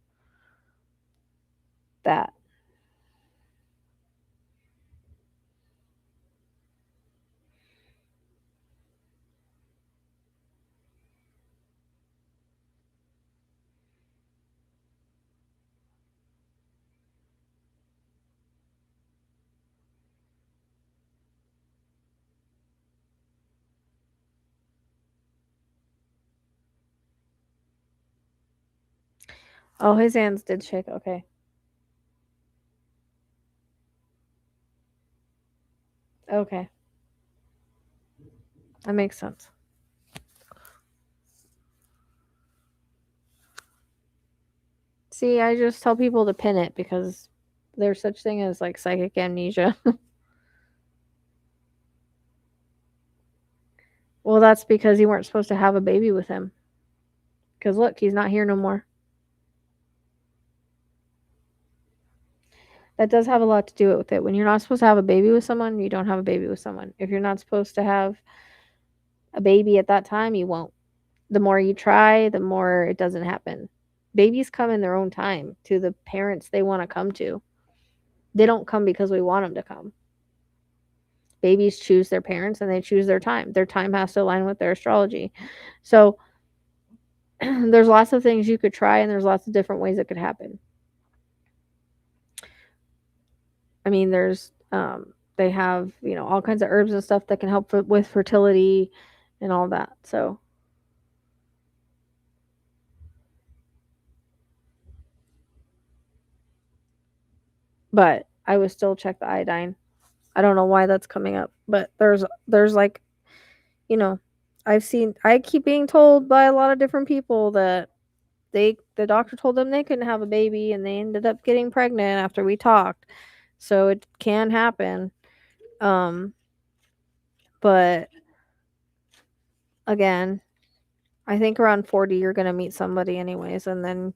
that. Oh, his hands did shake. Okay. Okay. That makes sense. See, I just tell people to pin it because there's such thing as like psychic amnesia. Well, that's because you weren't supposed to have a baby with him. Because look, he's not here no more. That does have a lot to do with it. When you're not supposed to have a baby with someone, you don't have a baby with someone. If you're not supposed to have a baby at that time, you won't. The more you try, the more it doesn't happen. Babies come in their own time to the parents they want to come to. They don't come because we want them to come. Babies choose their parents and they choose their time. Their time has to align with their astrology. So there's lots of things you could try and there's lots of different ways it could happen. I mean, there's they have, all kinds of herbs and stuff that can help with fertility and all that. So but I would still check the iodine. I don't know why that's coming up, but there's like, you know, I keep being told by a lot of different people that the doctor told them they couldn't have a baby and they ended up getting pregnant after we talked. So it can happen. Um but again, I think around 40 you're going to meet somebody anyways, and then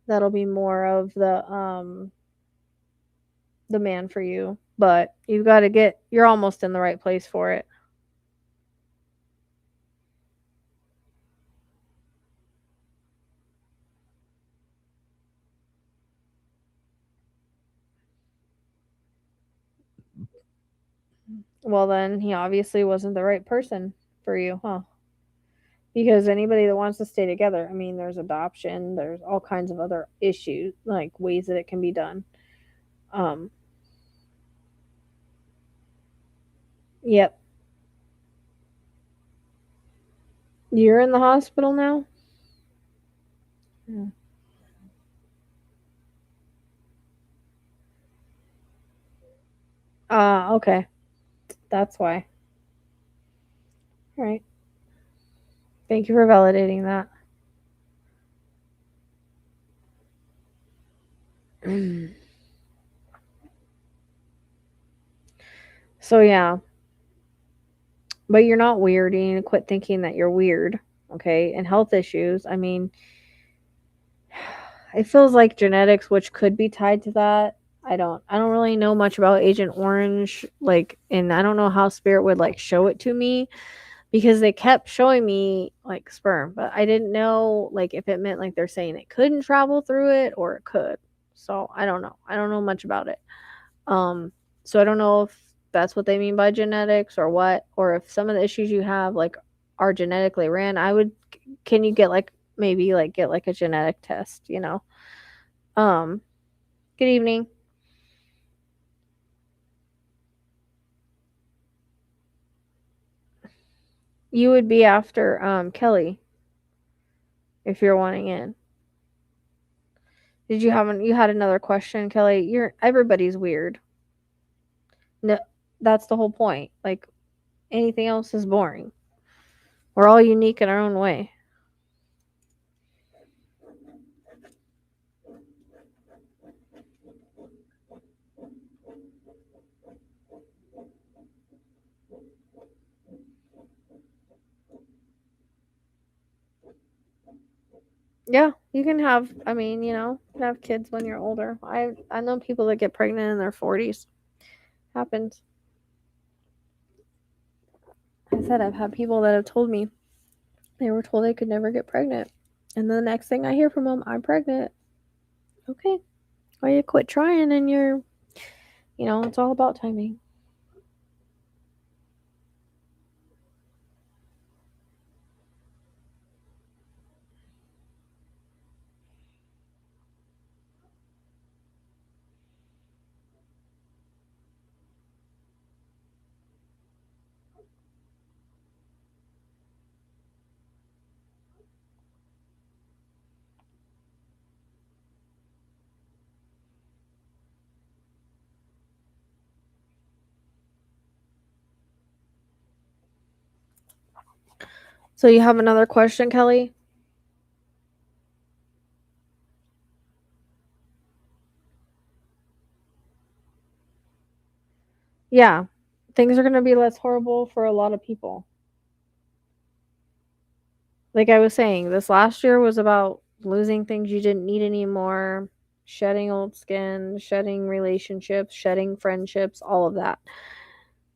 that'll be more of the man for you. But you're almost in the right place for it. Well, then he obviously wasn't the right person for you, huh? Because anybody that wants to stay together, I mean, there's adoption, there's all kinds of other issues, like ways that it can be done. Um, yep. You're in the hospital now? Hmm. Okay. That's why. All right. Thank you for validating that. So, yeah. But you're not weird. You need to quit thinking that you're weird. Okay. And health issues. I mean, it feels like genetics, which could be tied to that. I don't really know much about Agent Orange, like, and I don't know how Spirit would like show it to me because they kept showing me like sperm, but I didn't know like if it meant like they're saying it couldn't travel through it or it could. So I don't know. I don't know much about it. Um, so I don't know if that's what they mean by genetics or what, or if some of the issues you have like are genetically ran. Can you get like maybe like get like a genetic test, you know? Um, Good evening. You would be after Kelly if you're wanting in. You had another question, Kelly? You're everybody's weird. No, that's the whole point. Like anything else is boring. We're all unique in our own way. Yeah, you can have. I mean, you can have kids when you're older. I know people that get pregnant in their 40s. Happens. I said I've had people that have told me they were told they could never get pregnant, and then the next thing I hear from them, I'm pregnant. Okay, or you quit trying, and it's all about timing. So you have another question, Kelly? Yeah, things are gonna be less horrible for a lot of people. Like I was saying, this last year was about losing things you didn't need anymore, shedding old skin, shedding relationships, shedding friendships, all of that.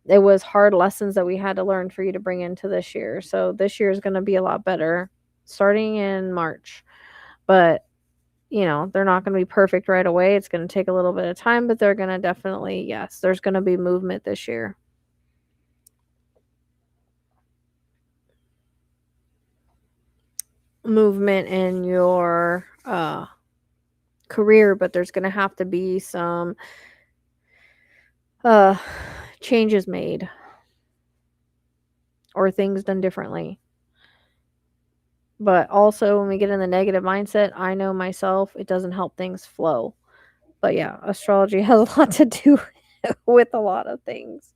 It was hard lessons that we had to learn for you to bring into this year. So this year is going to be a lot better starting in March. But, they're not going to be perfect right away. It's going to take a little bit of time, but they're going to definitely, yes, there's going to be movement this year. Movement in your career, but there's going to have to be some uh changes made or things done differently. But also when we get in the negative mindset, I know myself, it doesn't help things flow. But yeah, astrology has a lot to do with a lot of things.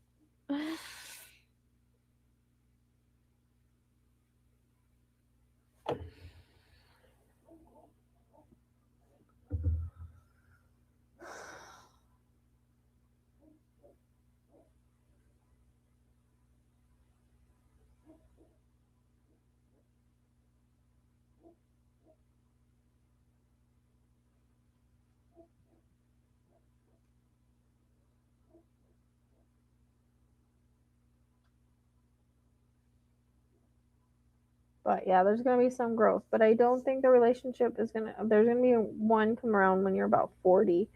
But yeah, there's gonna be some growth. But I don't think the relationship is gonna there's gonna be one come around when you're about 40.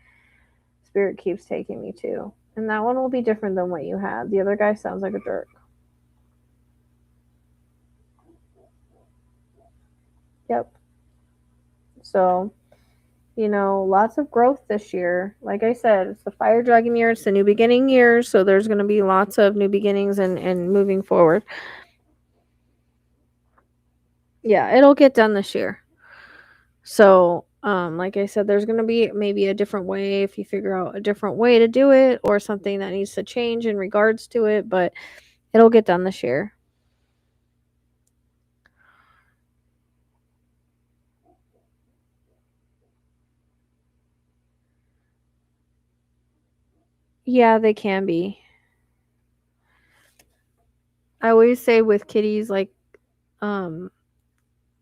Spirit keeps taking me to. And that one will be different than what you had. The other guy sounds like a jerk. Yep. So, lots of growth this year. Like I said, it's the fire dragon year, it's the new beginning year, so there's going to be lots of new beginnings and moving forward. Yeah, it'll get done this year. So, like I said, there's going to be maybe a different way if you figure out a different way to do it or something that needs to change in regards to it, but it'll get done this year. Yeah, they can be. I always say with kitties, like,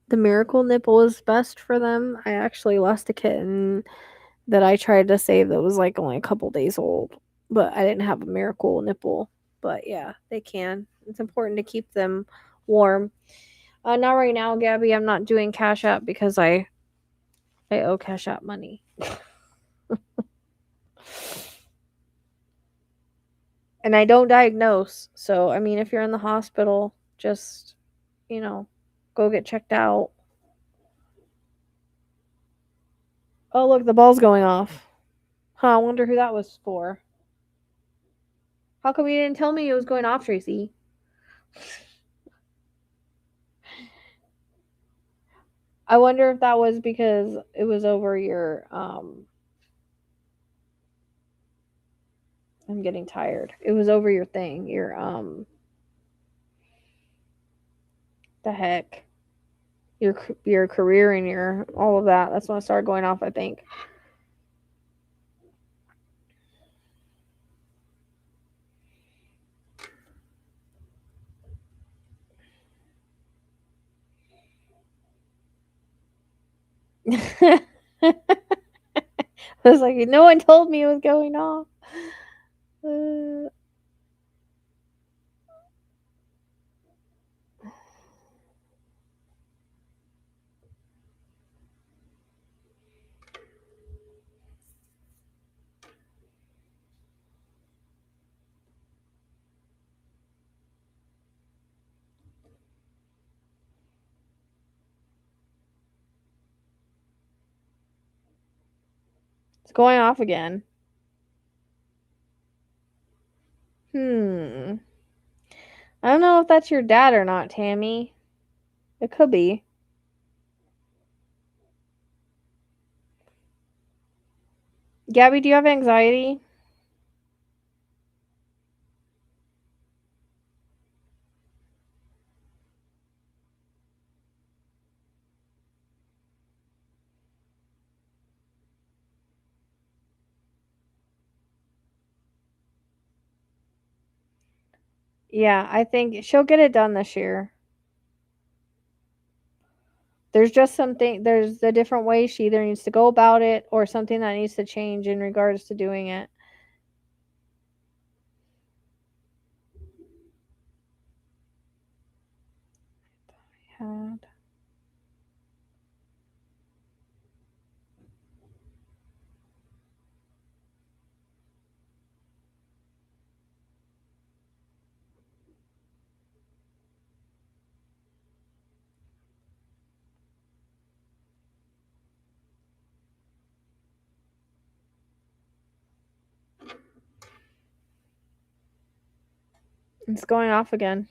the miracle nipple is best for them. I actually lost a kitten that I tried to save that was like only a couple days old, but I didn't have a miracle nipple. But yeah, they can. It's important to keep them warm. Not right now, Gabby. I'm not doing Cash App because I owe Cash App money. And I don't diagnose. So, I mean, if you're in the hospital, just, go get checked out. Oh, look, the ball's going off. Huh, I wonder who that was for. How come you didn't tell me it was going off, Tracy? I wonder if that was because it was over your I'm getting tired. It was over your thing, your the heck. Your career and your all of that. That's when it started going off, I think. I was like, no one told me it was going off. It's going off again. I don't know if that's your dad or not, Tammy. It could be. Gabby, do you have anxiety? Yeah, I think she'll get it done this year. There's just something, there's a different way she either needs to go about it or something that needs to change in regards to doing it. Had. It's going off again.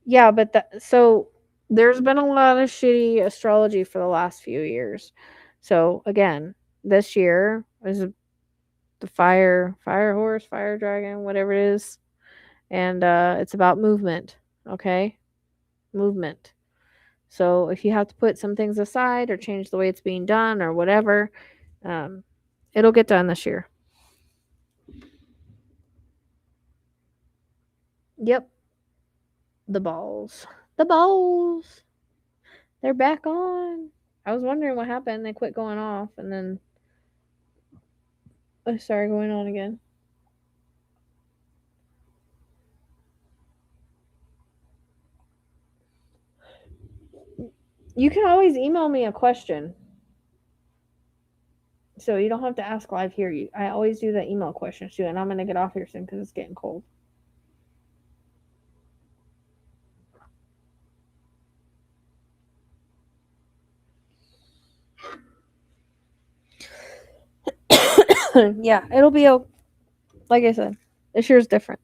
Yeah, but so there's been a lot of shitty astrology for the last few years. So again, this year is the fire horse, fire dragon, whatever it is. And it's about movement, okay? Movement. So if you have to put some things aside or change the way it's being done or whatever, um, it'll get done this year. Yep. The balls. The balls. They're back on. I was wondering what happened. They quit going off and then they started going on again. You can always email me a question. So you don't have to ask live here. I always do the email questions too, and I'm gonna get off here soon because it's getting cold. Yeah, it'll be like I said, this year's different.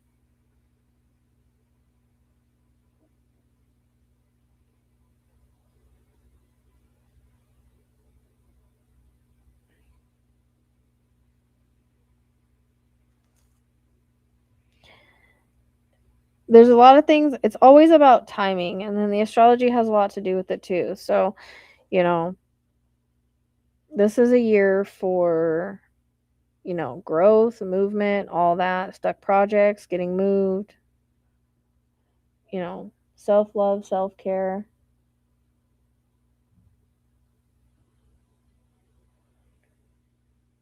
There's a lot of things. It's always about timing, and then the astrology has a lot to do with it too. So, you know, this is a year for, growth, movement, all that, stuck projects, getting moved, self love, self care.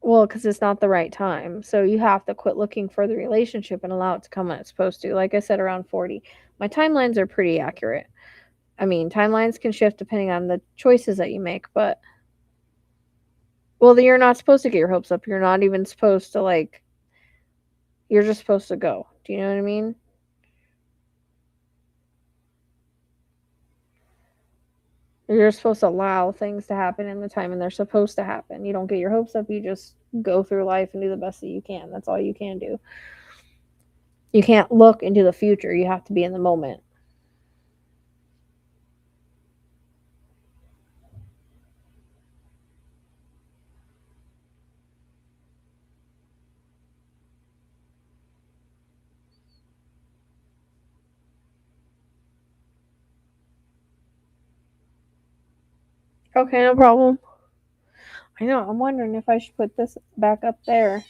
Well, because it's not the right time. So you have to quit looking for the relationship and allow it to come when it's supposed to. Like I said, around 40. My timelines are pretty accurate. I mean, timelines can shift depending on the choices that you make, but well, then you're not supposed to get your hopes up. You're not even supposed to you're just supposed to go. Do you know what I mean? You're supposed to allow things to happen in the time and they're supposed to happen. You don't get your hopes up, you just go through life and do the best that you can. That's all you can do. You can't look into the future. You have to be in the moment. Okay, no problem. I know. I'm wondering if I should put this back up there.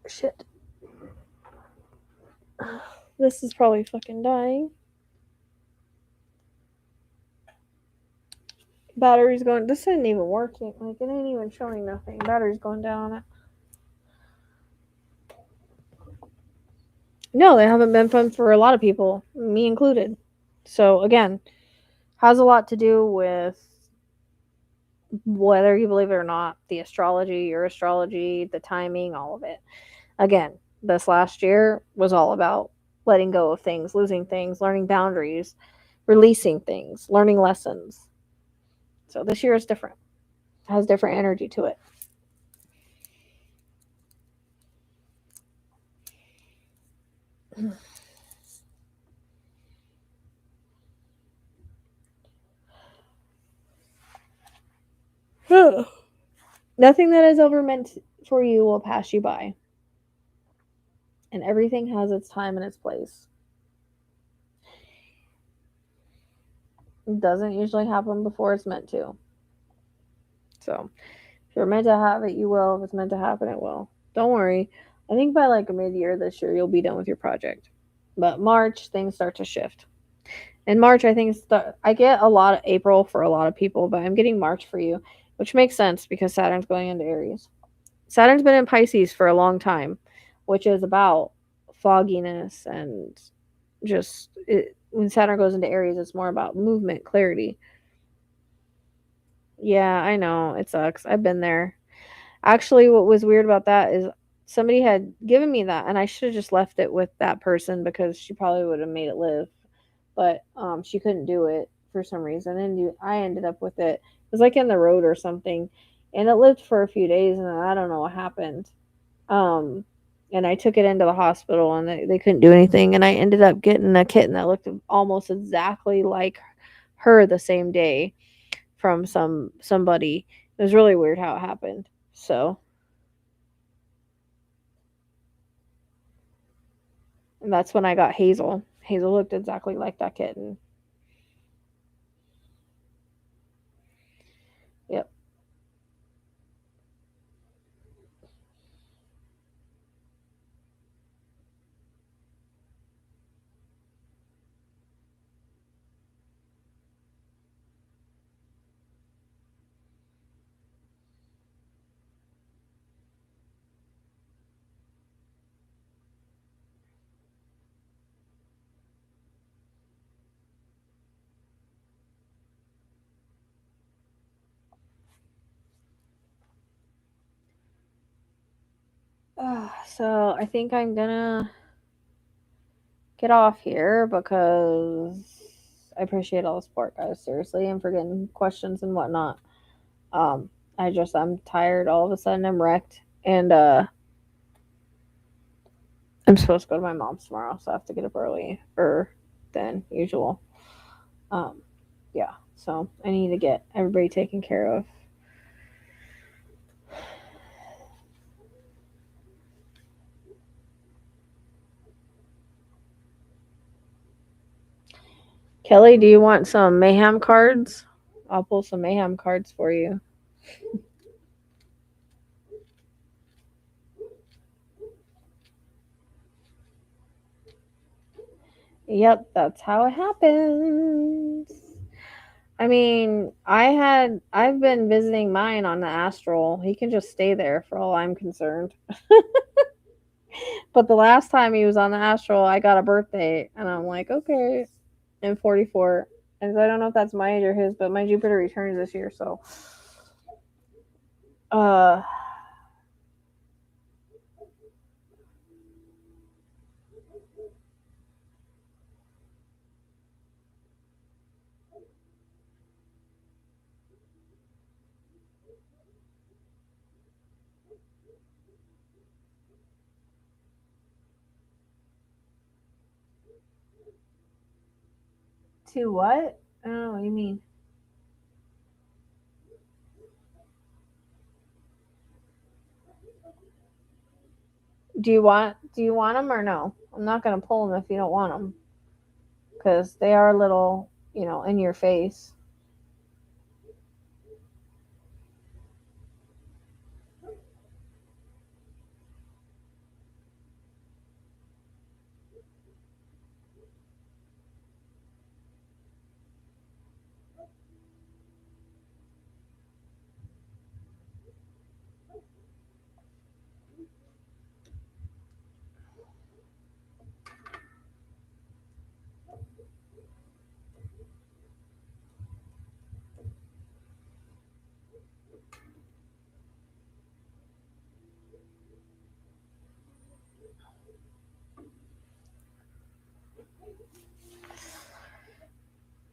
Shit. This is probably fucking dying. Battery's going. This isn't even working. Like, it ain't even showing nothing. Battery's going down on it. No, they haven't been fun for a lot of people, me included. So, again, has a lot to do with whether you believe it or not, the astrology, your astrology, the timing, all of it. Again, this last year was all about letting go of things, losing things, learning boundaries, releasing things, learning lessons. So this year is different. It has different energy to it. Nothing that is ever meant for you will pass you by. And everything has its time and its place. It doesn't usually happen before it's meant to. So, if you're meant to have it, you will. If it's meant to happen, it will. Don't worry. I think by like mid-year this year, you'll be done with your project. But March, things start to shift. In March, I think I get a lot of April for a lot of people, but I'm getting March for you, which makes sense because Saturn's going into Aries. Saturn's been in Pisces for a long time, which is about fogginess and when Saturn goes into Aries, it's more about movement, clarity. Yeah, I know. It sucks. I've been there. Actually, what was weird about that is somebody had given me that, and I should have just left it with that person because she probably would have made it live. But she couldn't do it for some reason, and I ended up with it. It was like in the road or something, and it lived for a few days, and I don't know what happened. Um, and I took it into the hospital, and they couldn't do anything, and I ended up getting a kitten that looked almost exactly like her the same day from somebody. It was really weird how it happened. So, and that's when I got Hazel. Hazel looked exactly like that kitten. Yep. So I think I'm gonna get off here because I appreciate all the support, guys. Seriously, and for getting questions and whatnot. I'm tired. All of a sudden, I'm wrecked, and I'm supposed to go to my mom's tomorrow, so I have to get up earlier than usual. Yeah, so I need to get everybody taken care of. Kelly, do you want some mayhem cards? I'll pull some mayhem cards for you. Yep, that's how it happens. I mean, I've been visiting mine on the astral. He can just stay there for all I'm concerned. But the last time he was on the astral, I got a birthday, and I'm like, okay, I'm 44. And so I don't know if that's my age or his, but my Jupiter returns this year, so to what? I don't know what you mean. Do you want them or no? I'm not gonna pull them if you don't want them, because they are a little, in your face.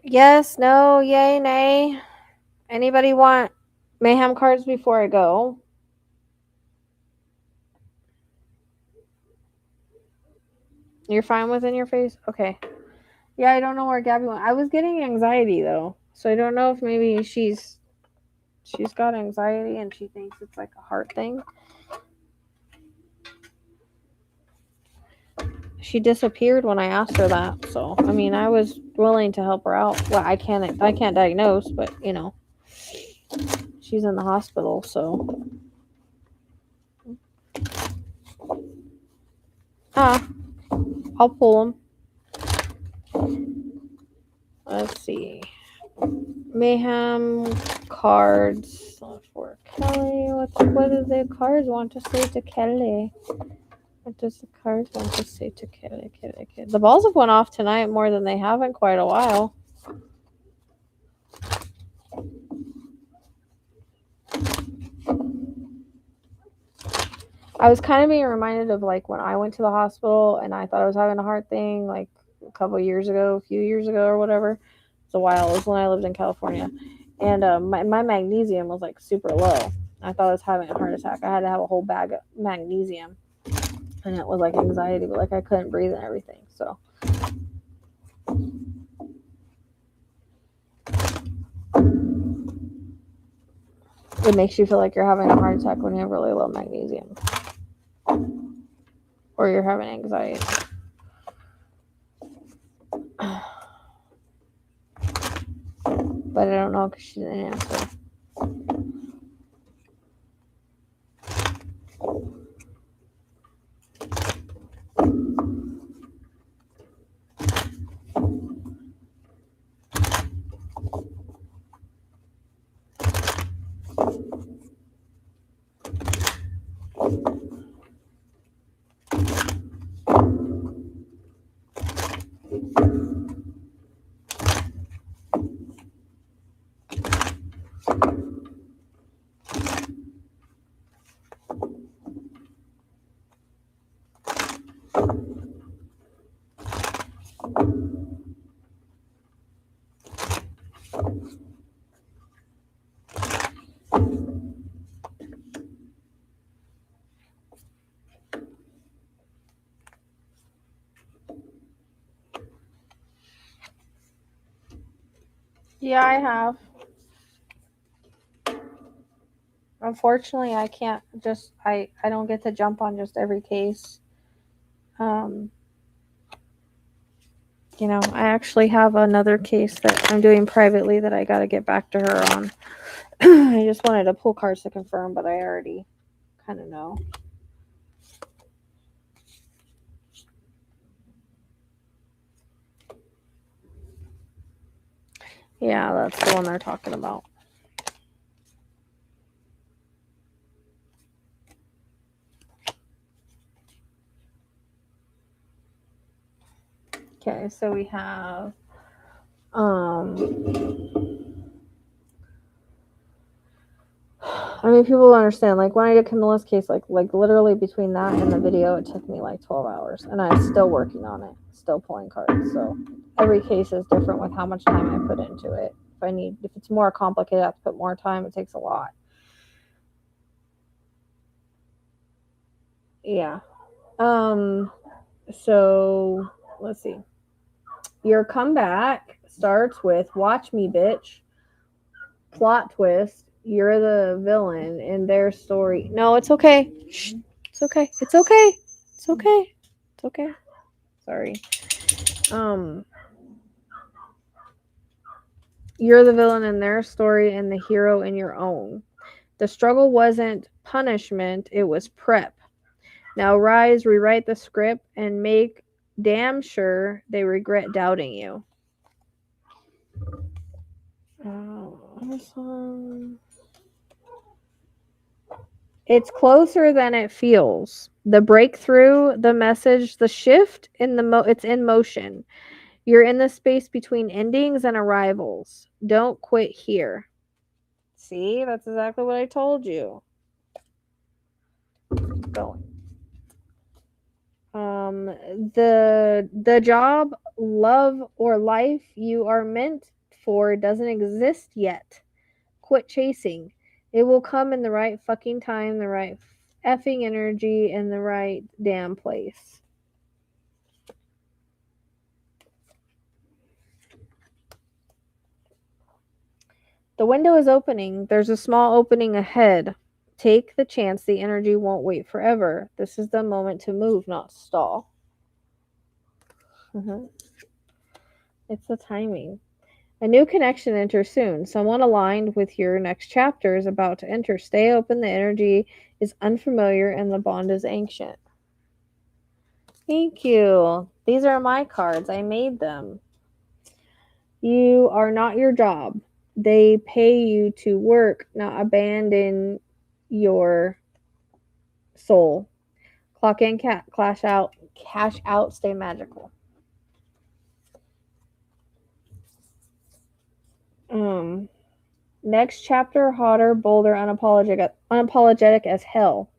Yes, no, yay, nay. Anybody want mayhem cards before I go? You're fine with in your face? Okay. Yeah, I don't know where Gabby went. I was getting anxiety though. So I don't know if maybe she's got anxiety and she thinks it's like a heart thing. She disappeared when I asked her that. So, I mean, I was willing to help her out. Well, I can't diagnose, but she's in the hospital, so I'll pull them. Let's see. Mayhem cards for Kelly. What do the cards want to say to Kelly? What does the cards want to say to Kelly? The balls have went off tonight more than they have in quite a while. I was kind of being reminded of like when I went to the hospital and I thought I was having a heart thing like a few years ago or whatever. It's a while. It was when I lived in California. And my magnesium was like super low. I thought I was having a heart attack. I had to have a whole bag of magnesium. And it was like anxiety, but like I couldn't breathe and everything. So it makes you feel like you're having a heart attack when you have really low magnesium. Or you're having anxiety. But I don't know because she didn't answer. Yeah, I have. Unfortunately, I can't just I don't get to jump on just every case. Um, I actually have another case that I'm doing privately that I got to get back to her on. I just wanted to pull cards to confirm, but I already kind of know. Yeah, that's the one they're talking about. Okay, so we have I mean, people don't understand. Like when I did Camilla's case, like literally between that and the video, it took me like 12 hours, and I'm still working on it, still pulling cards. So every case is different with how much time I put into it. If it's more complicated, I have to put more time. It takes a lot. Yeah. So let's see. Your comeback starts with "Watch me, bitch." Plot twist: you're the villain in their story. No, it's okay. Shh. It's okay. It's okay. It's okay. It's okay. Sorry. You're the villain in their story and the hero in your own. The struggle wasn't punishment, it was prep. Now rise, rewrite the script, and make damn sure they regret doubting you. This one. It's closer than it feels. The breakthrough, the message, the shift it's in motion. You're in the space between endings and arrivals. Don't quit here. See, that's exactly what I told you. Going. The job, love, or life you are meant for doesn't exist yet. Quit chasing. It will come in the right fucking time, the right effing energy, and the right damn place. The window is opening. There's a small opening ahead. Take the chance the energy won't wait forever. This is the moment to move, not stall. It's the timing. A new connection enters soon. Someone aligned with your next chapter is about to enter. Stay open. The energy is unfamiliar and the bond is ancient. Thank you. These are my cards. I made them. You are not your job. They pay you to work, not abandon your soul. Clock in, cash out, stay magical. Next chapter, hotter, bolder, unapologetic as hell.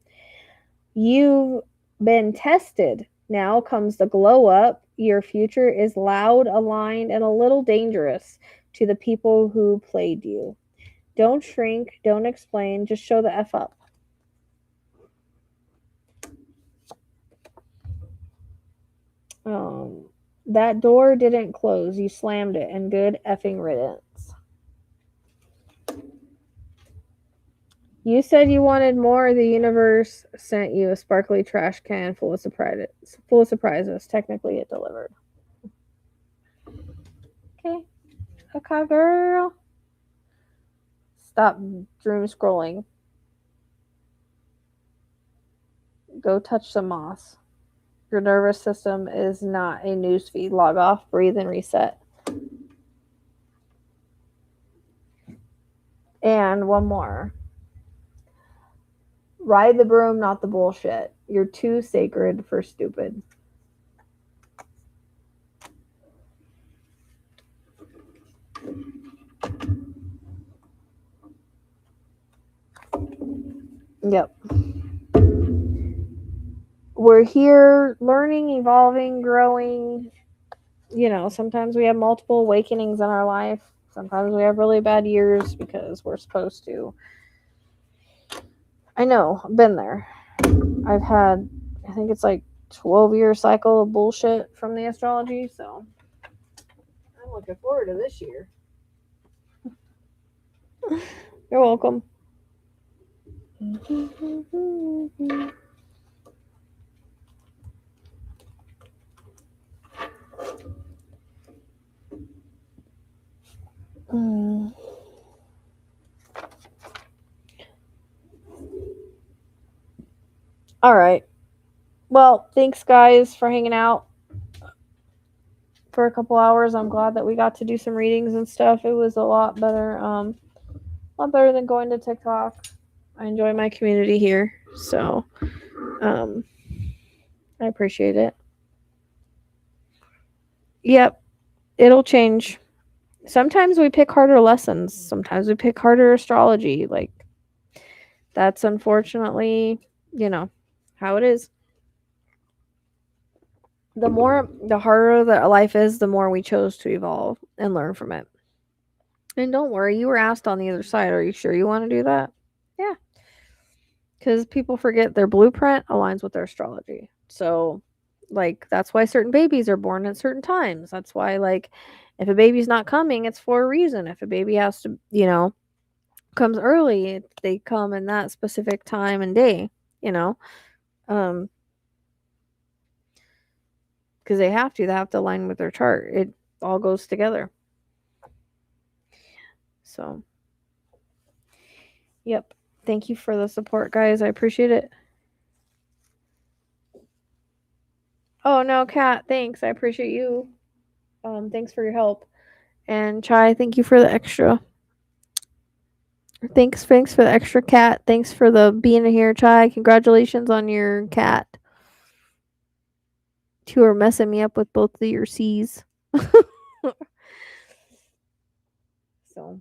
You've been tested. Now comes the glow up. Your future is loud, aligned, and a little dangerous to the people who played you. Don't shrink, don't explain, just show the F up. That door didn't close. You slammed it, and good effing riddance. You said you wanted more. The universe sent you a sparkly trash can full of surprises. Technically, it delivered. Okay. Okay, girl. Stop dream scrolling. Go touch some moss. Your nervous system is not a newsfeed. Log off, breathe, and reset. And one more. Ride the broom, not the bullshit. You're too sacred for stupid. Yep. We're here learning, evolving, growing. Sometimes we have multiple awakenings in our life. Sometimes we have really bad years because we're supposed to. I know, I've been there. I've had, I think it's like 12-year cycle of bullshit from the astrology, so I'm looking forward to this year. You're welcome. Mm. All right. Well, thanks guys for hanging out for a couple hours. I'm glad that we got to do some readings and stuff. It was a lot better than going to TikTok. I enjoy my community here. So, I appreciate it. Yep, it'll change. Sometimes we pick harder lessons. Sometimes we pick harder astrology. Like, that's unfortunately, how it is. The harder that life is, the more we chose to evolve and learn from it. And don't worry, you were asked on the other side. Are you sure you want to do that? Yeah. Because people forget their blueprint aligns with their astrology. So, like, that's why certain babies are born at certain times. That's why, like, if a baby's not coming, it's for a reason. If a baby has to, comes early, they come in that specific time and day, um, because they have to align with their chart. It all goes together. So, yep. Thank you for the support, guys. I appreciate it. Oh no, Kat, thanks. I appreciate you. Thanks for your help. And Chai, thank you for the extra. Thanks for the extra cat. Thanks for the being here, Chai. Congratulations on your cat. You are messing me up with both of your C's. So,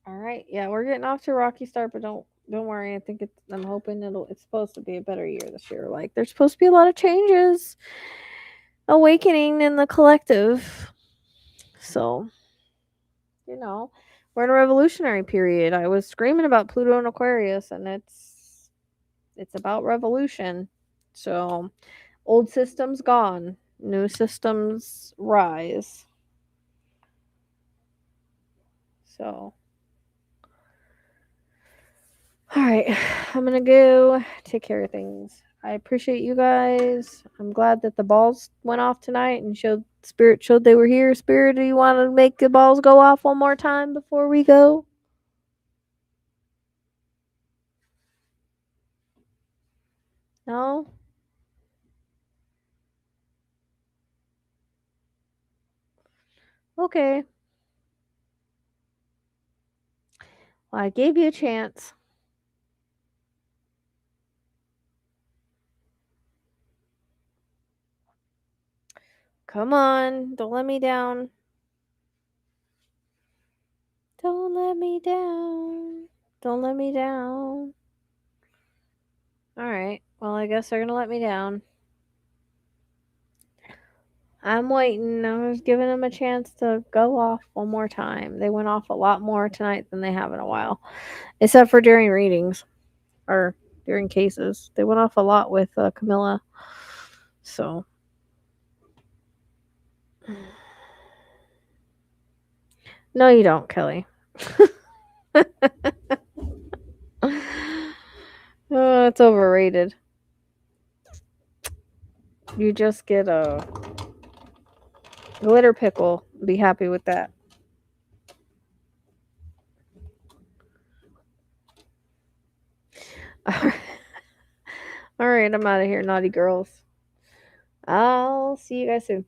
all right, yeah, we're getting off to a rocky start, but don't worry. I think I'm hoping it's supposed to be a better year this year. Like, there's supposed to be a lot of changes, awakening in the collective. So, we're in a revolutionary period. I was screaming about Pluto and Aquarius, and it's about revolution. So, old systems gone, new systems rise. So, all right, I'm gonna go take care of things. I appreciate you guys. I'm glad that the balls went off tonight and Spirit showed they were here. Spirit, do you want to make the balls go off one more time before we go? No? Okay. Well, I gave you a chance. Come on, don't let me down. Don't let me down. Don't let me down. Alright, well, I guess they're gonna let me down. I'm waiting. I was giving them a chance to go off one more time. They went off a lot more tonight than they have in a while, except for during readings or during cases. They went off a lot with Camilla. So, no, you don't, Kelly. It's overrated. You just get a glitter pickle. Be happy with that. All right, I'm out of here, naughty girls. I'll see you guys soon.